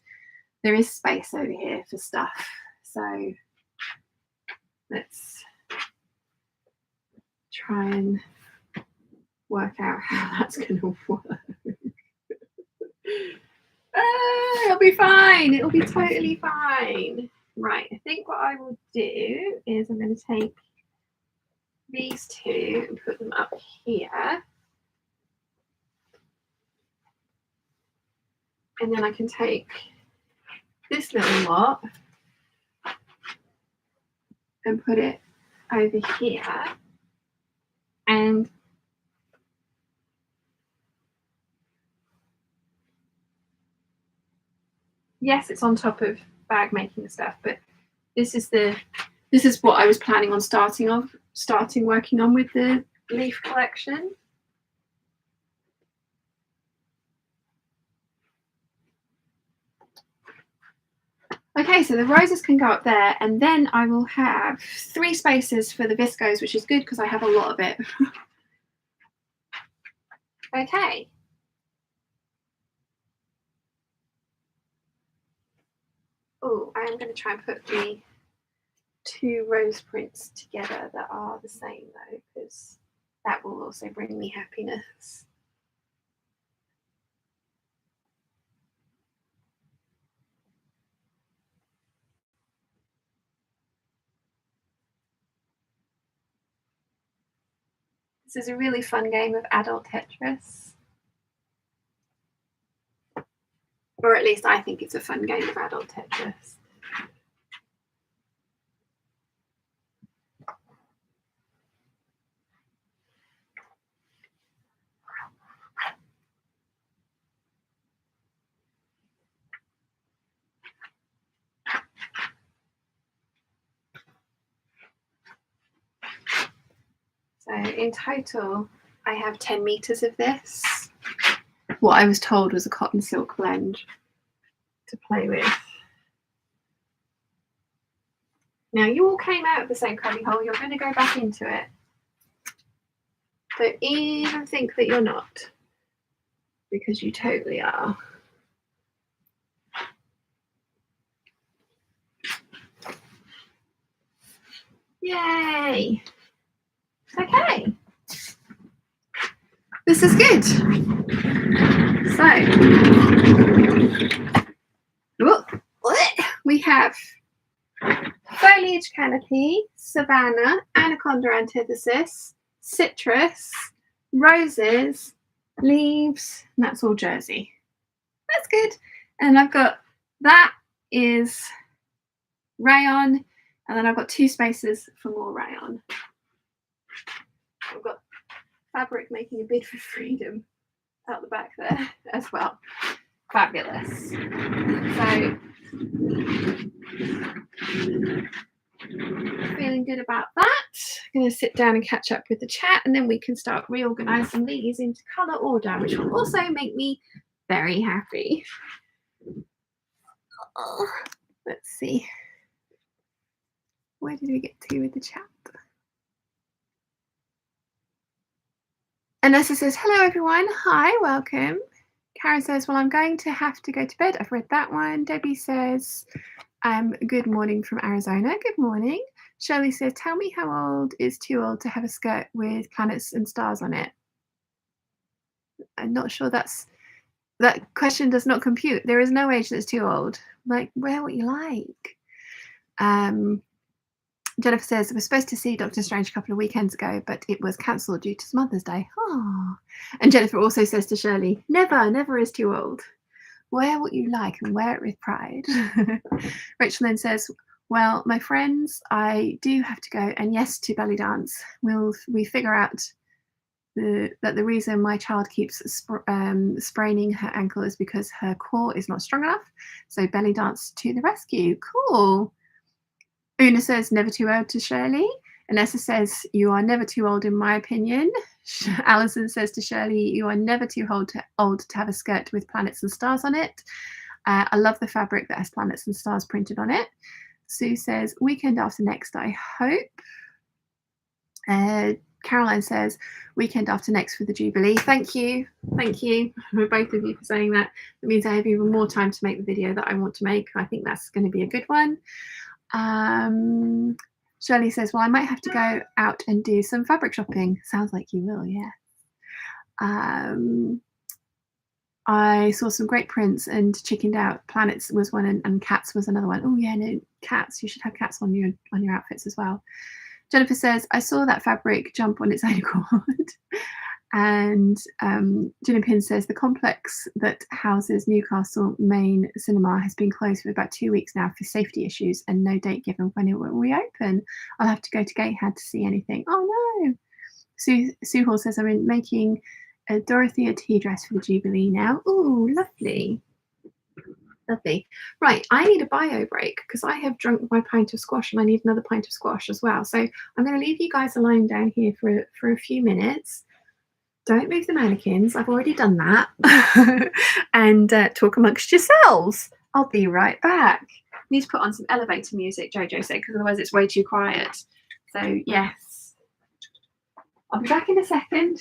there is space over here for stuff. So let's try and work out how that's going to work. It'll be fine. It'll be totally fine. Right, I think what I will do is I'm going to take these two and put them up here. And then I can take this little lot and put it over here. And yes, it's on top of bag making stuff, but this is what I was planning on starting working on with the leaf collection. Okay, so the roses can go up there, and then I will have 3 spaces for the viscose, which is good because I have a lot of it. Okay. Oh, I am going to try and put the 2 rose prints together that are the same though, because that will also bring me happiness. This is a really fun game of adult Tetris. Or at least I think it's a fun game of adult Tetris. So in total, I have 10 meters of this. What I was told was a cotton silk blend to play with. Now you all came out of the same cubby hole, you're going to go back into it. Don't even think that you're not, because you totally are. Yay! Okay. This is good. So, we have foliage canopy, savanna, anaconda antithesis, citrus, roses, leaves, and that's all Jersey. That's good. And I've got that is rayon, and then I've got 2 spaces for more rayon. I've got fabric making a bid for freedom out the back there as well. Fabulous. So feeling good about that. I'm going to sit down and catch up with the chat, and then we can start reorganizing these into color order, which will also make me very happy. Let's see. Where did we get to with the chat? Anessa says, hello everyone. Hi, welcome. Karen says, well, I'm going to have to go to bed. I've read that one. Debbie says, good morning from Arizona. Good morning. Shirley says, tell me how old is too old to have a skirt with planets and stars on it. I'm not sure that question does not compute. There is no age that's too old. Like, wear what you like. Jennifer says, I was supposed to see Doctor Strange a couple of weekends ago, but it was cancelled due to Mother's Day. Oh. And Jennifer also says to Shirley, never is too old. Wear what you like and wear it with pride. Rachel then says, well, my friends, I do have to go. And yes, to belly dance. We figure out that the reason my child keeps spraining her ankle is because her core is not strong enough. So belly dance to the rescue. Cool. Una says, never too old to Shirley. Anessa says, you are never too old in my opinion. Alison says to Shirley, you are never too old to have a skirt with planets and stars on it. I love the fabric that has planets and stars printed on it. Sue says, weekend after next, I hope. Caroline says, weekend after next for the Jubilee. Thank you for both of you for saying that. It means I have even more time to make the video that I want to make. I think that's going to be a good one. Shirley says, well, I might have to go out and do some fabric shopping. Sounds like you will, yeah. I saw some great prints and chickened out. Planets was one and cats was another one. Oh yeah, no, cats. You should have cats on your outfits as well. Jennifer says, I saw that fabric jump on its own accord. And Gina Pin says, the complex that houses Newcastle Main Cinema has been closed for about 2 weeks now for safety issues and no date given when it will reopen. I'll have to go to Gateshead to see anything. Oh no. Sue Hall says, I'm making a Dorothea tea dress for the Jubilee now. Oh, lovely. Lovely. Right, I need a bio break because I have drunk my pint of squash and I need another pint of squash as well. So I'm going to leave you guys alone down here for a few minutes. Don't move the mannequins. I've already done that. And talk amongst yourselves. I'll be right back. I need to put on some elevator music, Jojo said, because otherwise it's way too quiet. So, yes. I'll be back in a second.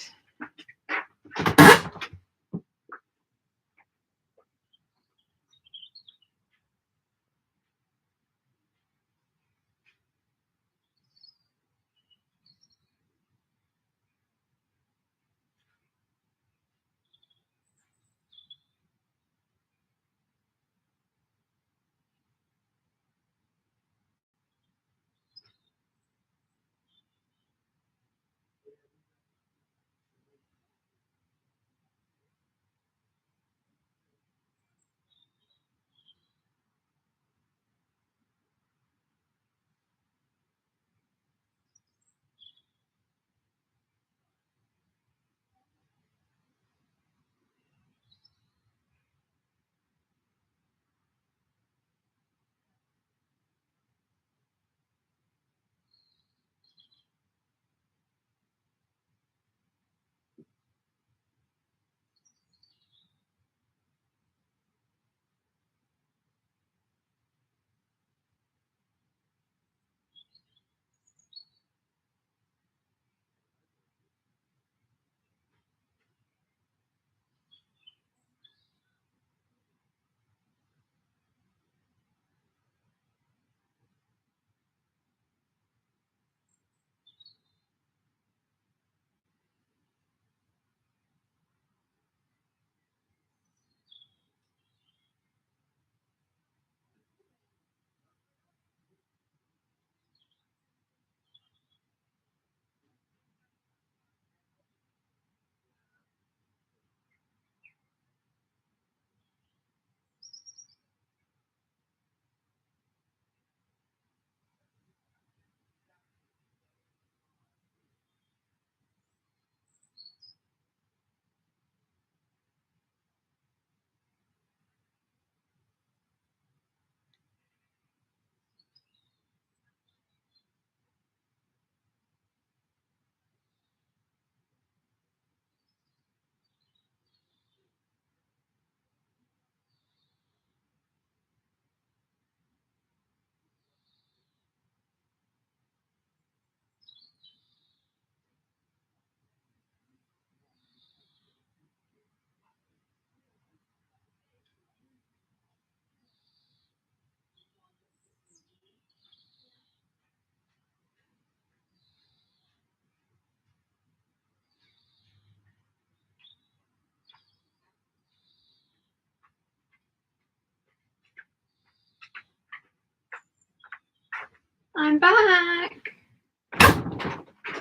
I'm back.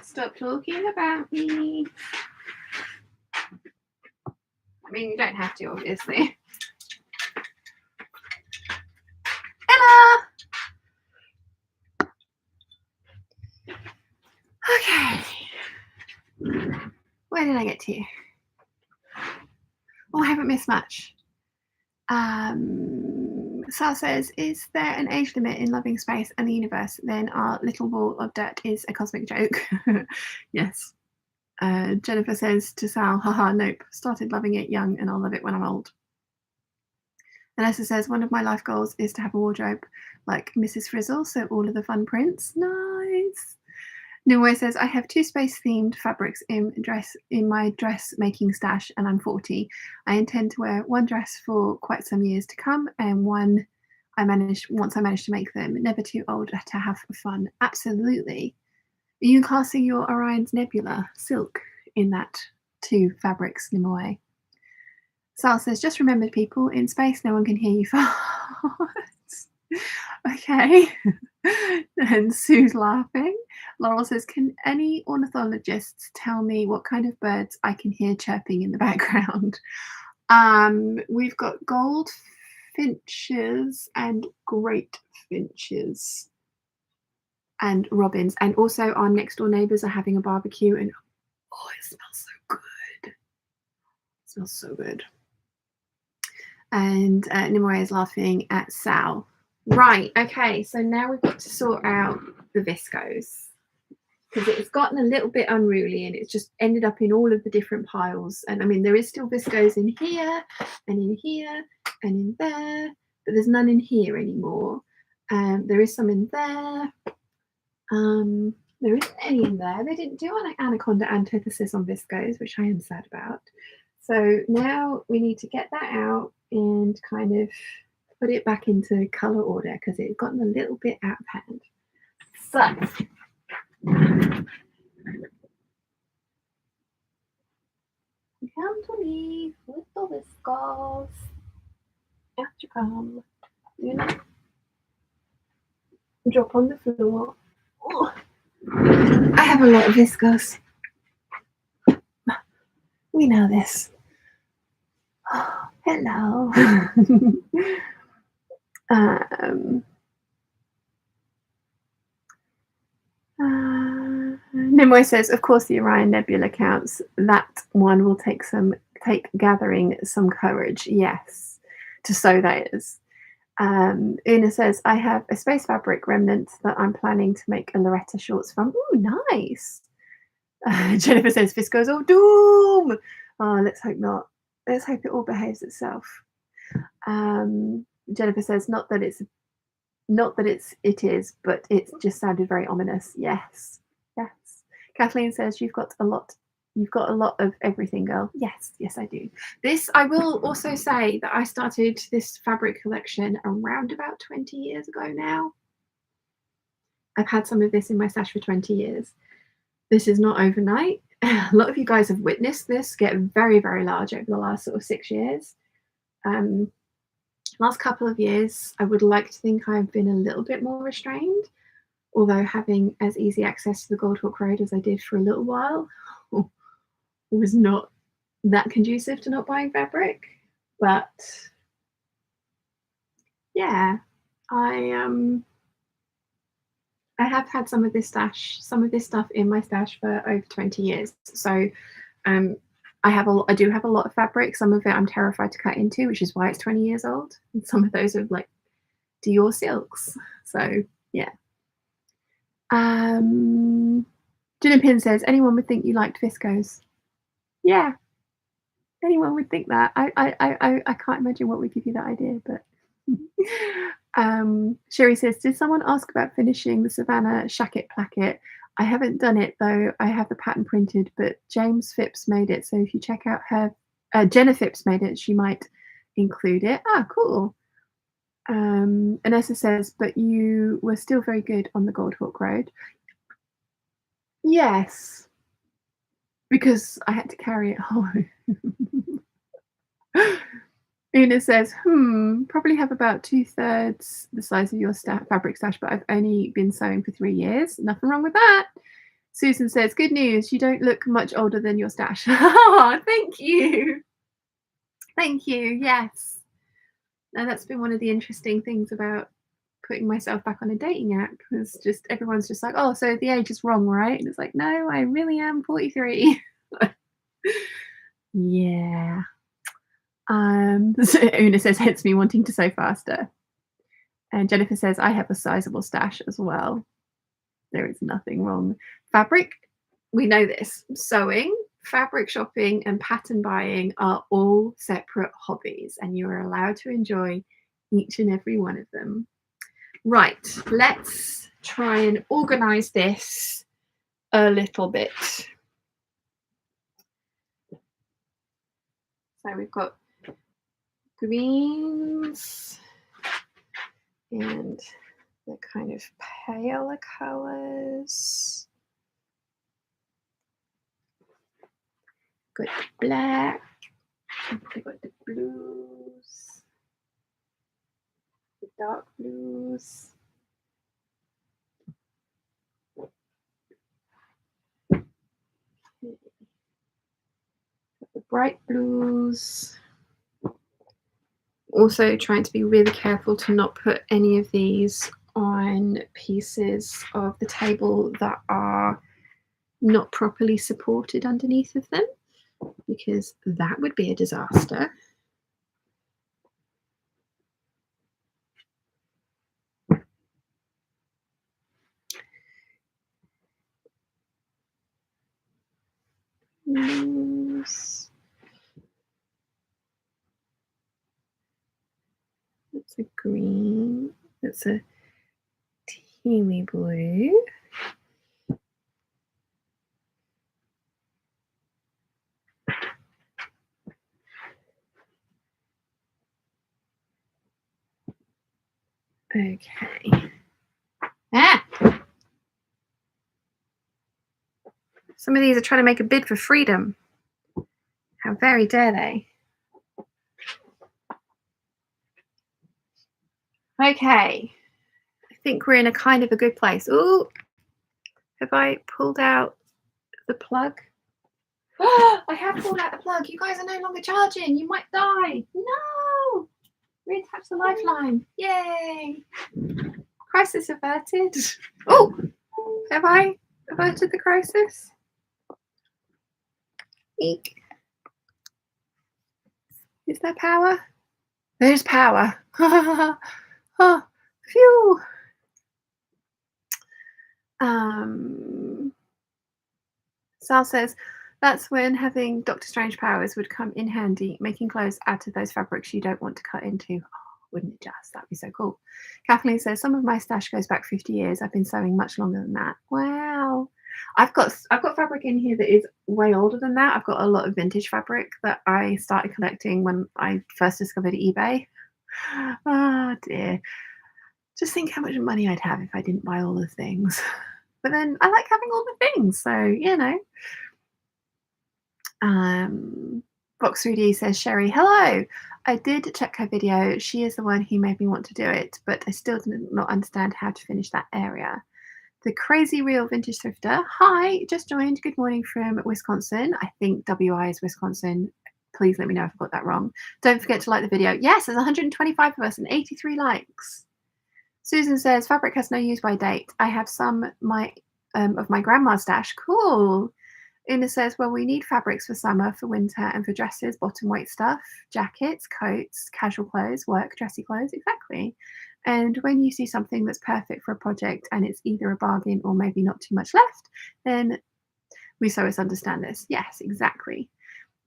Stop talking about me. I mean, you don't have to, obviously. Ella! Okay. Where did I get to? Oh, I haven't missed much. Sal says, is there an age limit in loving space and the universe? Then our little ball of dirt is a cosmic joke. Yes. Jennifer says to Sal, haha, nope. Started loving it young and I'll love it when I'm old. Vanessa says, one of my life goals is to have a wardrobe like Mrs. Frizzle, so all of the fun prints. Nice. Nimue says, I have 2 space-themed fabrics in my dressmaking stash, and I'm 40. I intend to wear one dress for quite some years to come, and one once I manage to make them. Never too old to have fun. Absolutely. Are you casting your Orion's Nebula silk in that 2 fabrics, Nimue? Sal says, just remember, people, in space no one can hear you fart. Okay. And Sue's laughing. Laurel says, can any ornithologists tell me what kind of birds I can hear chirping in the background? We've got gold finches and great finches and robins. And also our next door neighbours are having a barbecue, and oh, it smells so good. It smells so good. And Nimue is laughing at Sal. Right, okay, so now we've got to sort out the viscose, because it's gotten a little bit unruly and it's just ended up in all of the different piles. And I mean, there is still viscose in here and in here and in there, but there's none in here anymore. There is some in there. There isn't any in there. They didn't do an anaconda antithesis on viscose, which I am sad about. So now we need to get that out and kind of put it back into color order, because it's gotten a little bit out of hand. So come to me with the viscose. Out you come. You know, drop on the floor. Oh, I have a lot of viscose. We know this. Oh, hello. Nimue says, of course the Orion Nebula counts. That one will take gathering some courage. Yes, to sew that is. Una says, I have a space fabric remnant that I'm planning to make a Loretta shorts from. Ooh, nice. Jennifer says, viscose of doom. Oh, let's hope not. Let's hope it all behaves itself. Jennifer says, not that it is, but it just sounded very ominous. Yes. Kathleen says, you've got a lot of everything, girl. Yes, I do. This, I will also say that I started this fabric collection around about 20 years ago now. I've had some of this in my stash for 20 years. This is not overnight. A lot of you guys have witnessed this get very, very large over the last sort of 6 years. Last couple of years, I would like to think I've been a little bit more restrained, although having as easy access to the Goldhawk Road as I did for a little while was not that conducive to not buying fabric. But yeah, I have had some of this stuff in my stash for over 20 years. So I do have a lot of fabric. Some of it I'm terrified to cut into, which is why it's 20 years old. And some of those are like Dior silks. So yeah. Jim Pin says, anyone would think you liked viscose. Yeah, anyone would think that. I can't imagine what would give you that idea, but Sherry says, did someone ask about finishing the Savannah shacket placket? I haven't done it though. I have the pattern printed, but James Phipps made it. So if you check out her, Jenna Phipps made it, she might include it. Ah, cool. Anessa says, but you were still very good on the Goldhawk Road. Yes, because I had to carry it home. Una says, probably have about 2/3 the size of your fabric stash, but I've only been sewing for 3 years. Nothing wrong with that. Susan says, good news, you don't look much older than your stash. Oh, thank you. Thank you. Yes. And that's been one of the interesting things about putting myself back on a dating app, because just everyone's just like, oh, so the age is wrong, right? And it's like, no, I really am 43. Yeah. So Una says, hence me wanting to sew faster. And Jennifer says, I have a sizable stash as well. There is nothing wrong. Fabric, we know this. Sewing, fabric shopping, and pattern buying are all separate hobbies, and you are allowed to enjoy each and every one of them. Right, let's try and organize this a little bit. So we've got greens and the kind of paler colors. Got the black. We've got the blues, the dark blues. The bright blues. Also trying to be really careful to not put any of these on pieces of the table that are not properly supported underneath of them, because that would be a disaster. That's a green. That's a tealy blue. Okay. Some of these are trying to make a bid for freedom. How very dare they? Okay. I think we're in a kind of a good place. Oh, have I pulled out the plug? I have pulled out the plug. You guys are no longer charging. You might die. No! Reattach the lifeline. Yay! Crisis averted. Oh! Have I averted the crisis? Eek. Is there power? There's power. Oh, phew. Sal says, that's when having Doctor Strange powers would come in handy, making clothes out of those fabrics you don't want to cut into. Oh, wouldn't it just? That'd be so cool. Kathleen says, some of my stash goes back 50 years. I've been sewing much longer than that. Wow. I've got fabric in here that is way older than that. I've got a lot of vintage fabric that I started collecting when I first discovered eBay. Oh dear. Just think how much money I'd have if I didn't buy all the things. But then I like having all the things, so you know. Box 3D says, Sherry, hello. I did check her video. She is the one who made me want to do it, but I still did not understand how to finish that area. The Crazy Real Vintage Thrifter. Hi, just joined. Good morning from Wisconsin. I think WI is Wisconsin. Please let me know if I got that wrong. Don't forget to like the video. Yes, there's 125 of us and 83 likes. Susan says, fabric has no use by date. I have some of my grandma's stash. Cool. Una says, well, we need fabrics for summer, for winter, and for dresses, bottom weight stuff, jackets, coats, casual clothes, work, dressy clothes. Exactly. And when you see something that's perfect for a project and it's either a bargain or maybe not too much left, then we sewers understand this. Yes, exactly.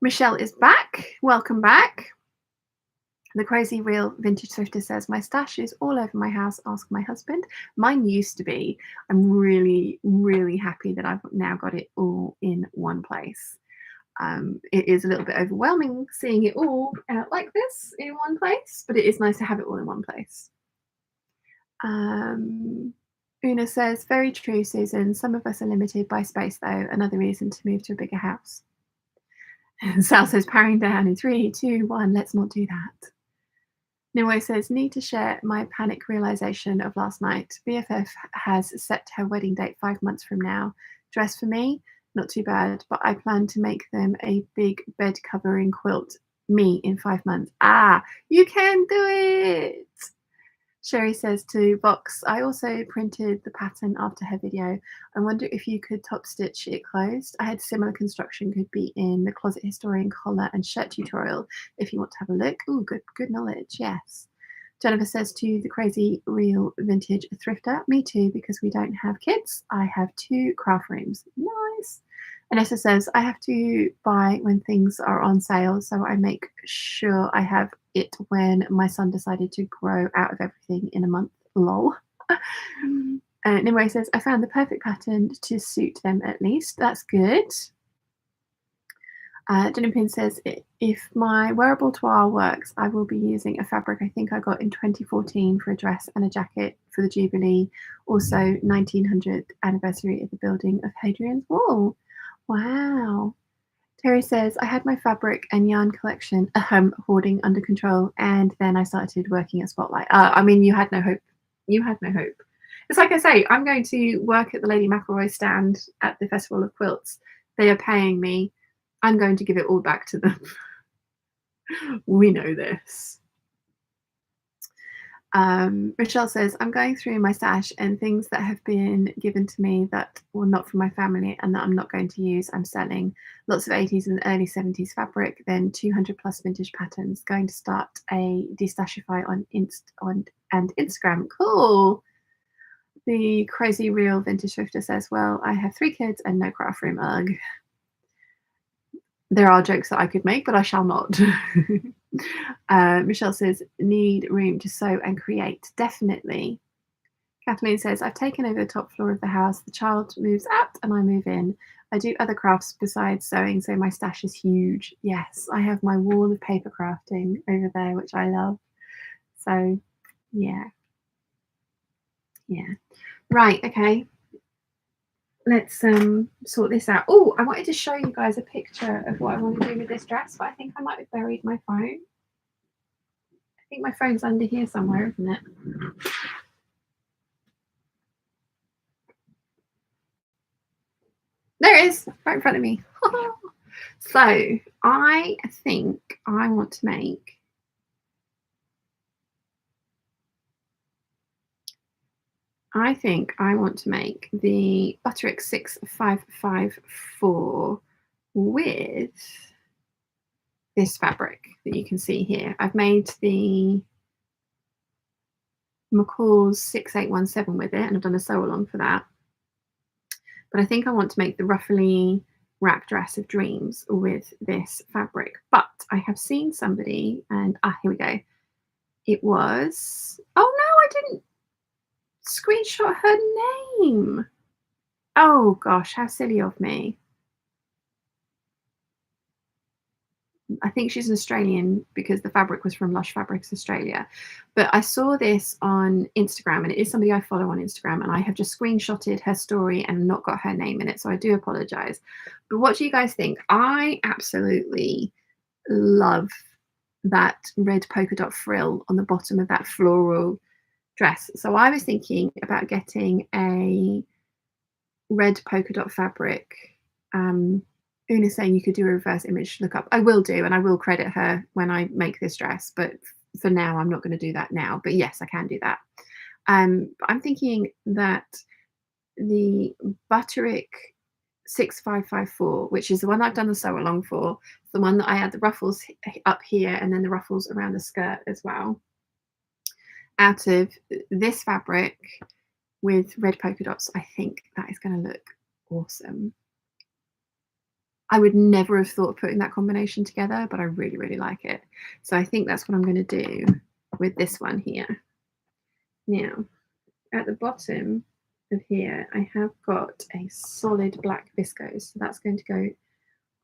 Michelle is back. Welcome back. The Crazy Real Vintage Thrifter says, my stash is all over my house. Ask my husband. Mine used to be. I'm really, really happy that I've now got it all in one place. It is a little bit overwhelming seeing it all out like this in one place, but it is nice to have it all in one place. Una says, very true, Susan. Some of us are limited by space, though. Another reason to move to a bigger house. Sal says, powering down in 3, 2, 1. Let's not do that. Nimue says, need to share my panic realization of last night. BFF has set her wedding date 5 months from now. Dress for me? Not too bad, but I plan to make them a big bed covering quilt. Me in 5 months. Ah, you can do it! Sherry says to Vox, I also printed the pattern after her video. I wonder if you could top stitch it closed. I had similar construction, could be in the Closet Historian collar and shirt tutorial if you want to have a look. Ooh, good knowledge, yes. Jennifer says to the crazy real vintage thrifter, me too, because we don't have kids. I have 2 craft rooms. Nice. Anessa says, I have to buy when things are on sale, so I make sure I have it when my son decided to grow out of everything in a month. Lol. Nimue says, I found the perfect pattern to suit them at least. That's good. Jennifer says, if my wearable toile works, I will be using a fabric I think I got in 2014 for a dress and a jacket for the Jubilee. Also, 1900th anniversary of the building of Hadrian's Wall. Wow. Terry says, I had my fabric and yarn collection hoarding under control, and then I started working at Spotlight. I mean, you had no hope. You had no hope. It's like I say, I'm going to work at the Lady McElroy stand at the Festival of Quilts. They are paying me. I'm going to give it all back to them. We know this. Michelle says, I'm going through my stash and things that have been given to me that were not from my family and that I'm not going to use, I'm selling. Lots of 80s and early 70s fabric, then 200 plus vintage patterns. Going to start a destashify on Instagram. Cool. The crazy real vintage thrifter says, well, I have 3 kids and no craft room. Ugh. There are jokes that I could make, but I shall not. Michelle says, need room to sew and create. Definitely. Kathleen says, I've taken over the top floor of the house. The child moves out and I move in. I do other crafts besides sewing, so my stash is huge. Yes, I have my wall of paper crafting over there, which I love. So, yeah. Right, okay. Let's sort this out. Oh, I wanted to show you guys a picture of what I want to do with this dress, but I think I might have buried my phone. I think my phone's under here somewhere, isn't it? There it is, right in front of me. So I think I want to make the Butterick 6554 with this fabric that you can see here. I've made the McCall's 6817 with it, and I've done a sew along for that. But I think I want to make the ruffly wrap dress of dreams with this fabric. But I have seen somebody, and here we go. It was, oh no, I didn't screenshot her name. Oh gosh, how silly of me. I think she's an Australian because the fabric was from Lush Fabrics Australia. But I saw this on Instagram, and it is somebody I follow on Instagram, and I have just screenshotted her story and not got her name in it, so I do apologize. But what do you guys think? I absolutely love that red polka dot frill on the bottom of that floral dress. So I was thinking about getting a red polka dot fabric. Una's saying you could do a reverse image lookup. I will do, and I will credit her when I make this dress, but for now I'm not going to do that now. But yes, I can do that. But I'm thinking that the Butterick 6554, which is the one I've done the sew along for, the one that I had the ruffles up here and then the ruffles around the skirt as well, out of this fabric with red polka dots, I think that is going to look awesome. I would never have thought of putting that combination together, but I really, really like it. So I think that's what I'm going to do with this one here. Now, at the bottom of here, I have got a solid black viscose. So that's going to go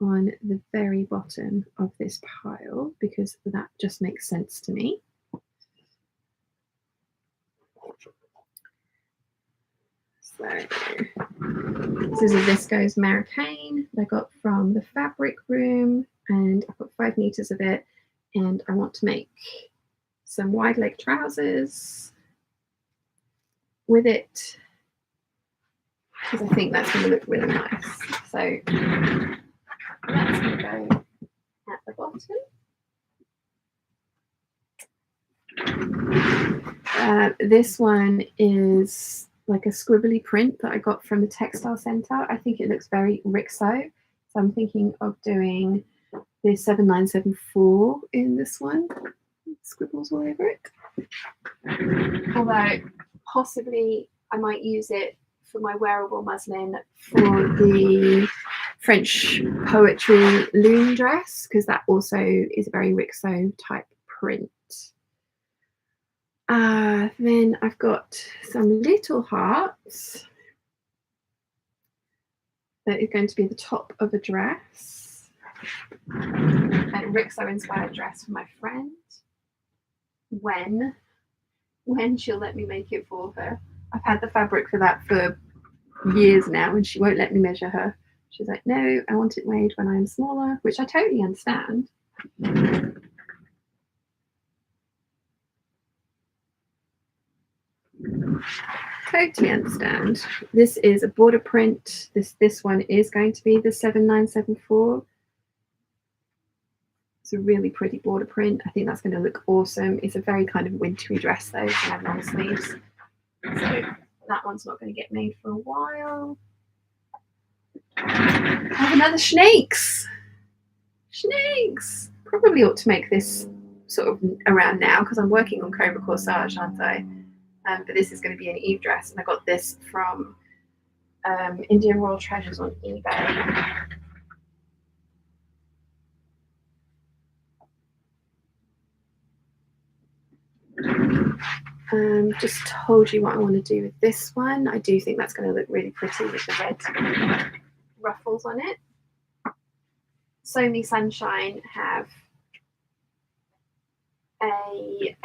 on the very bottom of this pile because that just makes sense to me. So this is a Viscose Americaine that I got from the Fabric Room. and I've got 5 meters of it, and I want to make some wide leg trousers with it because I think that's going to look really nice. So that's going to go at the bottom. This one is like a squibbly print that I got from the textile center. I think it looks very Rixo, so I'm thinking of doing the 7974 in this one. Scribbles all over it. Although possibly I might use it for my wearable muslin for the French poetry loom dress, because that also is a very Rixo type print. Then I've got some little hearts that is going to be the top of a dress, a Rixo inspired dress for my friend when she'll let me make it for her. I've had the fabric for that for years now, and she won't let me measure her. She's like, no, I want it made when I'm smaller, which I totally understand. Totally understand. This is a border print. This one is going to be the 7974. It's a really pretty border print. I think that's going to look awesome. It's a very kind of wintry dress though, so I have long sleeves. So that one's not going to get made for a while. I have another snakes. Snakes. Probably ought to make this sort of around now because I'm working on Cobra Corsage, aren't I? But this is going to be an Eve dress, and I got this from Indian Royal Treasures on eBay. Just told you what I want to do with this one. I do think that's going to look really pretty with the red ruffles on it. So Me Sunshine have a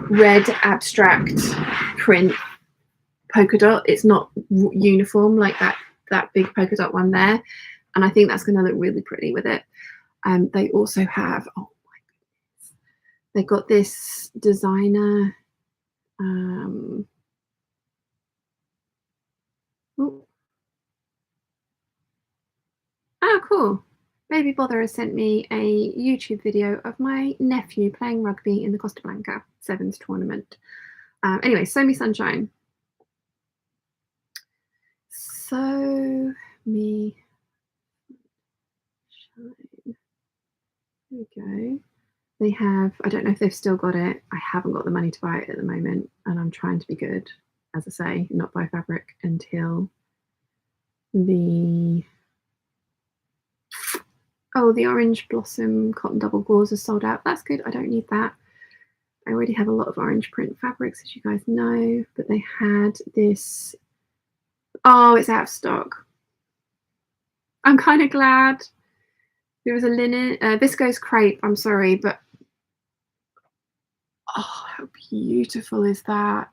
red abstract print polka dot. It's not uniform like that big polka dot one there, and I think that's going to look really pretty with it. They also have, oh my goodness, they got this designer cool. Baby Bother has sent me a YouTube video of my nephew playing rugby in the Costa Blanca Sevens tournament. Anyway, So Me Sunshine. So Me Shine. There we go. They have, I don't know if they've still got it. I haven't got the money to buy it at the moment, and I'm trying to be good, as I say, not buy fabric until the Orange Blossom Cotton Double Gauze is sold out. That's good. I don't need that. I already have a lot of orange print fabrics, as you guys know, but they had this. Oh, it's out of stock. I'm kind of glad. There was a linen, viscose crepe. I'm sorry, but oh, how beautiful is that?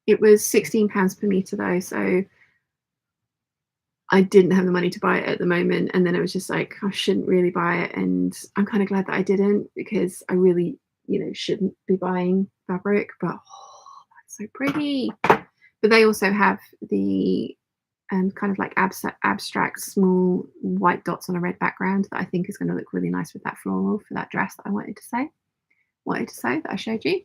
It was £16 per meter though, so I didn't have the money to buy it at the moment, and then it was just like I shouldn't really buy it, and I'm kind of glad that I didn't, because I really, shouldn't be buying fabric, but oh, that's so pretty. But they also have the kind of like abstract small white dots on a red background that I think is going to look really nice with that floral for that dress that I wanted to sew that I showed you.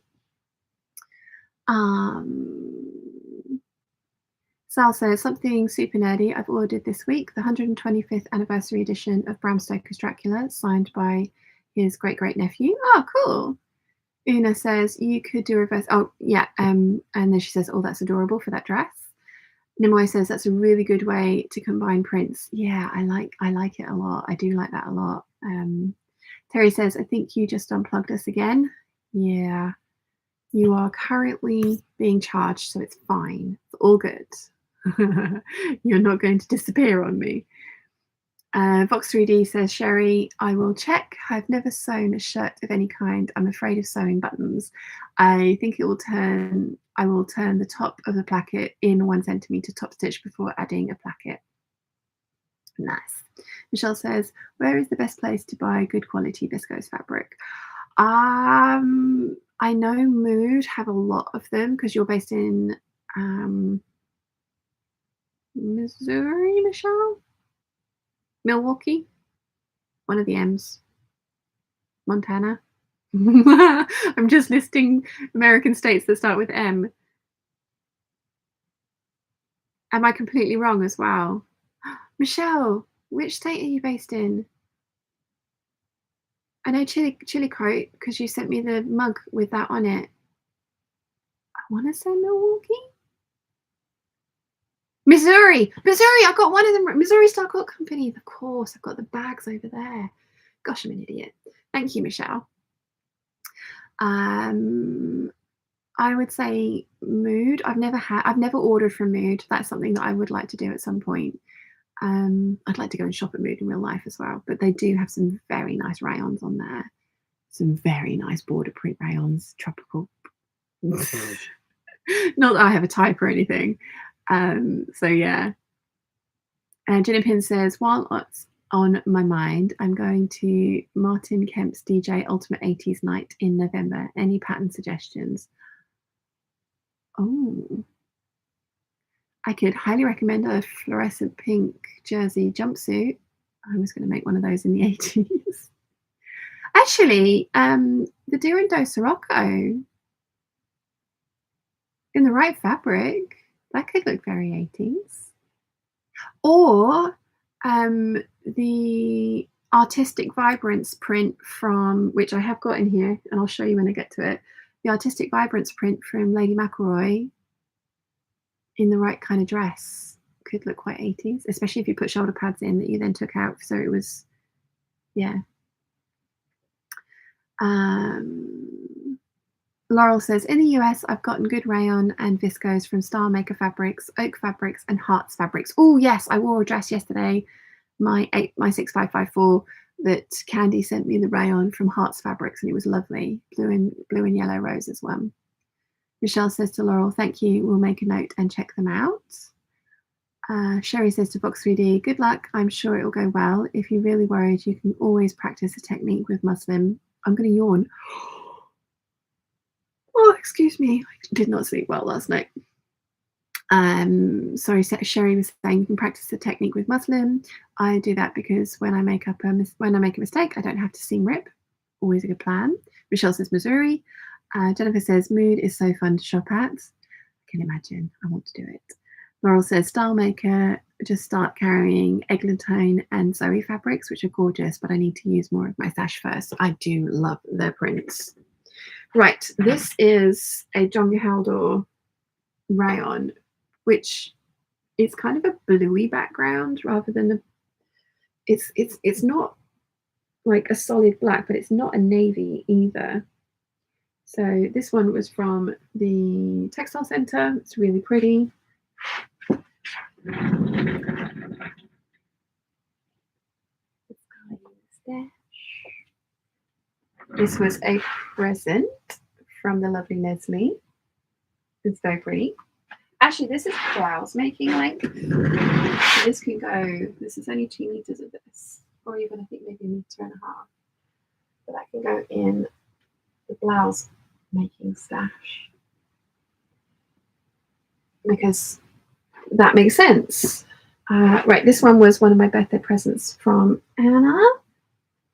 Sal says, something super nerdy I've ordered this week, the 125th anniversary edition of Bram Stoker's Dracula, signed by his great-great-nephew. Oh, cool. Una says, you could do a reverse. Oh, yeah. And then she says, oh, that's adorable for that dress. Nimoy says, that's a really good way to combine prints. Yeah, I like it a lot. I do like that a lot. Terry says, I think you just unplugged us again. Yeah. You are currently being charged, so it's fine. It's all good. You're not going to disappear on me. Vox3D says, Sherry, I will check. I've never sewn a shirt of any kind. I'm afraid of sewing buttons. I think I will turn the top of the placket in 1 centimeter top stitch before adding a placket. Nice. Michelle says, where is the best place to buy good quality viscose fabric? I know Mood have a lot of them because you're based in Missouri, Michelle? Milwaukee? One of the M's. Montana? I'm just listing American states that start with M. Am I completely wrong as well? Michelle, which state are you based in? I know Chillicothe because you sent me the mug with that on it. I want to say Milwaukee. Missouri. I've got one of them. Missouri Star Coat Company. Of course, I've got the bags over there. Gosh, I'm an idiot. Thank you, Michelle. I would say Mood. I've never ordered from Mood. That's something that I would like to do at some point. I'd like to go and shop at Mood in real life as well, but they do have some very nice rayons on there. Some very nice border print rayons, tropical. Not that I have a type or anything. So yeah. Jenna Pin says, while it's on my mind, I'm going to Martin Kemp's DJ Ultimate 80s Night in November. Any pattern suggestions? Oh, I could highly recommend a fluorescent pink jersey jumpsuit. I was going to make one of those in the 80s. Actually, the Durando Sirocco in the right fabric, that could look very 80s. Or the Artistic Vibrance print from, which I have got in here, and I'll show you when I get to it, the Artistic Vibrance print from Lady McElroy in the right kind of dress could look quite 80s, especially if you put shoulder pads in that you then took out. So it was, yeah. Laurel says, in the US, I've gotten good rayon and viscose from Star Maker Fabrics, Oak Fabrics, and Hearts Fabrics. Oh, yes, I wore a dress yesterday, my 6554, that Candy sent me the rayon from Hearts Fabrics, and it was lovely. Blue and yellow rose as well. Michelle says to Laurel, thank you. We'll make a note and check them out. Sherry says to Fox 3D, good luck. I'm sure it will go well. If you're really worried, you can always practice a technique with muslin. I'm going to yawn. Oh, excuse me. I did not sleep well last night. Sorry, Sherry was saying you can practice the technique with muslin. I do that because when I make a mistake, I don't have to seam rip. Always a good plan. Michelle says Missouri. Jennifer says Mood is so fun to shop at. I can imagine. I want to do it. Laurel says Style Maker, just start carrying Eglantine and Zoe fabrics, which are gorgeous, but I need to use more of my stash first. I do love their prints. Right, this is a John Haldor rayon, which is kind of a bluey background rather than a. It's not like a solid black, but it's not a navy either. So this one was from the Textile Centre. It's really pretty. This was a present from the lovely Leslie. It's very pretty. Actually, this is blouse making length. This can go, this is only 2 meters of this, or even I think maybe 1.5 meters. But that can go in the blouse making stash. Because that makes sense. Right, this one was one of my birthday presents from Anna.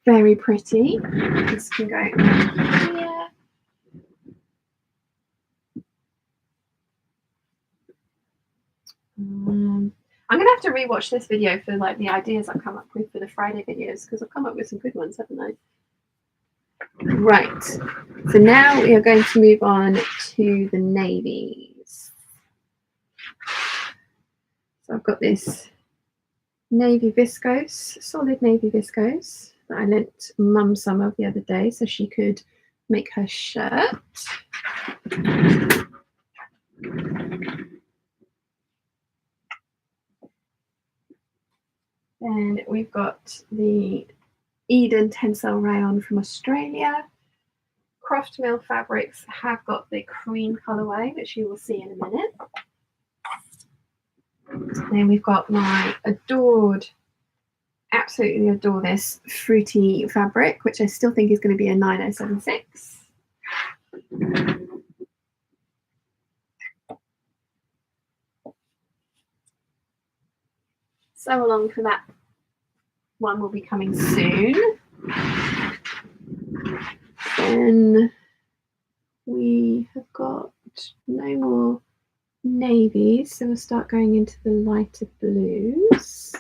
Very pretty. This can go here. I'm gonna have to rewatch this video for like the ideas I've come up with for the Friday videos, because I've come up with some good ones, haven't I? Right. So now we are going to move on to the navies. So I've got this navy viscose, solid navy viscose that I lent Mum some of the other day so she could make her shirt. And we've got the Eden Tensile Rayon from Australia. Croft Mill Fabrics have got the cream colourway, which you will see in a minute. Then we've got my adored absolutely adore this fruity fabric, which I still think is going to be a 9076. So along for that one will be coming soon. Then we have got no more navies, so we'll start going into the lighter blues.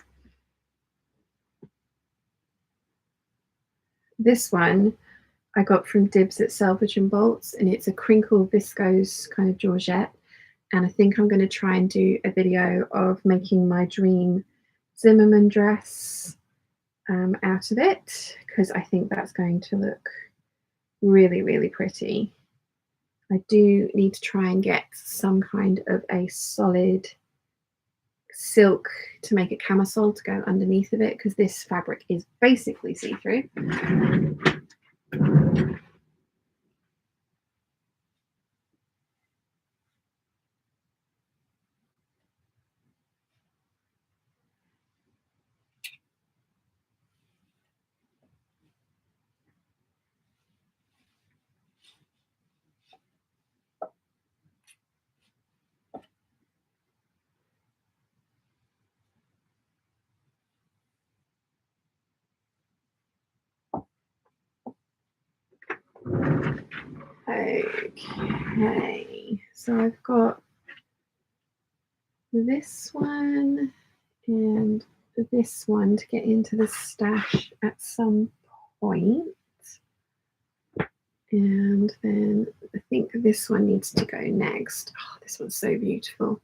This one I got from Dibs at Selvage and Bolts, and it's a crinkle viscose kind of georgette. And I think I'm going to try and do a video of making my dream Zimmermann dress out of it, because I think that's going to look really, really pretty. I do need to try and get some kind of a solid silk to make a camisole to go underneath of it, because this fabric is basically see-through. Okay, so I've got this one and this one to get into the stash at some point. And then I think this one needs to go next. Oh, this one's so beautiful.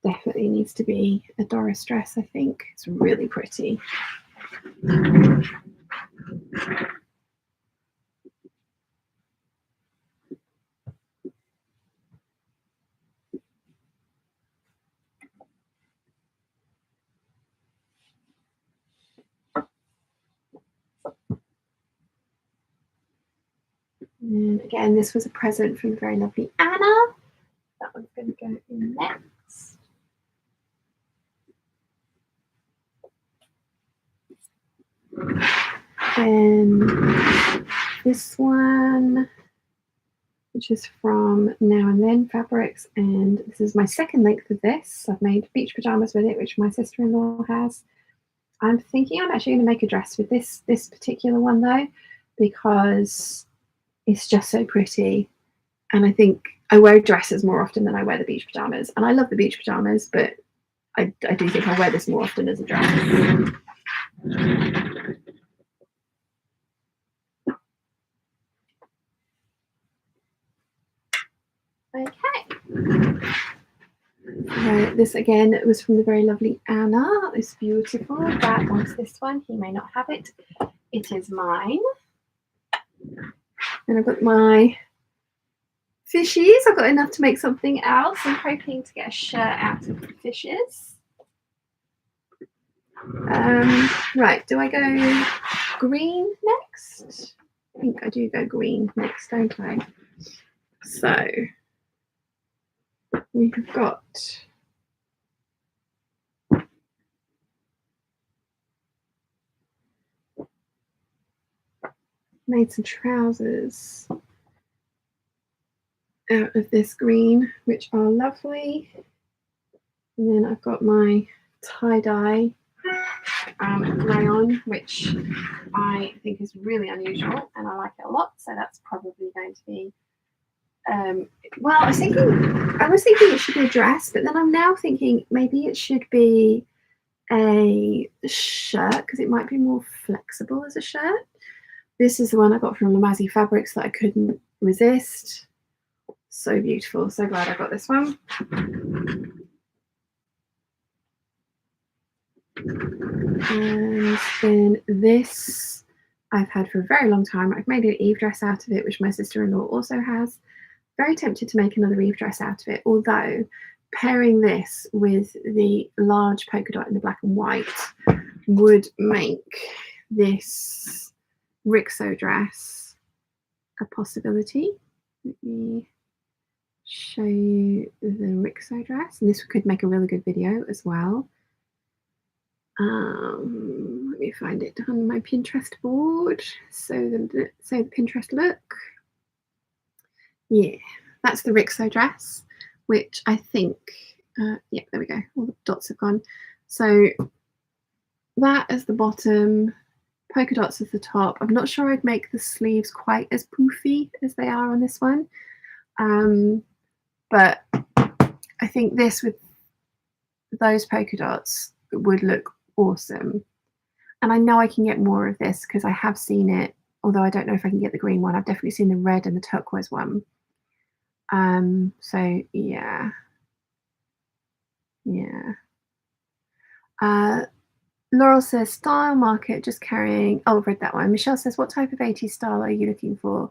Definitely needs to be a Doris dress, I think. It's really pretty. And again, this was a present from the very lovely Anna. That one's going to go in next. Then this one, which is from Now and Then Fabrics, and this is my second length of this. I've made beach pajamas with it, which my sister-in-law has. I'm thinking I'm actually going to make a dress with this particular one though, because it's just so pretty. And I think I wear dresses more often than I wear the beach pajamas. And I love the beach pajamas, but I do think I wear this more often as a dress. Okay. This again was from the very lovely Anna. It's beautiful. Dad wants this one. He may not have it. It is mine. And I've got my fishies. I've got enough to make something else. I'm hoping to get a shirt out of the fishes. Right, do I go green next? I think I do go green next, don't I? So we have got made some trousers out of this green, which are lovely. And then I've got my tie-dye rayon, which I think is really unusual and I like it a lot. So that's probably going to be well, I was thinking it should be a dress, but then I'm now thinking maybe it should be a shirt because it might be more flexible as a shirt. This is the one I got from Lamazi Fabrics that I couldn't resist. So beautiful. So glad I got this one. And then this I've had for a very long time. I've made an Eve dress out of it, which my sister-in-law also has. Very tempted to make another Eve dress out of it, although pairing this with the large polka dot in the black and white would make this Rixo dress a possibility. Let me show you the Rixo dress, and this could make a really good video as well. Let me find it on my Pinterest board. So the Pinterest look. Yeah, that's the Rixo dress, which I think, yeah, there we go. All the dots have gone. So that is the bottom, polka dots at the top. I'm not sure I'd make the sleeves quite as poofy as they are on this one. But I think this with those polka dots would look awesome. And I know I can get more of this because I have seen it, although I don't know if I can get the green one. I've definitely seen the red and the turquoise one. So yeah. Laurel says style market, just carrying. Oh, I've read that one. Michelle says, what type of 80s style are you looking for?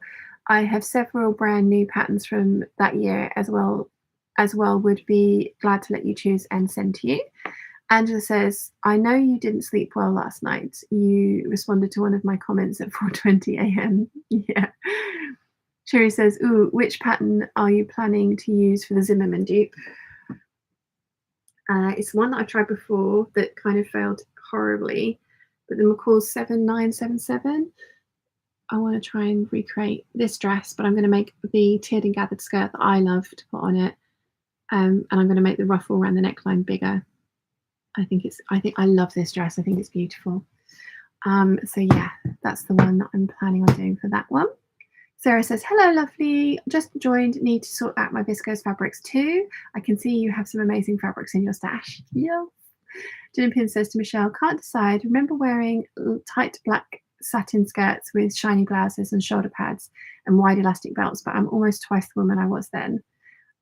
I have several brand new patterns from that year as well. Would be glad to let you choose and send to you. Angela says, I know you didn't sleep well last night. You responded to one of my comments at 4:20 a.m. Yeah. Sherry says, ooh, which pattern are you planning to use for the Zimmerman dupe? It's one that I tried before that kind of failed horribly, but the McCall's 7977. I want to try and recreate this dress, but I'm going to make the tiered and gathered skirt that I love to put on it, and I'm going to make the ruffle around the neckline bigger. I think I love this dress. I think it's beautiful. So yeah, that's the one that I'm planning on doing for that one. Sarah says, hello, lovely. Just joined. Need to sort out my viscose fabrics too. I can see you have some amazing fabrics in your stash. Yeah. Jen Pin says to Michelle, can't decide. Remember wearing tight black satin skirts with shiny blouses and shoulder pads and wide elastic belts, but I'm almost twice the woman I was then.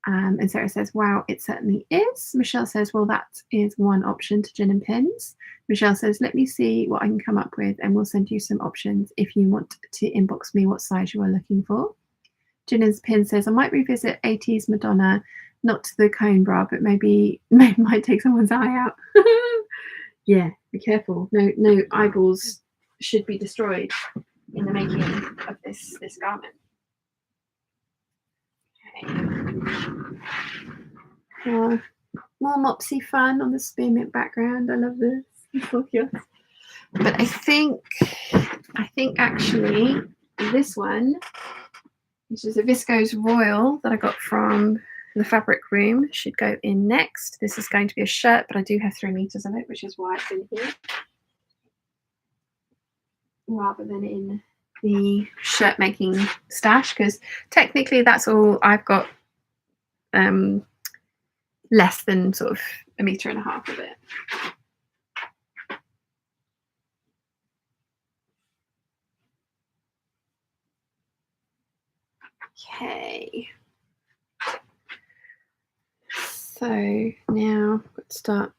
And Sarah says, wow, it certainly is. Michelle says, well, that is one option to Gin and Pins. Michelle says, let me see what I can come up with and we'll send you some options if you want to inbox me what size you are looking for. Gin and Pins says, I might revisit 80s Madonna, not the cone bra, but maybe might take someone's eye out. Yeah, be careful. No eyeballs should be destroyed in the making of this garment. More Mopsy fun on the spearmint background. I love this. But I think actually this one, which is a Viscose Royal that I got from the fabric room, should go in next. This is going to be a shirt, but I do have 3 meters of it, which is why it's in here rather than in the shirt making stash, because technically that's all I've got. Less than sort of 1.5 meters of it. Okay. So now I've got to start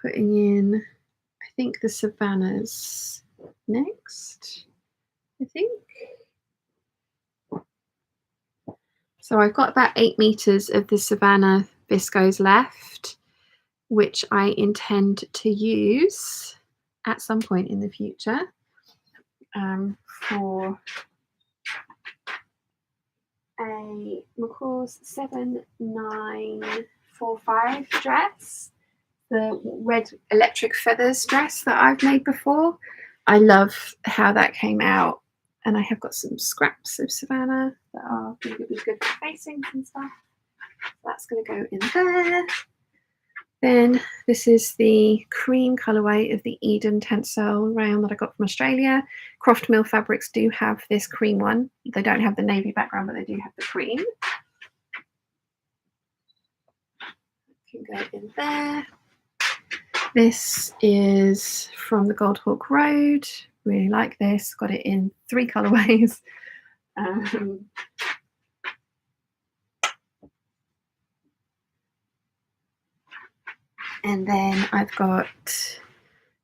putting in, I think, the Savannahs next. I think. So I've got about 8 meters of the Savannah viscose left, which I intend to use at some point in the future for a McCall's 7945 dress, the red electric feathers dress that I've made before. I love how that came out, and I have got some scraps of Savannah that are going to be good for facings and stuff. That's going to go in there. Then this is the cream colourway of the Eden Tencel rayon that I got from Australia. Croft Mill Fabrics do have this cream one. They don't have the navy background, but they do have the cream. Can go in there. This is from the Gold Hawk Road. Really like this. Got it in 3 colourways. And then I've got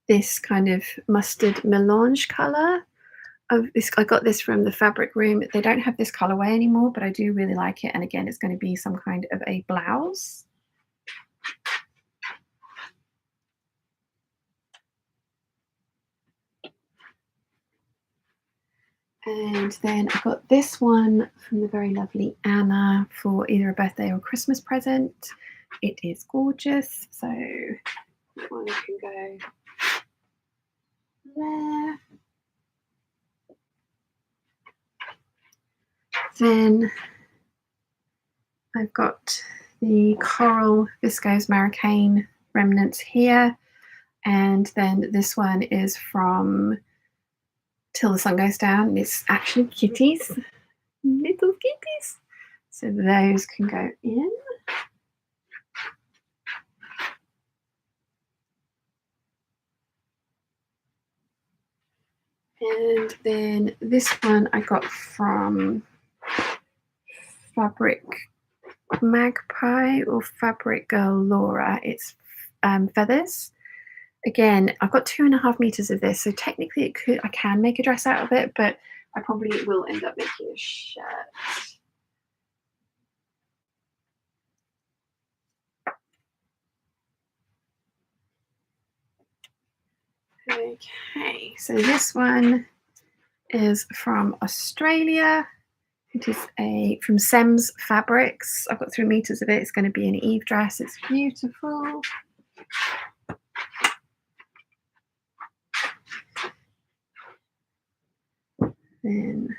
this kind of mustard melange colour. I got this from the fabric room. They don't have this colourway anymore, but I do really like it. And again, it's going to be some kind of a blouse. And then I got this one from the very lovely Anna for either a birthday or Christmas present. It is gorgeous. So that one can go Then I've got the coral viscose maricane remnants here. And then this one is from Till the Sun Goes Down. It's actually kitties, little kitties. So those can go in. And then this one I got from Fabric Magpie or Fabric Girl Laura. It's feathers. Again, I've got 2.5 meters of this, so technically I can make a dress out of it, but I probably will end up making a shirt. Okay, so this one is from Australia. It is from Sems Fabrics. I've got 3 meters of it. It's going to be an Eve dress. It's beautiful. Then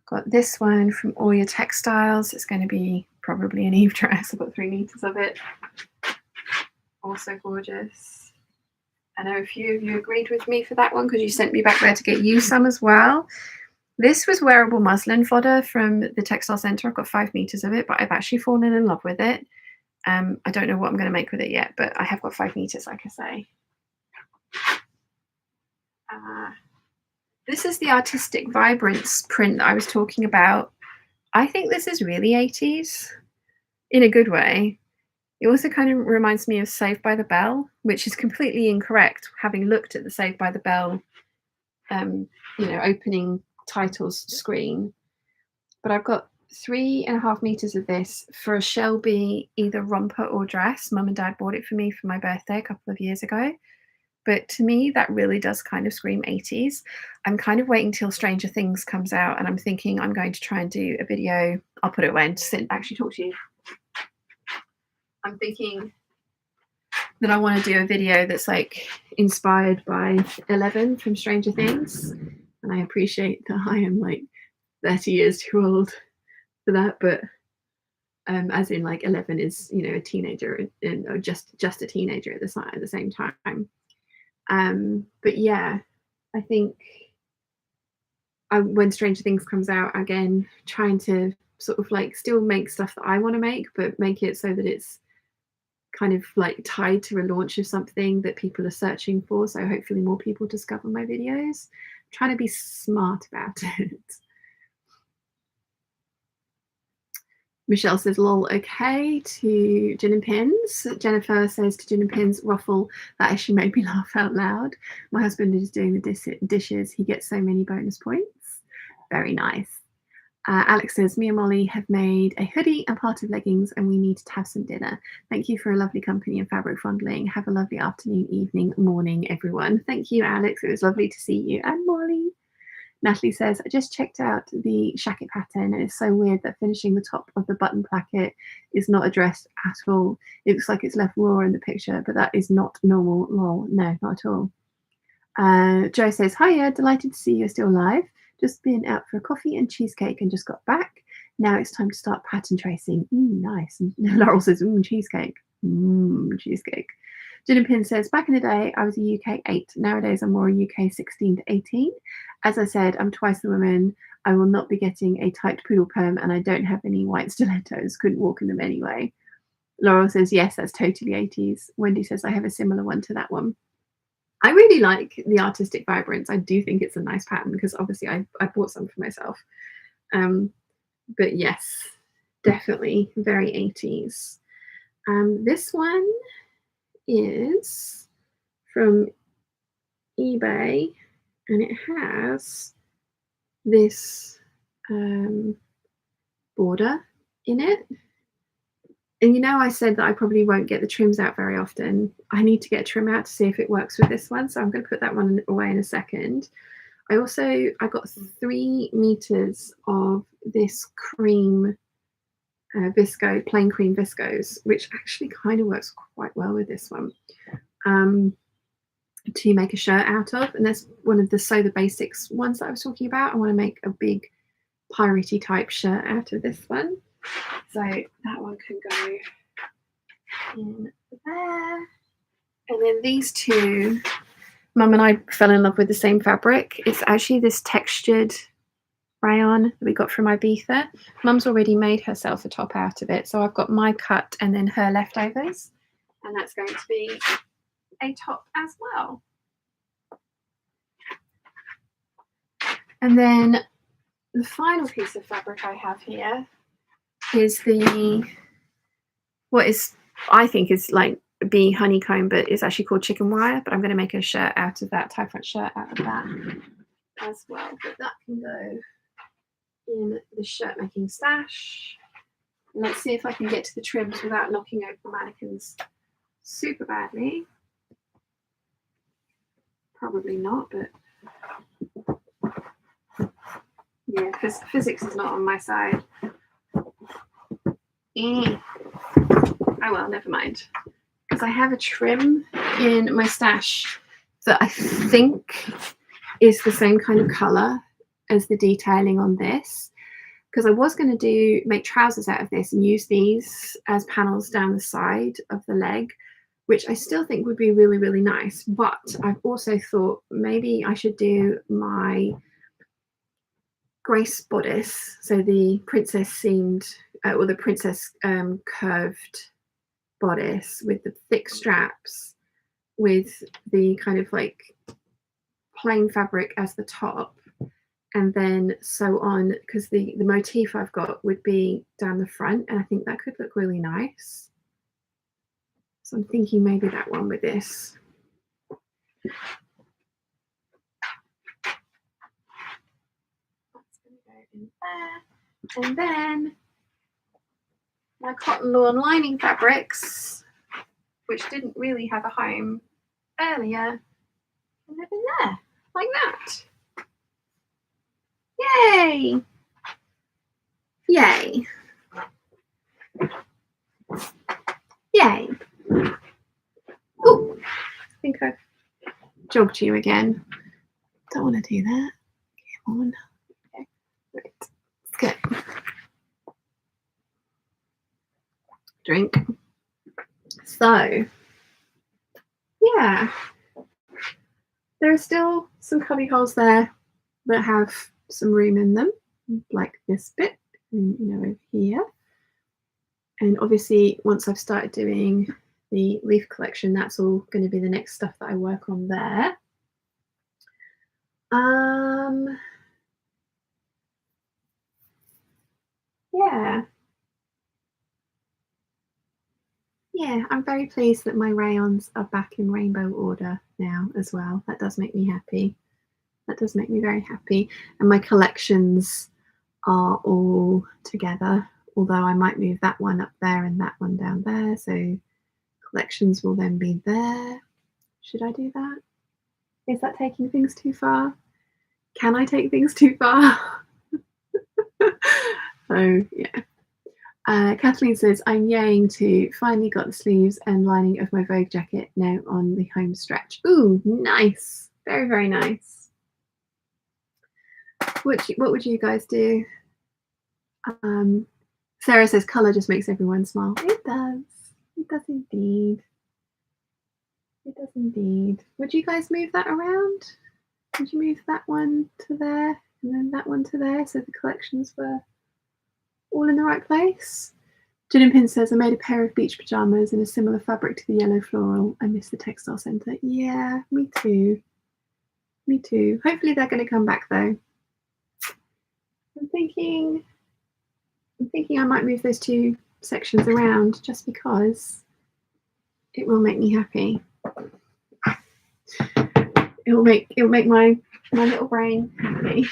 got this one from All Your Textiles. It's going to be probably an Eve dress. I've got 3 meters of it. Also gorgeous. I know a few of you agreed with me for that one because you sent me back there to get you some as well. This was wearable muslin fodder from the textile centre. I've got 5 meters of it, but I've actually fallen in love with it. I don't know what I'm going to make with it yet, but I have got 5 meters, like I say. This is the Artistic Vibrance print that I was talking about. I think this is really 80s in a good way. It also kind of reminds me of Saved by the Bell, which is completely incorrect, having looked at the Saved by the Bell, opening titles screen. But I've got 3.5 meters of this for a Shelby either romper or dress. Mum and Dad bought it for me for my birthday a couple of years ago. But to me, that really does kind of scream 80s. I'm kind of waiting till Stranger Things comes out, and I'm thinking I'm going to try and do a video. I'll put it away and sit and actually talk to you. I'm thinking that I want to do a video that's like inspired by 11 from Stranger Things. And I appreciate that I am like 30 years too old for that, but as in like 11 is, a teenager or just a teenager at the same time. But yeah, I think when Stranger Things comes out again, trying to sort of like still make stuff that I want to make, but make it so that it's kind of like tied to a launch of something that people are searching for. So hopefully more people discover my videos. I'm trying to be smart about it. Michelle says, lol, okay to Gin and Pins. Jennifer says to Gin and Pins, ruffle, that actually made me laugh out loud. My husband is doing the dishes. He gets so many bonus points. Very nice. Alex says, me and Molly have made a hoodie and part of leggings and we need to have some dinner. Thank you for a lovely company and fabric fondling. Have a lovely afternoon, evening, morning, everyone. Thank you, Alex. It was lovely to see you and Molly. Natalie says, I just checked out the shacket pattern and it's so weird that finishing the top of the button placket is not addressed at all. It looks like it's left raw in the picture, but that is not normal. Lol, no, not at all. Joe says, hiya, delighted to see you're still alive. Just been out for a coffee and cheesecake and just got back. Now it's time to start pattern tracing. Nice. And Laurel says, cheesecake. Cheesecake. Gin and Pin says, back in the day, I was a UK 8. Nowadays, I'm more a UK 16 to 18. As I said, I'm twice the woman. I will not be getting a tight poodle perm, and I don't have any white stilettos. Couldn't walk in them anyway. Laurel says, yes, that's totally 80s. Wendy says, I have a similar one to that one. I really like the Artistic Vibrance. I do think it's a nice pattern because obviously I bought some for myself. But yes, definitely very 80s. This one is from eBay and it has this border in it. And I said that I probably won't get the trims out very often. I need to get a trim out to see if it works with this one. So I'm going to put that one away in a second. I got 3 meters of this cream viscose, plain cream viscose, which actually kind of works quite well with this one. to make a shirt out of, and that's one of the Sew the Basics ones that I was talking about. I want to make a big piratey type shirt out of this one, so that one can go in there. And then these two, Mum and I fell in love with the same fabric. It's actually this textured rayon that we got from Ibiza. Mum's already made herself a top out of it, so I've got my cut and then her leftovers, and that's going to be a top as well. And then the final piece of fabric I have here is what is, I think is like bee honeycomb, but it's actually called chicken wire, but I'm going to make a shirt out of that, tie front shirt out of that as well. But that can go in the shirt making stash. And let's see if I can get to the trims without knocking over the mannequins super badly. Probably not, but yeah, because physics is not on my side. Oh well, never mind. Because I have a trim in my stash that I think is the same kind of colour as the detailing on this. Because I was going to make trousers out of this and use these as panels down the side of the leg, which I still think would be really, really nice. But I've also thought maybe I should do my Grace bodice, so the princess seamed or the princess curved bodice with the thick straps, with the kind of like plain fabric as the top, and then sew on, because the motif I've got would be down the front, and I think that could look really nice. So I'm thinking maybe that one with this. In there. And then my cotton lawn lining fabrics, which didn't really have a home earlier, and they've been there like that. Yay! Yay! Yay! Oh, I think I've jogged you again. Don't want to do that. Come on. Okay. Right. Let's go. Drink. So, yeah, there are still some cubby holes there that have some room in them, like this bit, and over here. And obviously, once I've started doing the leaf collection, that's all going to be the next stuff that I work on there. Yeah, I'm very pleased that my rayons are back in rainbow order now as well. That does make me happy. That does make me very happy. And my collections are all together, although I might move that one up there and that one down there. So collections will then be there. Should I do that? Is that taking things too far? Can I take things too far? Oh, yeah. Kathleen says, I'm yaying to finally got the sleeves and lining of my Vogue jacket now on the home stretch. Ooh, nice. Very, very nice. What would you guys do? Sarah says, colour just makes everyone smile. It does. It does indeed. It does indeed. Would you guys move that around? Would you move that one to there and then that one to there so the collections were all in the right place? Gin and Pin says, I made a pair of beach pajamas in a similar fabric to the yellow floral. I miss the textile centre. Yeah, me too. Me too. Hopefully they're going to come back though. I'm thinking I might move those two sections around just because it will make me happy. It will make my little brain happy.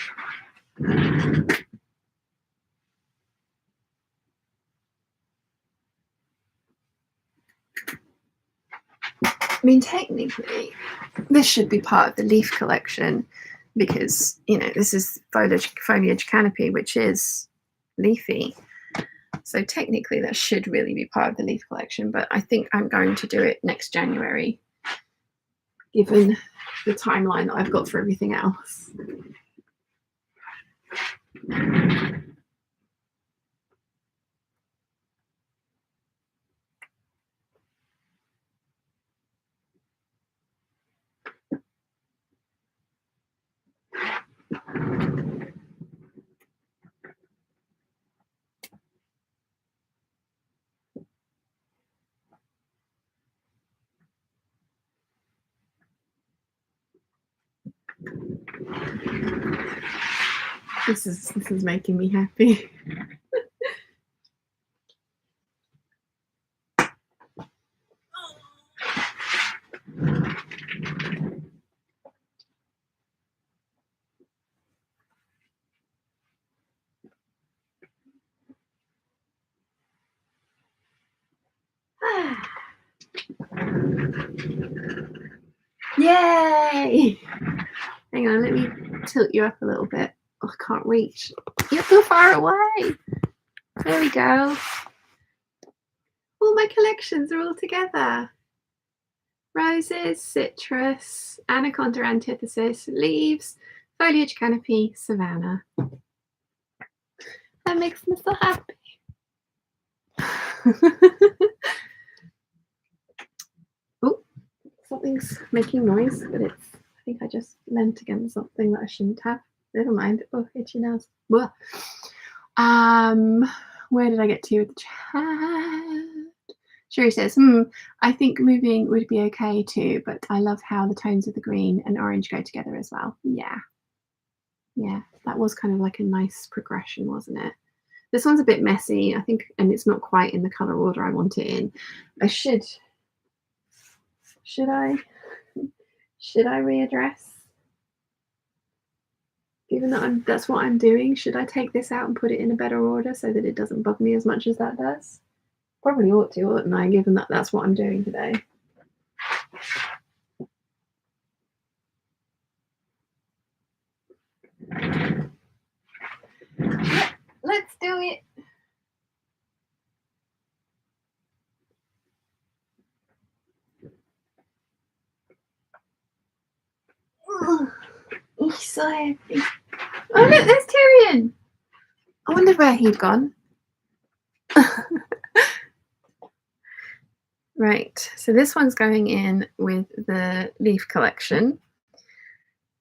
I mean, technically, this should be part of the leaf collection because, this is foliage canopy, which is leafy. So technically, that should really be part of the leaf collection, but I think I'm going to do it next January, given the timeline that I've got for everything else. This is making me happy. Yay! Hang on, let me tilt you up a little bit. Oh, I can't reach. You're too far away. There we go. All my collections are all together. Roses, citrus, anaconda antithesis, leaves, foliage canopy, savannah. That makes me so happy. Oh, something's making noise, but it's, I think I just leant against something that I shouldn't have. Never mind. Oh, itchy nose. Where did I get to with the chat? Sherry says, I think moving would be okay too, but I love how the tones of the green and orange go together as well. Yeah. Yeah, that was kind of like a nice progression, wasn't it? This one's a bit messy, I think, and it's not quite in the color order I want it in. I should I readdress? Given that that's what I'm doing, should I take this out and put it in a better order so that it doesn't bug me as much as that does? Probably ought to, oughtn't I, given that that's what I'm doing today. Let's do it. Oh, so happy. Oh, look, there's Tyrion. I wonder where he'd gone. Right, so this one's going in with the leaf collection.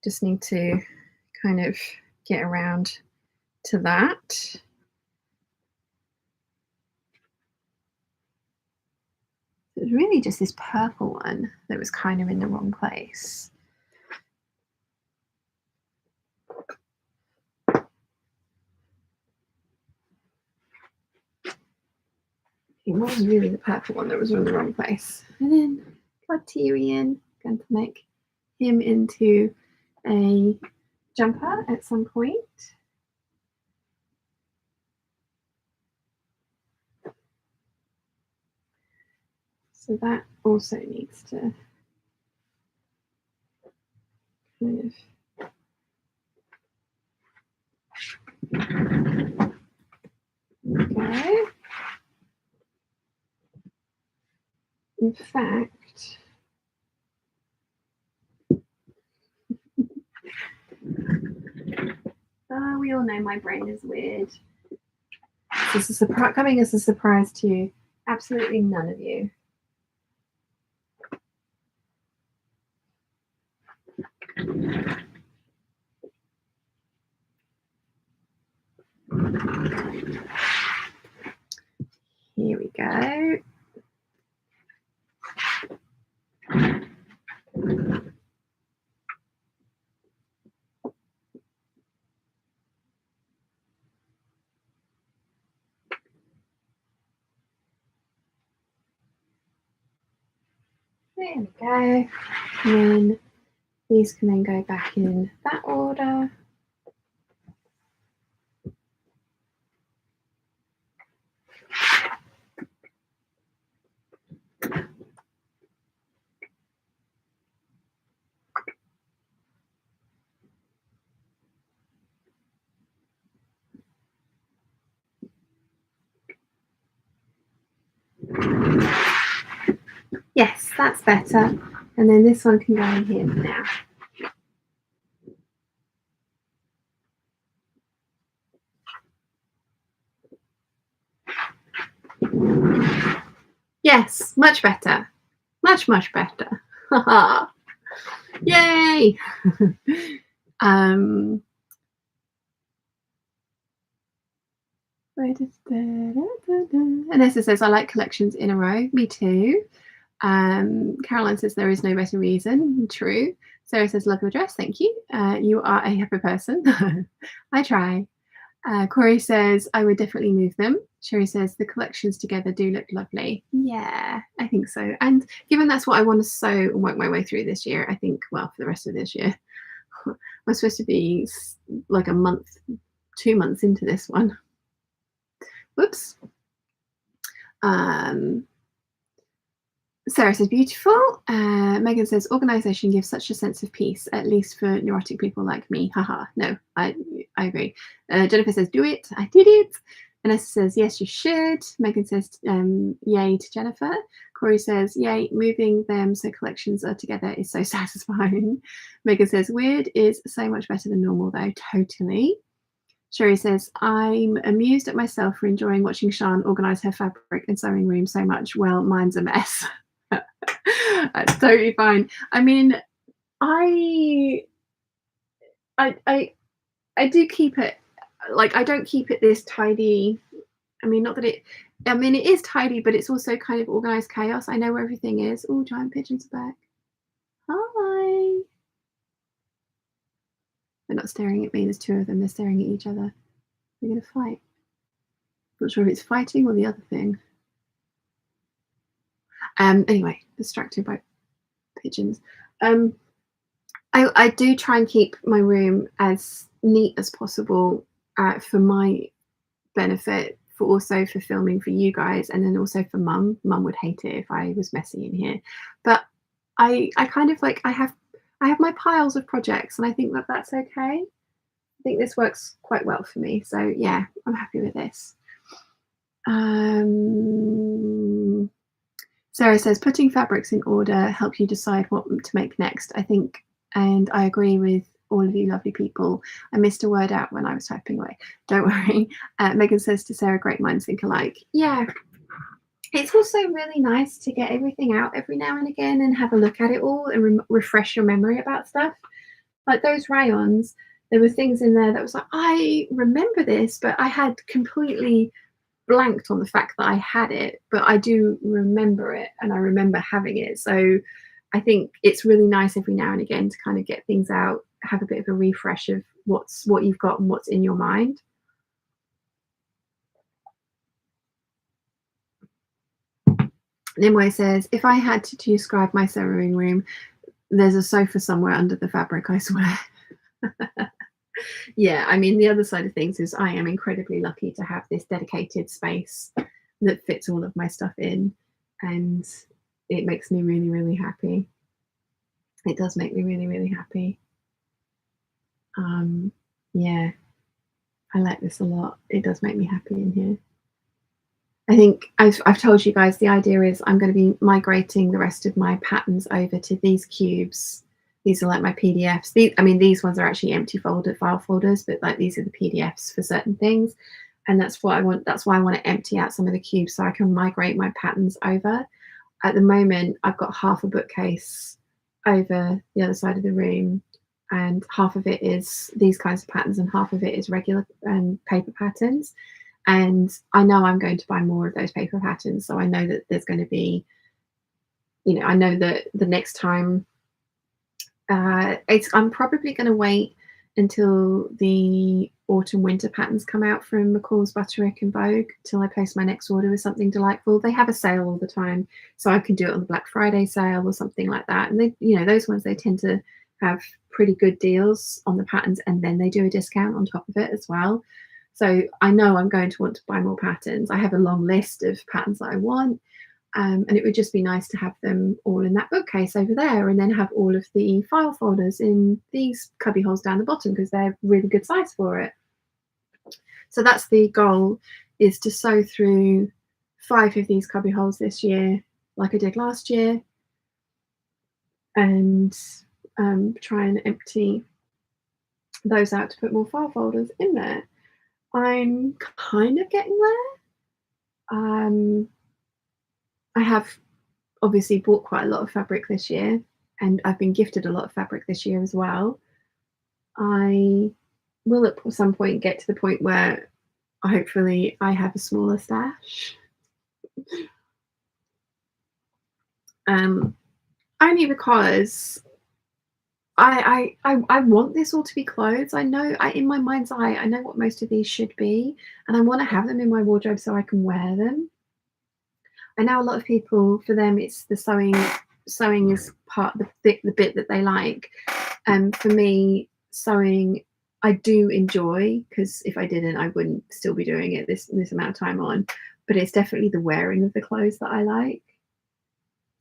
Just need to kind of get around to that. It was really just this purple one that was kind of in the wrong place. It was really the purple one that was in the wrong place. And then Tyrion, going to make him into a jumper at some point. So that also needs to kind of go. In fact, we all know my brain is weird. This is coming as a surprise to absolutely none of you. Here we go. There we go. And then these can then go back in that order. Yes, that's better. And then this one can go in here for now. Yes, much better. Much, much better. Yay! Vanessa says, I like collections in a row. Me too. Caroline says, there is no better reason. True. Sarah says, love your dress. Thank you. You are a happy person. I try. Corey says, I would definitely move them. Sherry says, the collections together do look lovely. Yeah, I think so. And given that's what I want to sew and work my way through this year, I think, well, for the rest of this year, I'm supposed to be like a month, 2 months into this one. Whoops. Sarah says, beautiful. Megan says, organisation gives such a sense of peace, at least for neurotic people like me. Haha. No, I agree. Jennifer says, do it. I did it. Vanessa says, yes, you should. Megan says, yay to Jennifer. Corey says, yay, moving them so collections are together is so satisfying. Megan says, weird is so much better than normal, though. Totally. Sherry says, I'm amused at myself for enjoying watching Sian organise her fabric and sewing room so much. Well, mine's a mess. That's totally fine. I mean, I do keep it, like, I don't keep it this tidy. I mean, not that it, I mean, it is tidy, but it's also kind of organised chaos. I know where everything is. Oh, giant pigeons are back. Hi. They're not staring at me. There's 2 of them. They're staring at each other. They're going to fight. Not sure if it's fighting or the other thing. Anyway, distracted by pigeons. I do try and keep my room as neat as possible for my benefit, for also for filming for you guys, and then also for mum. Mum would hate it if I was messy in here, but I kind of like, I have my piles of projects, and I think that that's okay. I think this works quite well for me, so yeah, I'm happy with this. Sarah says, putting fabrics in order help you decide what to make next, I think, and I agree with all of you lovely people. I missed a word out when I was typing away. Don't worry. Megan says to Sarah, great minds think alike. Yeah, it's also really nice to get everything out every now and again and have a look at it all and refresh your memory about stuff. Like those rayons, there were things in there that was like, I remember this, but I had completely blanked on the fact that I had it, but I do remember it and I remember having it. So I think it's really nice every now and again to kind of get things out, have a bit of a refresh of what you've got and what's in your mind. Nimue says, if I had to describe my sewing room, there's a sofa somewhere under the fabric, I swear. Yeah, I mean, the other side of things is I am incredibly lucky to have this dedicated space that fits all of my stuff in, and it makes me really, really happy. It does make me really, really happy. Yeah, I like this a lot. It does make me happy in here. I think I've told you guys the idea is I'm going to be migrating the rest of my patterns over to these cubes. These are like my PDFs. These ones are actually empty file folders, but like these are the PDFs for certain things. And that's what I want. That's why I want to empty out some of the cubes so I can migrate my patterns over. At the moment, I've got half a bookcase over the other side of the room, and half of it is these kinds of patterns and half of it is regular paper patterns. And I know I'm going to buy more of those paper patterns. So I know that there's going to be, I know that the next time I'm probably going to wait until the autumn winter patterns come out from McCall's Butterick and Vogue till I place my next order with something delightful. They have a sale all the time, so I can do it on the Black Friday sale or something like that. And they, those ones, they tend to have pretty good deals on the patterns, and then they do a discount on top of it as well. So I know I'm going to want to buy more patterns. I have a long list of patterns that I want. And it would just be nice to have them all in that bookcase over there, and then have all of the file folders in these cubby holes down the bottom because they're really good size for it. So that's the goal, is to sew through 5 of these cubby holes this year, like I did last year, and try and empty those out to put more file folders in there. I'm kind of getting there. I have obviously bought quite a lot of fabric this year, and I've been gifted a lot of fabric this year as well. I will at some point get to the point where hopefully I have a smaller stash. Only because I want this all to be clothes. I know in my mind's eye, I know what most of these should be, and I want to have them in my wardrobe so I can wear them. I know a lot of people, for them, it's the sewing. Sewing is part of the bit that they like. For me, sewing I do enjoy, because if I didn't, I wouldn't still be doing it this amount of time on. But it's definitely the wearing of the clothes that I like.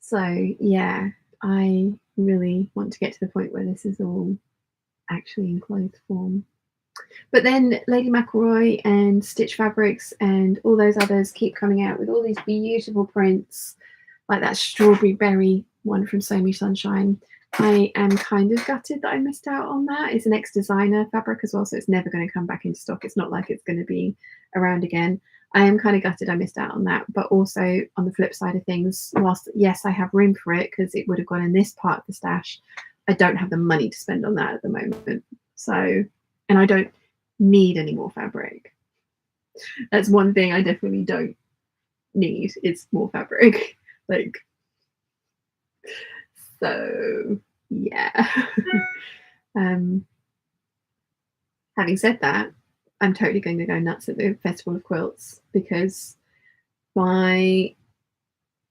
So yeah, I really want to get to the point where this is all actually in clothes form. But then Lady McElroy and Stitch Fabrics and all those others keep coming out with all these beautiful prints, like that strawberry berry one from So Me Sunshine. I am kind of gutted that I missed out on that. It's an ex-designer fabric as well, so it's never going to come back into stock. It's not like it's going to be around again. I am kind of gutted I missed out on that. But also on the flip side of things, whilst yes, I have room for it because it would have gone in this part of the stash, I don't have the money to spend on that at the moment. So, and I don't need any more fabric. That's one thing I definitely don't need. It's more fabric. Like, so yeah. Having said that, I'm totally going to go nuts at the Festival of Quilts, because my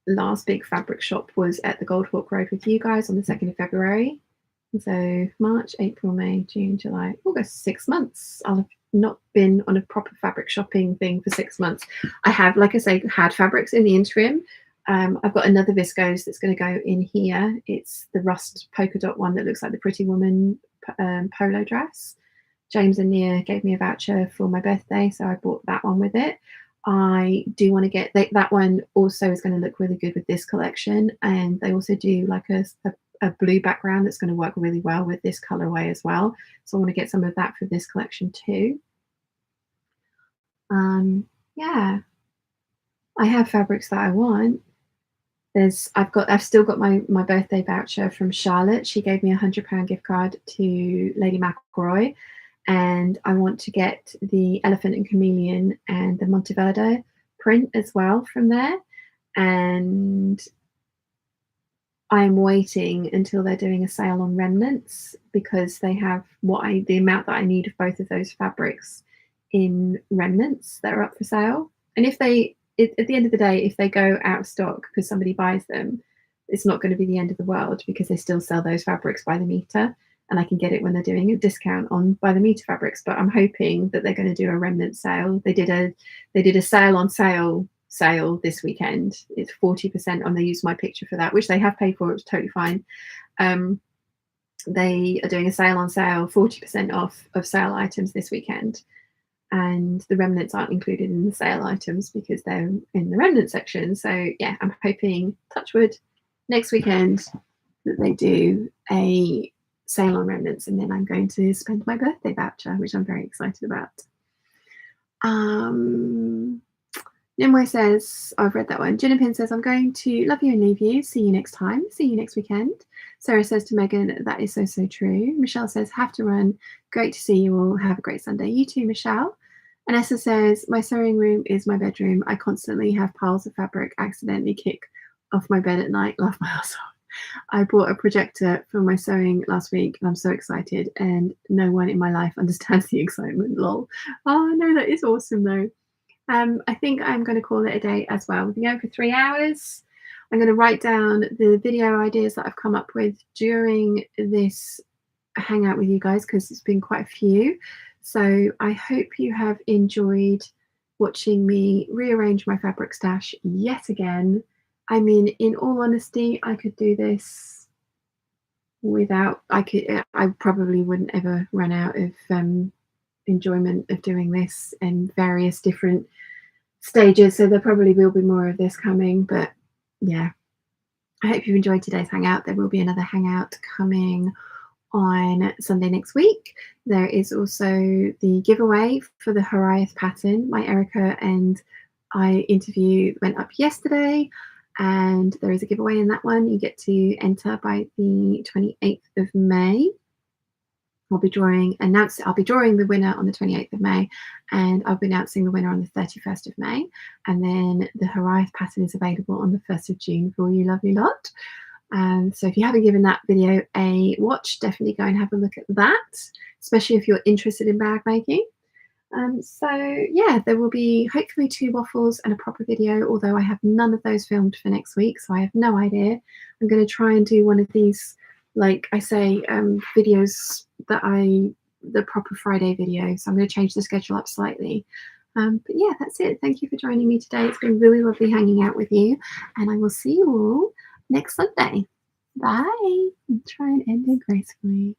last big fabric shop was at the Goldhawk Road with you guys on the 2nd of February. So March, April, May, June, July, August, 6 months. I'll have not been on a proper fabric shopping thing for 6 months. I have, like I say, had fabrics in the interim. I've got another viscose that's going to go in here. It's the rust polka dot one that looks like the Pretty Woman polo dress. James and Nia gave me a voucher for my birthday, so I bought that one with it. I do want to get that one. Also is going to look really good with this collection, and they also do like a blue background that's going to work really well with this colorway as well. So I want to get some of that for this collection too. Yeah, I have fabrics that I want. I've still got my birthday voucher from Charlotte. She gave me £100 gift card to Lady McElroy, and I want to get the Elephant and Chameleon and the Monteverde print as well from there. And I'm waiting until they're doing a sale on remnants, because they have the amount that I need of both of those fabrics in remnants that are up for sale. And if at the end of the day, if they go out of stock because somebody buys them, it's not going to be the end of the world, because they still sell those fabrics by the meter, and I can get it when they're doing a discount on by the meter fabrics. But I'm hoping that they're going to do a remnant sale. They did a sale on sale this weekend. It's 40%, and they used my picture for that, which they have paid for. It was totally fine. They are doing a sale on sale, 40% off of sale items this weekend. And the remnants aren't included in the sale items because they're in the remnant section. So yeah, I'm hoping, touch wood, next weekend that they do a sale on remnants, and then I'm going to spend my birthday voucher, which I'm very excited about. Nimue says, I've read that one. Jinapin says, I'm going to love you and leave you. See you next time. See you next weekend. Sarah says to Megan, that is so, so true. Michelle says, have to run. Great to see you all. Have a great Sunday. You too, Michelle. Anessa says, my sewing room is my bedroom. I constantly have piles of fabric accidentally kick off my bed at night. Laugh my ass off. I bought a projector for my sewing last week, and I'm so excited, and no one in my life understands the excitement. Lol. Oh no, that is awesome though. I think I'm going to call it a day as well. We've been going for 3 hours. I'm going to write down the video ideas that I've come up with during this hangout with you guys, because it's been quite a few. So I hope you have enjoyed watching me rearrange my fabric stash yet again. I mean, in all honesty, I could do this without, I probably wouldn't ever run out of enjoyment of doing this in various different stages. So there probably will be more of this coming, but yeah, I hope you've enjoyed today's hangout. There will be another hangout coming on Sunday next week. There is also the giveaway for the Horiath pattern. My Erica and I interview went up yesterday, and there is a giveaway in that one. You get to enter by the 28th of May. I'll be drawing the winner on the 28th of May, and I'll be announcing the winner on the 31st of May. And then the Horizon pattern is available on the 1st of June for all you lovely lot. So if you haven't given that video a watch, definitely go and have a look at that, especially if you're interested in bag making. So yeah, there will be hopefully 2 waffles and a proper video, although I have none of those filmed for next week, so I have no idea. I'm going to try and do one of these, like I say, videos that the proper Friday video, so I'm going to change the schedule up slightly. But yeah, that's it. Thank you for joining me today. It's been really lovely hanging out with you, and I will see you all next Sunday. Bye. Try and end it gracefully.